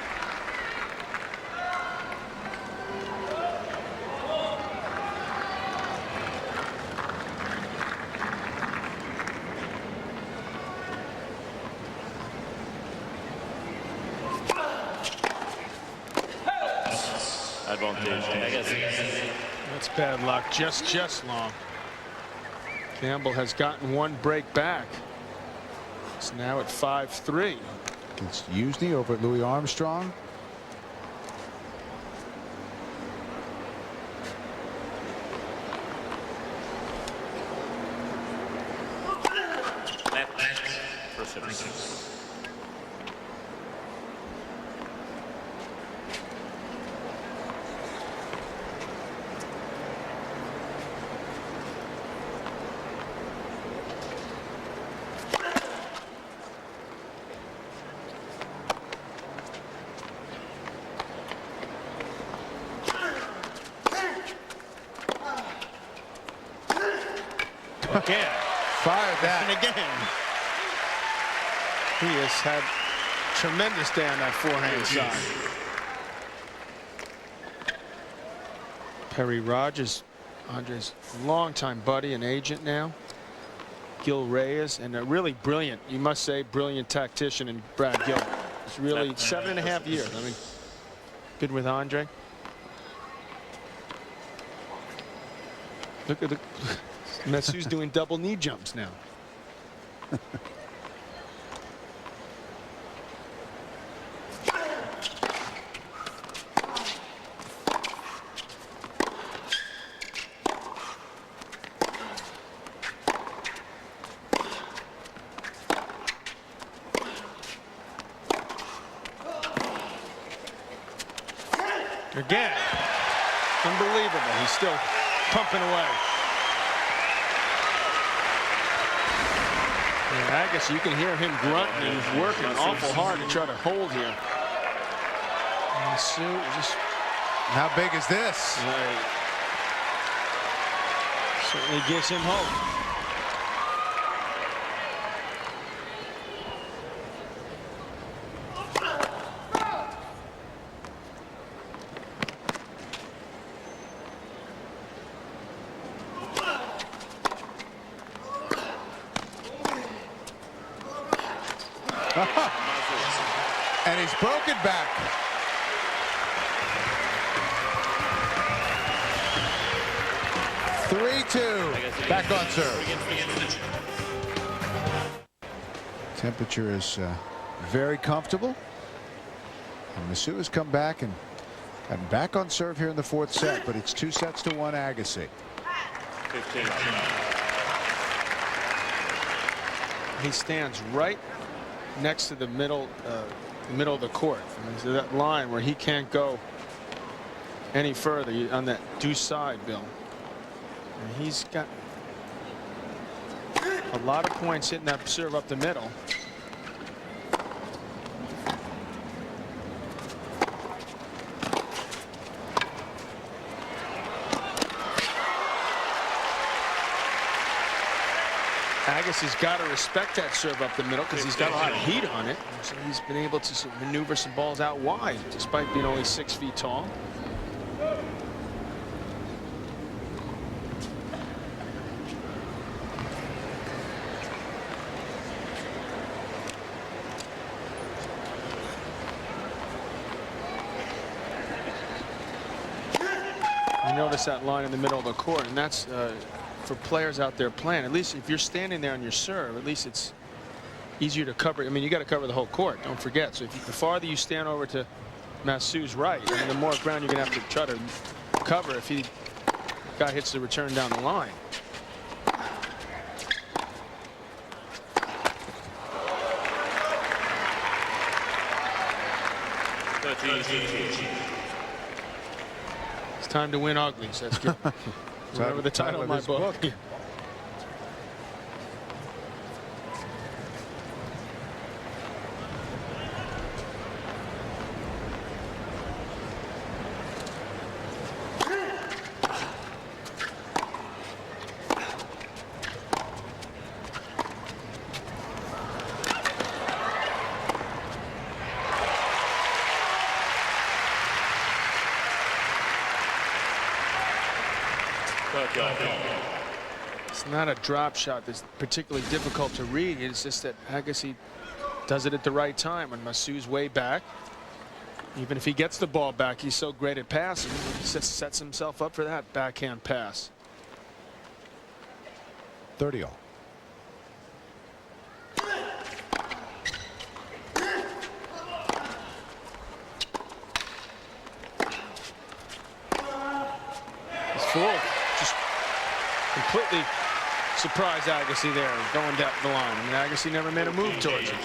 Speaker 1: Advantage, Agassi.
Speaker 3: That's bad luck. Just long. Campbell has gotten one break back. It's now at 5-3.
Speaker 2: Against Usney over at Louis Armstrong.
Speaker 3: Again.
Speaker 2: Fired that.
Speaker 3: And again. He has had tremendous day on that forehand side. Perry Rogers, Andre's longtime buddy and agent now. Gil Reyes, and a really brilliant, you must say, brilliant tactician in Brad Gilbert. It's really 7.5 years. I mean, good with Andre. Look at the Massu's doing double knee jumps now. Again, unbelievable. He's still pumping away. And Agassi, you can hear him grunting and working awful hard to try to hold here. And Massu just
Speaker 2: How big is this?
Speaker 3: Right. Certainly gives him hope.
Speaker 2: And he's broken back. Back on serve. Temperature is very comfortable. And Massu has come back and gotten back on serve here in the fourth set, but it's 2-1 Agassi.
Speaker 1: 15.
Speaker 3: He stands right next to the middle of the court. I mean, so that line where he can't go any further on that deuce side, Bill. And he's got a lot of points hitting that serve up the middle. Agassi's got to respect that serve up the middle because he's got a lot of heat on it. So he's been able to sort of maneuver some balls out wide despite being only 6 feet tall. You notice that line in the middle of the court, and that's for players out there playing. At least if you're standing there on your serve, at least it's easier to cover. I mean, you got to cover the whole court, don't forget. So if the farther you stand over to Massu's right, I mean, the more ground you're going to have to try to cover if the guy hits the return down the line. It's time to win uglies. That's good. Remember the title of my book. It's not a drop shot that's particularly difficult to read. It's just that Agassi does it at the right time when Massu's way back. Even if he gets the ball back, he's so great at passing. He just sets himself up for that backhand pass.
Speaker 2: 30 all.
Speaker 3: He's full. Just completely surprised Agassi there going down the line. I mean, Agassi never made a move towards him.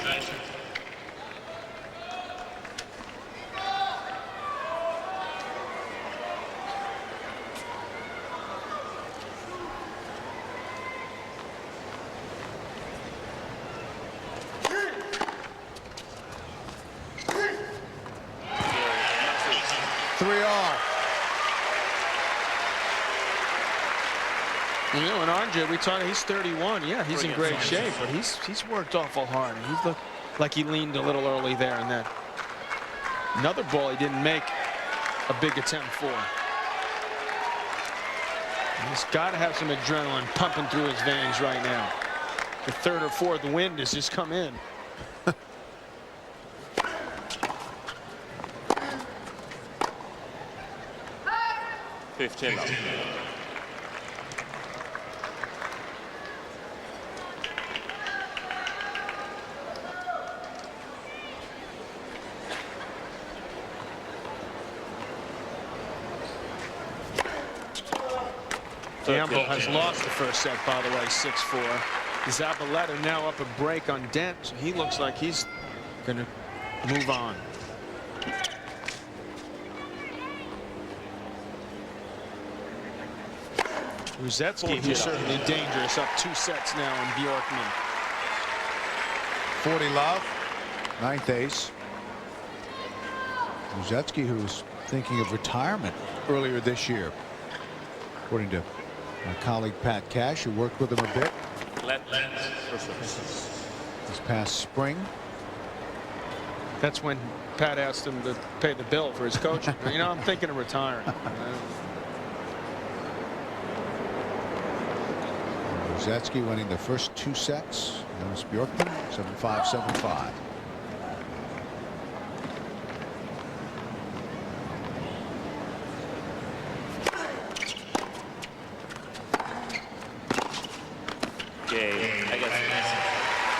Speaker 3: You know, and Andre, we talked, he's 31. Yeah, he's in great shape, but he's worked awful hard. And he's looked like he leaned a little early there in that. Another ball he didn't make a big attempt for. And he's got to have some adrenaline pumping through his veins right now. The third or fourth wind has just come in. Gamble has lost the first set, by the way, 6-4. Zabaleta now up a break on Dent, so he looks like he's going to move on. Ruzetsky, who's certainly dangerous, up 2 sets now in Bjorkman.
Speaker 2: 40 love, 9th ace. Ruzetsky, who's thinking of retirement earlier this year, according to my colleague Pat Cash, who worked with him a bit this past spring.
Speaker 3: That's when Pat asked him to pay the bill for his coaching. You know, I'm thinking of retiring.
Speaker 2: Rosetsky winning the first 2 sets. That was Bjorkman, 7-5, 7-5.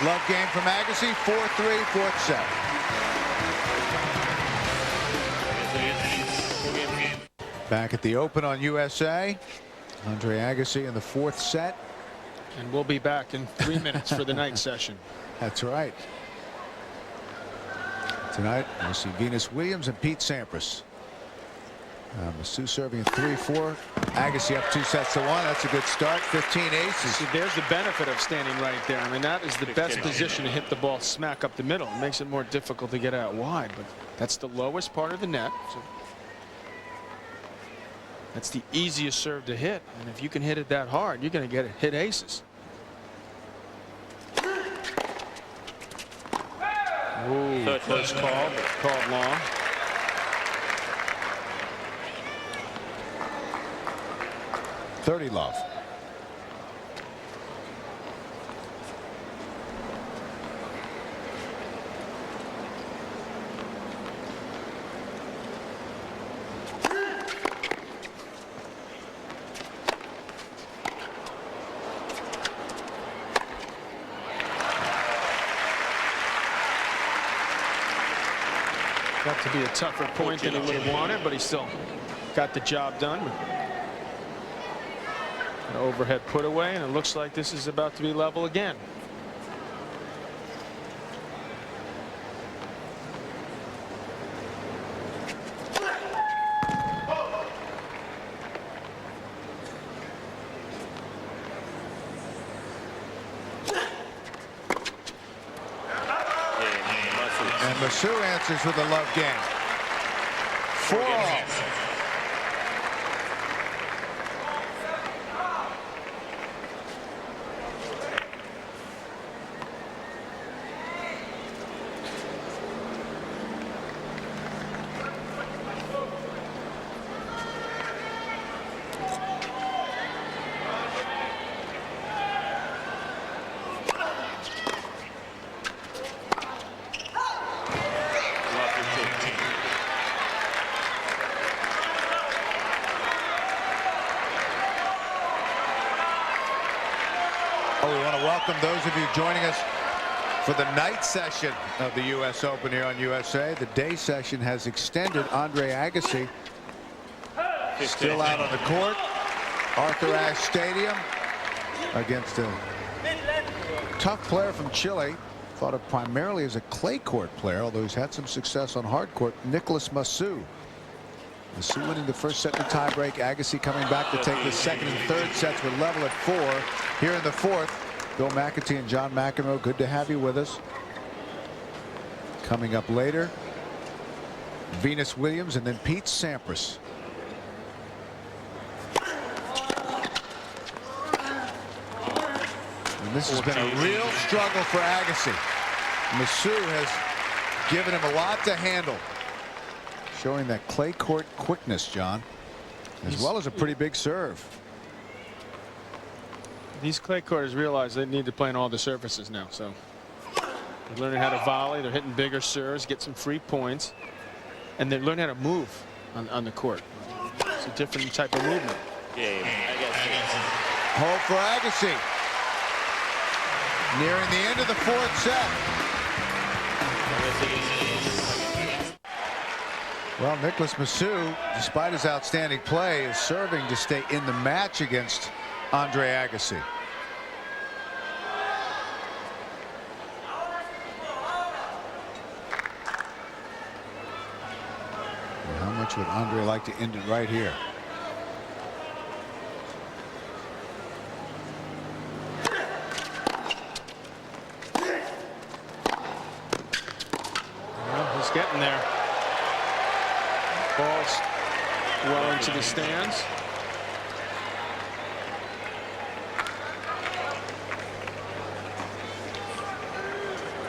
Speaker 2: Love game from Agassi, 4-3, 4th set. Back at the Open on USA, Andre Agassi in the 4th set.
Speaker 3: And we'll be back in 3 minutes for the night session.
Speaker 2: That's right. Tonight, we'll see Venus Williams and Pete Sampras. Massu serving at 3-4. Agassi up 2 sets to 1. That's a good start. 15 aces.
Speaker 3: See, there's the benefit of standing right there. I mean, that is the best position to hit the ball smack up the middle. It makes it more difficult to get out wide, but that's the lowest part of the net. So that's the easiest serve to hit. And if you can hit it that hard, you're going to get it hit aces. Ooh, close call, but called long.
Speaker 2: Love.
Speaker 3: Got to be a tougher point than he would have wanted, but he still got the job done. An overhead put away, and it looks like this is about to be level again.
Speaker 2: And Massu answers with a love game. 4-all. We want to welcome those of you joining us for the night session of the U.S. Open here on USA. The day session has extended. Andre Agassi still out on the court. Arthur Ashe Stadium against a tough player from Chile. Thought of primarily as a clay court player, although he's had some success on hard court. Nicolas Massu. Massu winning the first set in the tiebreak. Agassi coming back to take the second and third sets. We're level at 4 here in the 4th. Bill McAtee and John McEnroe, good to have you with us. Coming up later, Venus Williams and then Pete Sampras. And this has been a real struggle for Agassi. Massu has given him a lot to handle. Showing that clay court quickness, John, as well as a pretty big serve.
Speaker 3: These clay courters realize they need to play on all the surfaces now, so they're learning how to volley. They're hitting bigger serves, get some free points, and they're learning how to move on the court. It's a different type of movement.
Speaker 2: Hold for Agassi. Nearing the end of the 4th set. Well, Nicolas Massu, despite his outstanding play, is serving to stay in the match against Andre Agassi. How much would Andre like to end it right here?
Speaker 3: Well, he's getting there. Balls well into the stands.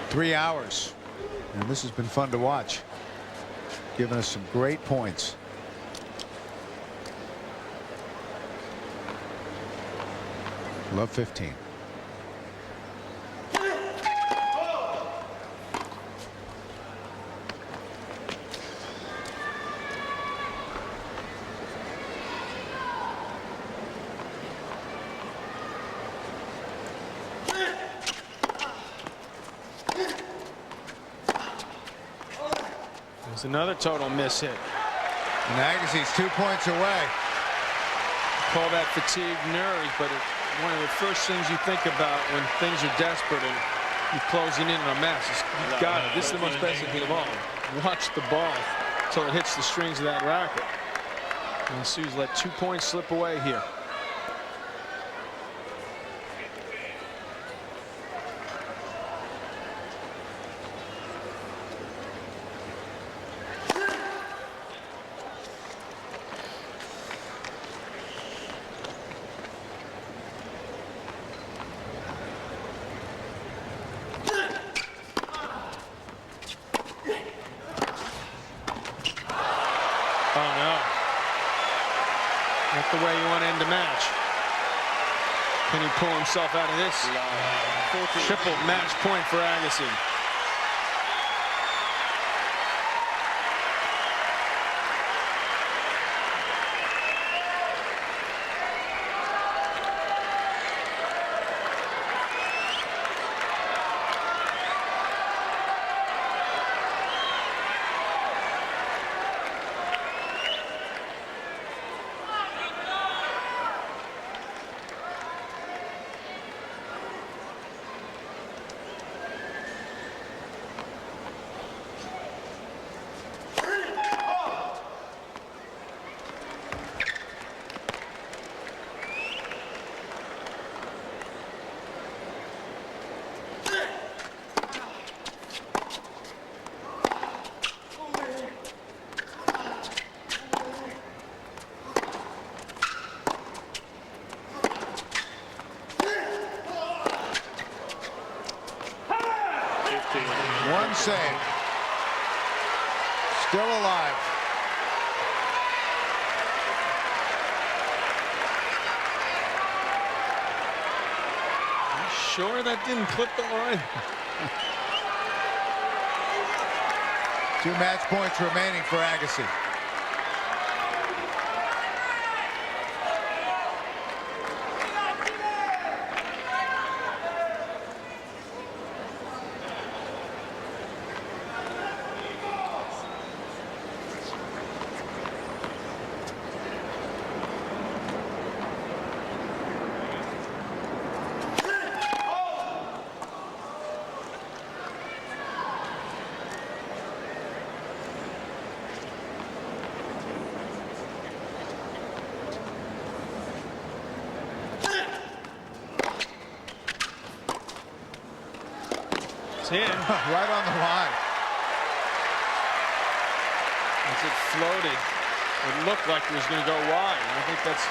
Speaker 2: Three hours, and this has been fun to watch. Giving us some great points. Love 15.
Speaker 3: There's another total miss hit.
Speaker 2: And Agassi's 2 points away.
Speaker 3: Call that fatigue nerves, but it's one of the first things you think about when things are desperate and you're closing in on a match. You've got it. This is the most basic thing of all. Watch the ball until it hits the strings of that racket. And Massu's let 2 points slip away here. Oh, no. Not the way you want to end the match. Can he pull himself out of this? Triple match point for Agassi.
Speaker 2: One save. Still alive.
Speaker 3: Sure that didn't clip the line?
Speaker 2: 2 match points remaining for Agassi.
Speaker 3: In.
Speaker 2: Right on the line.
Speaker 3: As it floated, it looked like it was going to go wide. And I think that's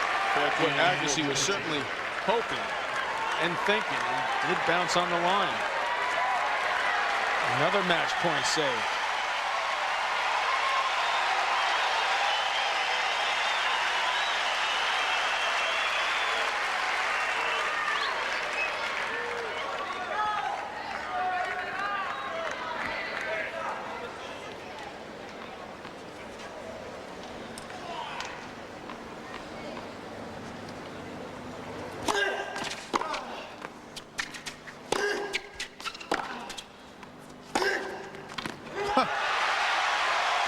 Speaker 3: what Agassi was certainly hoping and thinking. It did bounce on the line. Another match point save.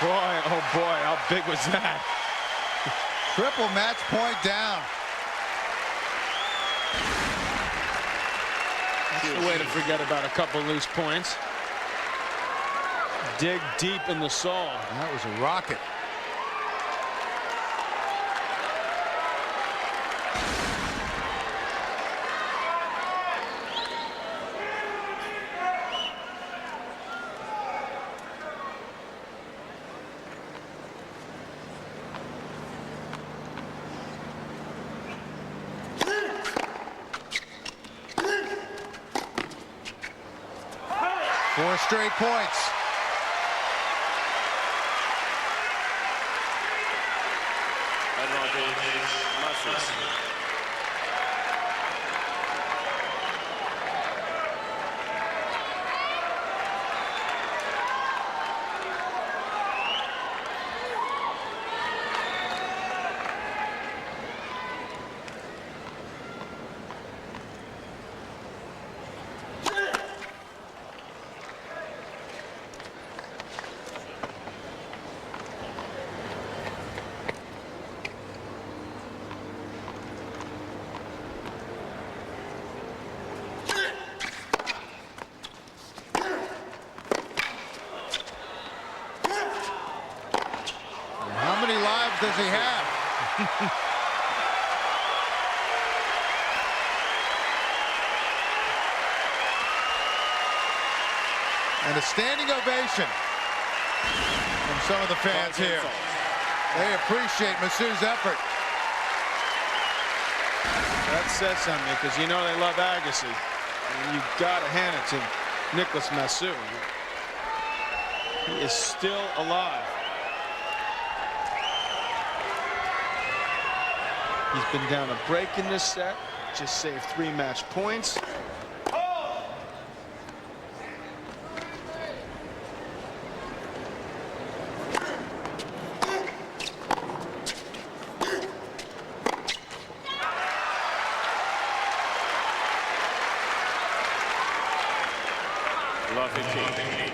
Speaker 3: Boy, oh boy, how big was that?
Speaker 2: Triple match point down.
Speaker 3: That's the way to forget about a couple loose points. Dig deep in the soul.
Speaker 2: That was a rocket. straight points.
Speaker 1: Advantage, Massu.
Speaker 2: How many lives does he have? And a standing ovation from some of the fans here. They appreciate Massu's effort.
Speaker 3: That says something, because you know they love Agassi. And you got to hand it to Nicolas Massu. He is still alive. He's been down a break in this set. Just saved 3 match points.
Speaker 1: Love 15.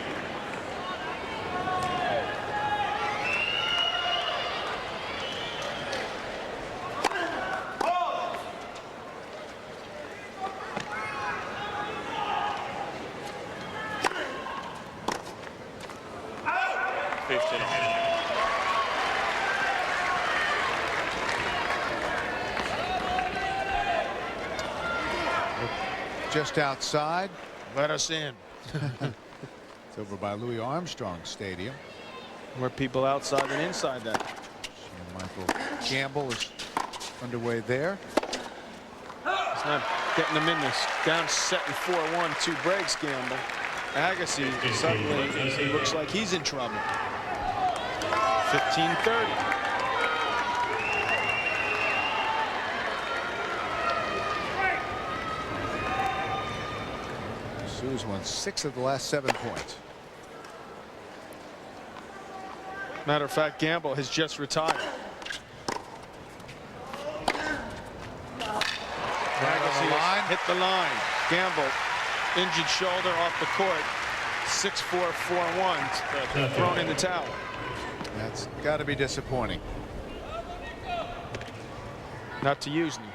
Speaker 2: Just outside.
Speaker 3: Let us in.
Speaker 2: It's over by Louis Armstrong Stadium.
Speaker 3: More people outside than inside that.
Speaker 2: And Michael Gamble is underway there.
Speaker 3: He's not getting them in this down set in 4-1, 2 breaks, Gamble. Agassi suddenly he looks like he's in trouble. 15-30.
Speaker 2: Massu's won 6 of the last 7 points.
Speaker 3: Matter of fact, Gamble has just retired. Agassi has hit the line. Gamble, injured shoulder off the court. 6-4, 4-1. Thrown in the towel.
Speaker 2: That's got to be disappointing.
Speaker 3: Not to Yuzny.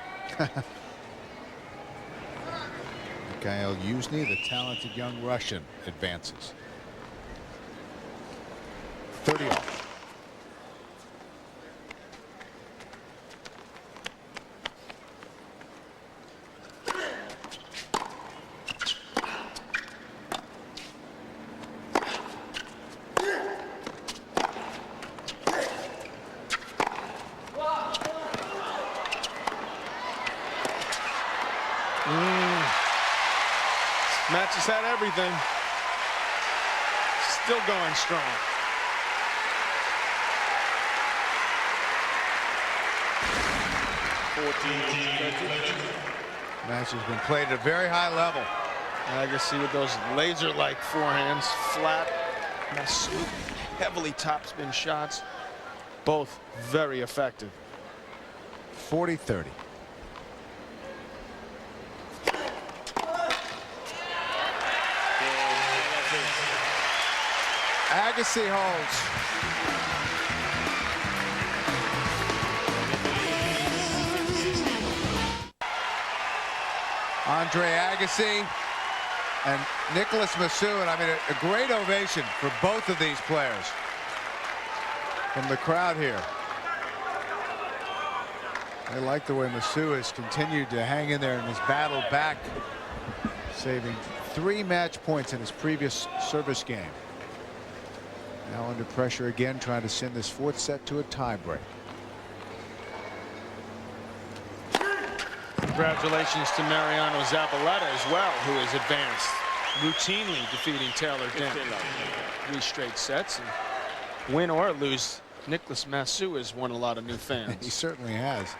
Speaker 2: Mikhail Yuzny, the talented young Russian, advances. 30 all.
Speaker 3: Match has had everything. Still going strong.
Speaker 2: Match has been played at a very high level.
Speaker 3: Agassi with those laser-like forehands, flat. Massu, heavily topspin shots. Both very effective.
Speaker 2: 40-30. Agassi holds. Andre Agassi and Nicolas Massu, and I mean a great ovation for both of these players from the crowd here. I like the way Massu has continued to hang in there in his battle back, saving 3 match points in his previous service game. Now under pressure again, trying to send this 4th set to a tiebreak.
Speaker 3: Congratulations to Mariano Zabaleta as well, who has advanced. routinely defeating Taylor Dent. 3 straight sets. And win or lose, Nicolas Massu has won a lot of new fans.
Speaker 2: He certainly has.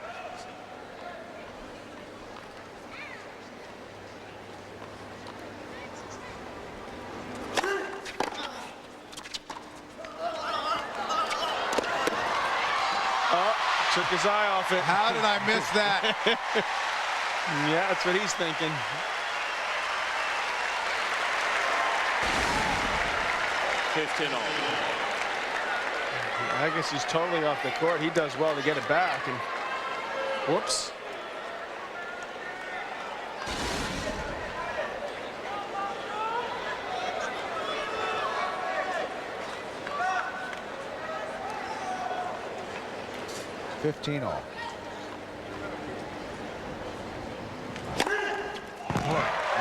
Speaker 3: Took his eye off it.
Speaker 2: How did I miss that?
Speaker 3: Yeah, that's what he's thinking. I guess he's totally off the court. He does well to get it back. And whoops.
Speaker 2: $15 all.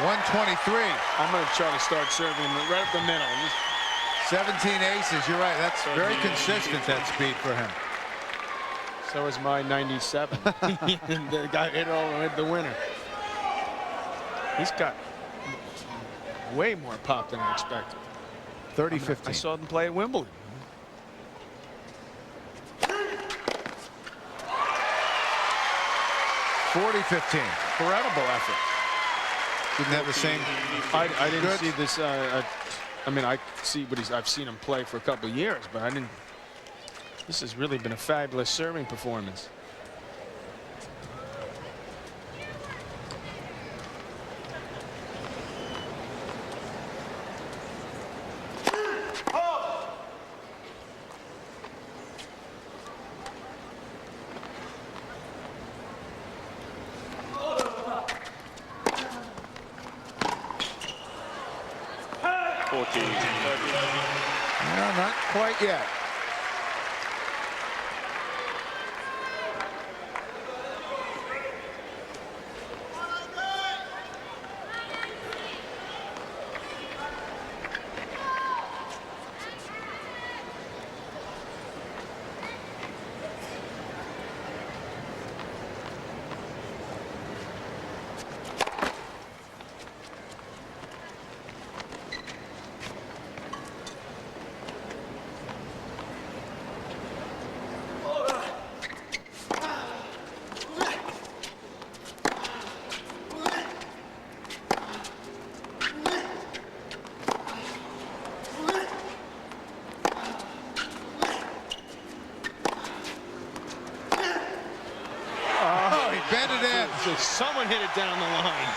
Speaker 2: 123.
Speaker 3: I'm going to try to start serving him right up the middle.
Speaker 2: 17 aces. You're right. That's very consistent, that speed for him.
Speaker 3: So is my 97. The guy hit over with the winner. He's got way more pop than I expected.
Speaker 2: 30-15.
Speaker 3: I saw them play at Wimbledon.
Speaker 2: 40-15.
Speaker 3: Incredible effort.
Speaker 2: Didn't have the same.
Speaker 3: I didn't
Speaker 2: Good.
Speaker 3: see this. I mean, I see what I've seen him play for a couple of years, but I didn't. This has really been a fabulous serving performance.
Speaker 2: No, not quite yet. Bend it in.
Speaker 3: Someone hit it down the line.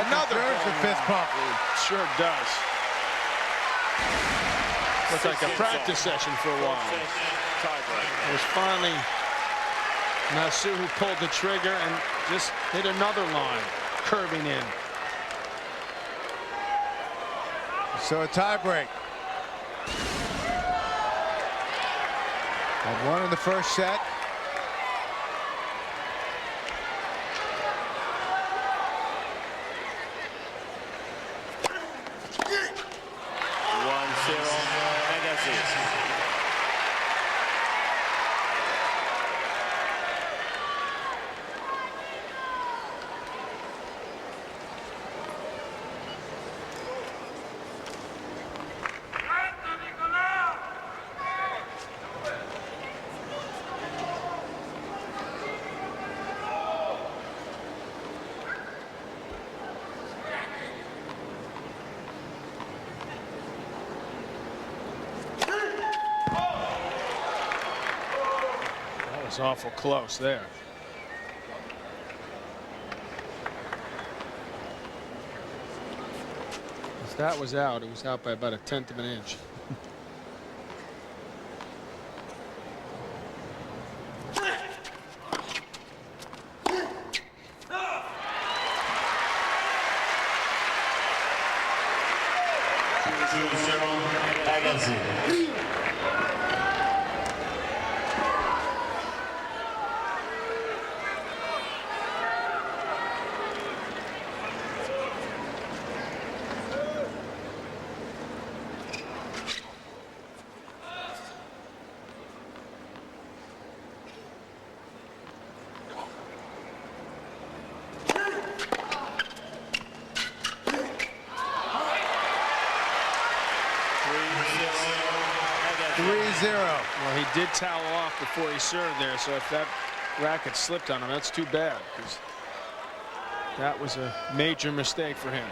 Speaker 3: Another.
Speaker 2: There's the fifth pump.
Speaker 3: Sure does. Looks like a practice session for a while. It was finally Massu who pulled the trigger and just hit another line, curving in.
Speaker 2: So a tie break. Had one in the first set.
Speaker 3: That was awful close there. If that was out, it was out by about 1/10 of an inch.
Speaker 1: Agassi.
Speaker 3: did towel off before he served there, so if that racket slipped on him, that's too bad, because that was a major mistake for him.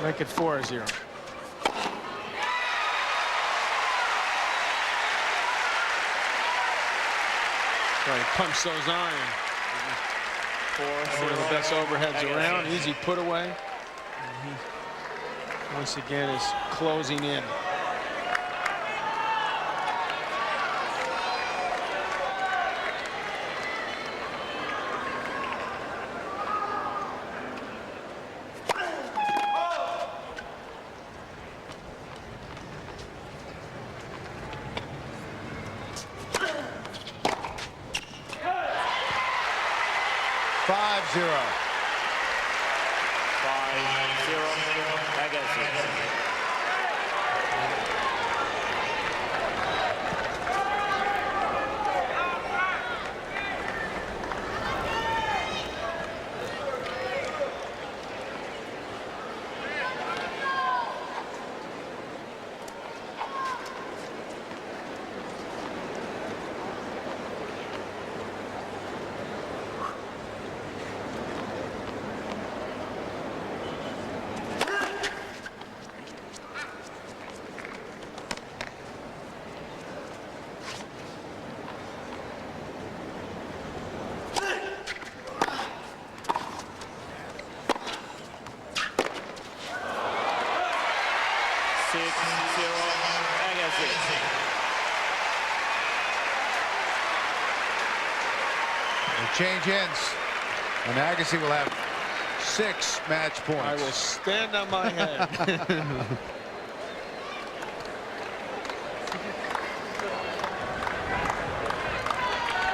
Speaker 3: Make it 4-0. So he pumps those iron. One of the best overheads around. Easy put away. And he, once again, is closing in.
Speaker 2: Change ends, and Agassi will have 6 match points.
Speaker 3: I will stand on my head.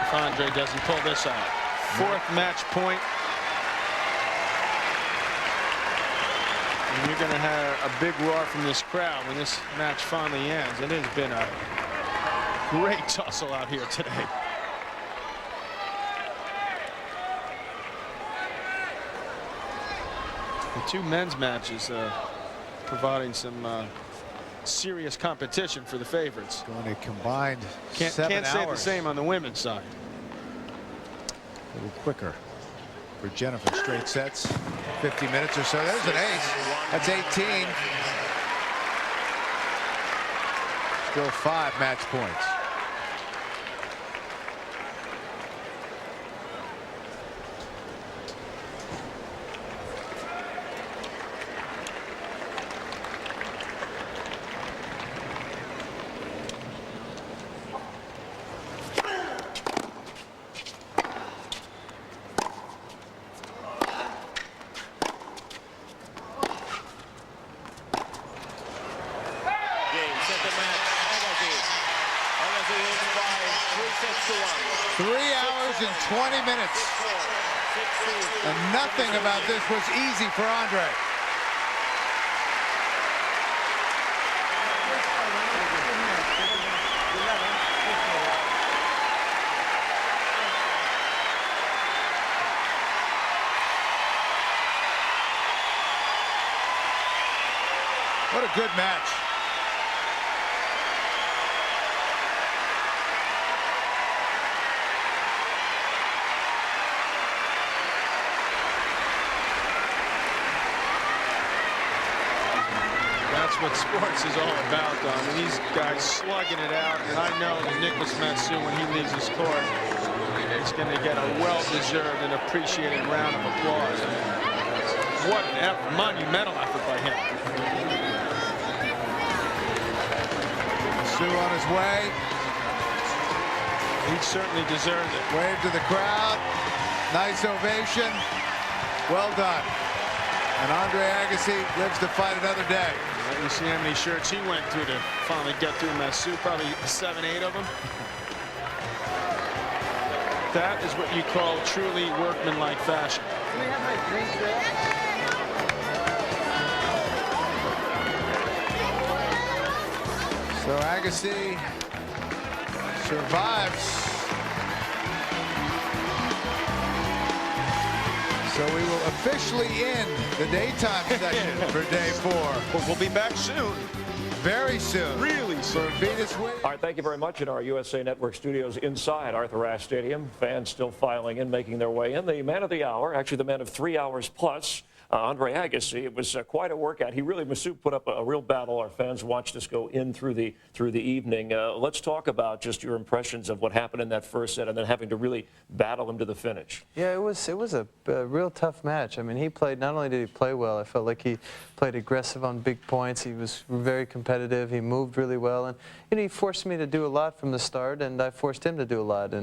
Speaker 3: If Andre doesn't pull this out. 4th match point. And you're going to have a big roar from this crowd when this match finally ends. It has been a great tussle out here today. The 2 men's matches providing some serious competition for the favorites.
Speaker 2: Going to combined
Speaker 3: can't
Speaker 2: 7 hours.
Speaker 3: Say the same on the women's side.
Speaker 2: A little quicker for Jennifer. Straight sets, 50 minutes or so. There's an ace. That's 18. Still 5 match points. And nothing about this was easy for Andre. What a good match.
Speaker 3: That's what sports is all about, Don. And these guys slugging it out. And I know that Nicolas Massu, when he leaves his court, is going to get a well-deserved and appreciated round of applause. What an monumental effort by him.
Speaker 2: Massu on his way.
Speaker 3: He certainly deserved it.
Speaker 2: Wave to the crowd. Nice ovation. Well done. And Andre Agassi lives to fight another day.
Speaker 3: You see how many shirts he went through to finally get through Massu, probably 7, 8 of them. That is what you call truly workmanlike fashion.
Speaker 2: So Agassi survives. So we will officially end the daytime session for day 4.
Speaker 3: But we'll be back soon.
Speaker 2: Very soon.
Speaker 3: Really soon.
Speaker 2: For Venus Williams.
Speaker 7: All right, thank you very much. In our USA Network studios inside Arthur Ashe Stadium, fans still filing in, making their way in. The man of the hour, actually the man of 3 hours plus, Andre Agassi. It was quite a workout. He really, Massu put up a real battle. Our fans watched us go in through the evening. Let's talk about just your impressions of what happened in that first set and then having to really battle him to the finish.
Speaker 8: Yeah, it was a real tough match. I mean, he played, not only did he play well, I felt like he played aggressive on big points. He was very competitive. He moved really well. And, you know, he forced me to do a lot from the start, and I forced him to do a lot.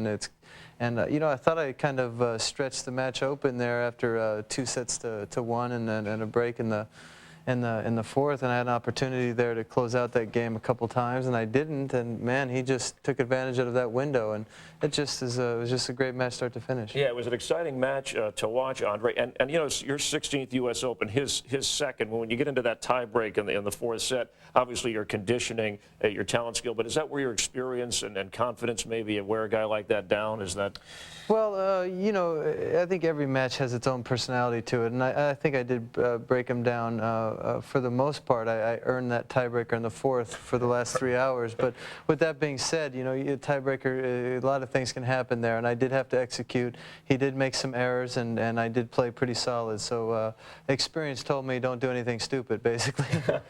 Speaker 8: And you know, I thought I kind of stretched the match open there after 2 sets to 1 and a break in the fourth, and I had an opportunity there to close out that game a couple times, and I didn't. And man, he just took advantage of that window, and it was just a great match, start to finish.
Speaker 7: Yeah, it was an exciting match to watch, Andre. And you know, your 16th U.S. Open, his second. When you get into that tie break in the fourth set, obviously your conditioning, your talent, skill. But is that where your experience and confidence maybe wear a guy like that down? Is that?
Speaker 8: Well, you know, I think every match has its own personality to it, and I think I did break him down. For the most part, I earned that tiebreaker in the fourth for the last 3 hours. But with that being said, you know, tiebreaker, a lot of things can happen there, and I did have to execute. He did make some errors, and I did play pretty solid. So experience told me don't do anything stupid, basically.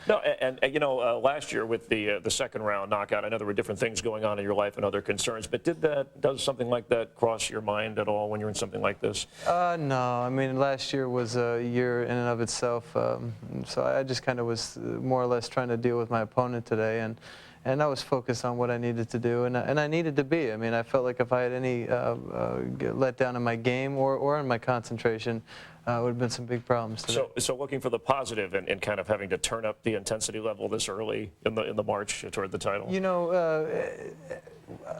Speaker 7: No, and you know, last year with the second round knockout, I know there were different things going on in your life and other concerns, but does something like that cross your mind at all when you're in something like this?
Speaker 8: No, I mean, last year was a year in and of itself, so I just kind of was more or less trying to deal with my opponent today, and I was focused on what I needed to do, and I needed to be. I mean, I felt like if I had any letdown in my game or in my concentration, would have been some big problems today.
Speaker 7: So looking for the positive and kind of having to turn up the intensity level this early in the march toward the title.
Speaker 8: You know,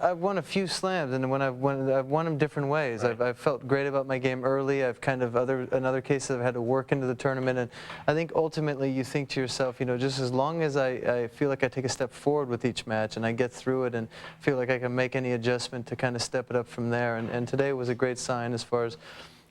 Speaker 8: I've won a few slams, and when I've won them different ways.
Speaker 7: Right.
Speaker 8: I've felt great about my game early. I've kind of in other cases I've had to work into the tournament, and I think ultimately you think to yourself, you know, just as long as I feel like I take a step forward with each match and I get through it and feel like I can make any adjustment to kind of step it up from there. And today was a great sign as far as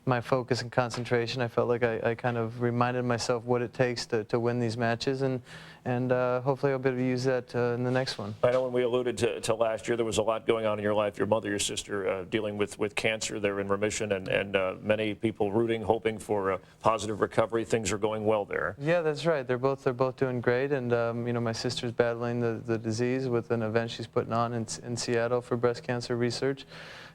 Speaker 8: my focus and concentration. I felt like I kind of reminded myself what it takes to win these matches, and hopefully I'll be able to use that in the next one.
Speaker 7: I know when we alluded to last year, there was a lot going on in your life. Your mother, your sister dealing with cancer. They're in remission, and many people rooting, hoping for a positive recovery. Things are going well there.
Speaker 8: Yeah, that's right. They're both doing great, and you know, my sister's battling the disease with an event she's putting on in Seattle for breast cancer research.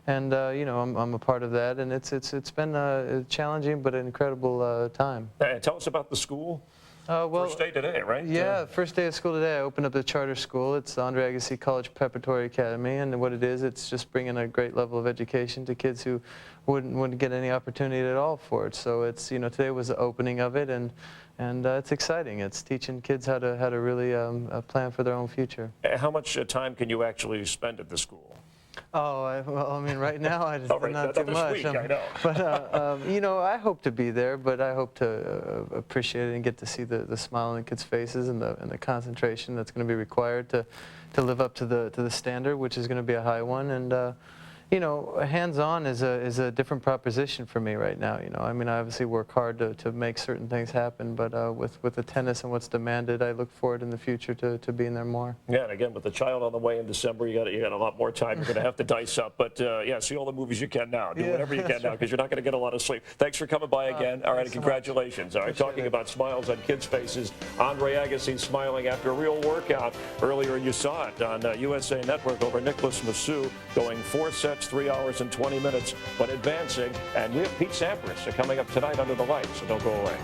Speaker 8: And you know, I'm a part of that, and it's been a challenging but an incredible time.
Speaker 7: Tell us about the school.
Speaker 8: Well,
Speaker 7: first day today, right?
Speaker 8: Yeah, first day of school today. I opened up the charter school. It's the Andre Agassi College Preparatory Academy, and what it is, it's just bringing a great level of education to kids who wouldn't get any opportunity at all for it. So it's, you know, today was the opening of it, and it's exciting. It's teaching kids how to really plan for their own future.
Speaker 7: How much time can you actually spend at the school?
Speaker 8: Oh, well, I mean, right now, not too
Speaker 7: this
Speaker 8: much.
Speaker 7: week, I know.
Speaker 8: But, you know, I hope to be there, but I hope to appreciate it and get to see the smile on the kids' faces and the concentration that's going to be required to live up to the standard, which is going to be a high one. And, you know, hands-on is a different proposition for me right now. You know, I mean, I obviously work hard to make certain things happen, but with the tennis and what's demanded, I look forward in the future to being there more.
Speaker 7: Yeah, and again, with the child on the way in December, you got a lot more time. You're going to have to dice up, but yeah, see all the movies you can now. Do whatever you can now, because you're not going to get a lot of sleep. Thanks for coming by again. All right, and congratulations. All right, talking about smiles on kids' faces, Andre Agassi smiling after a real workout. Earlier, you saw it on USA Network over Nicolas Massu, going 4 sets. 3 hours and 20 minutes, but advancing. And we have Pete Sampras coming up tonight under the lights, so don't go away.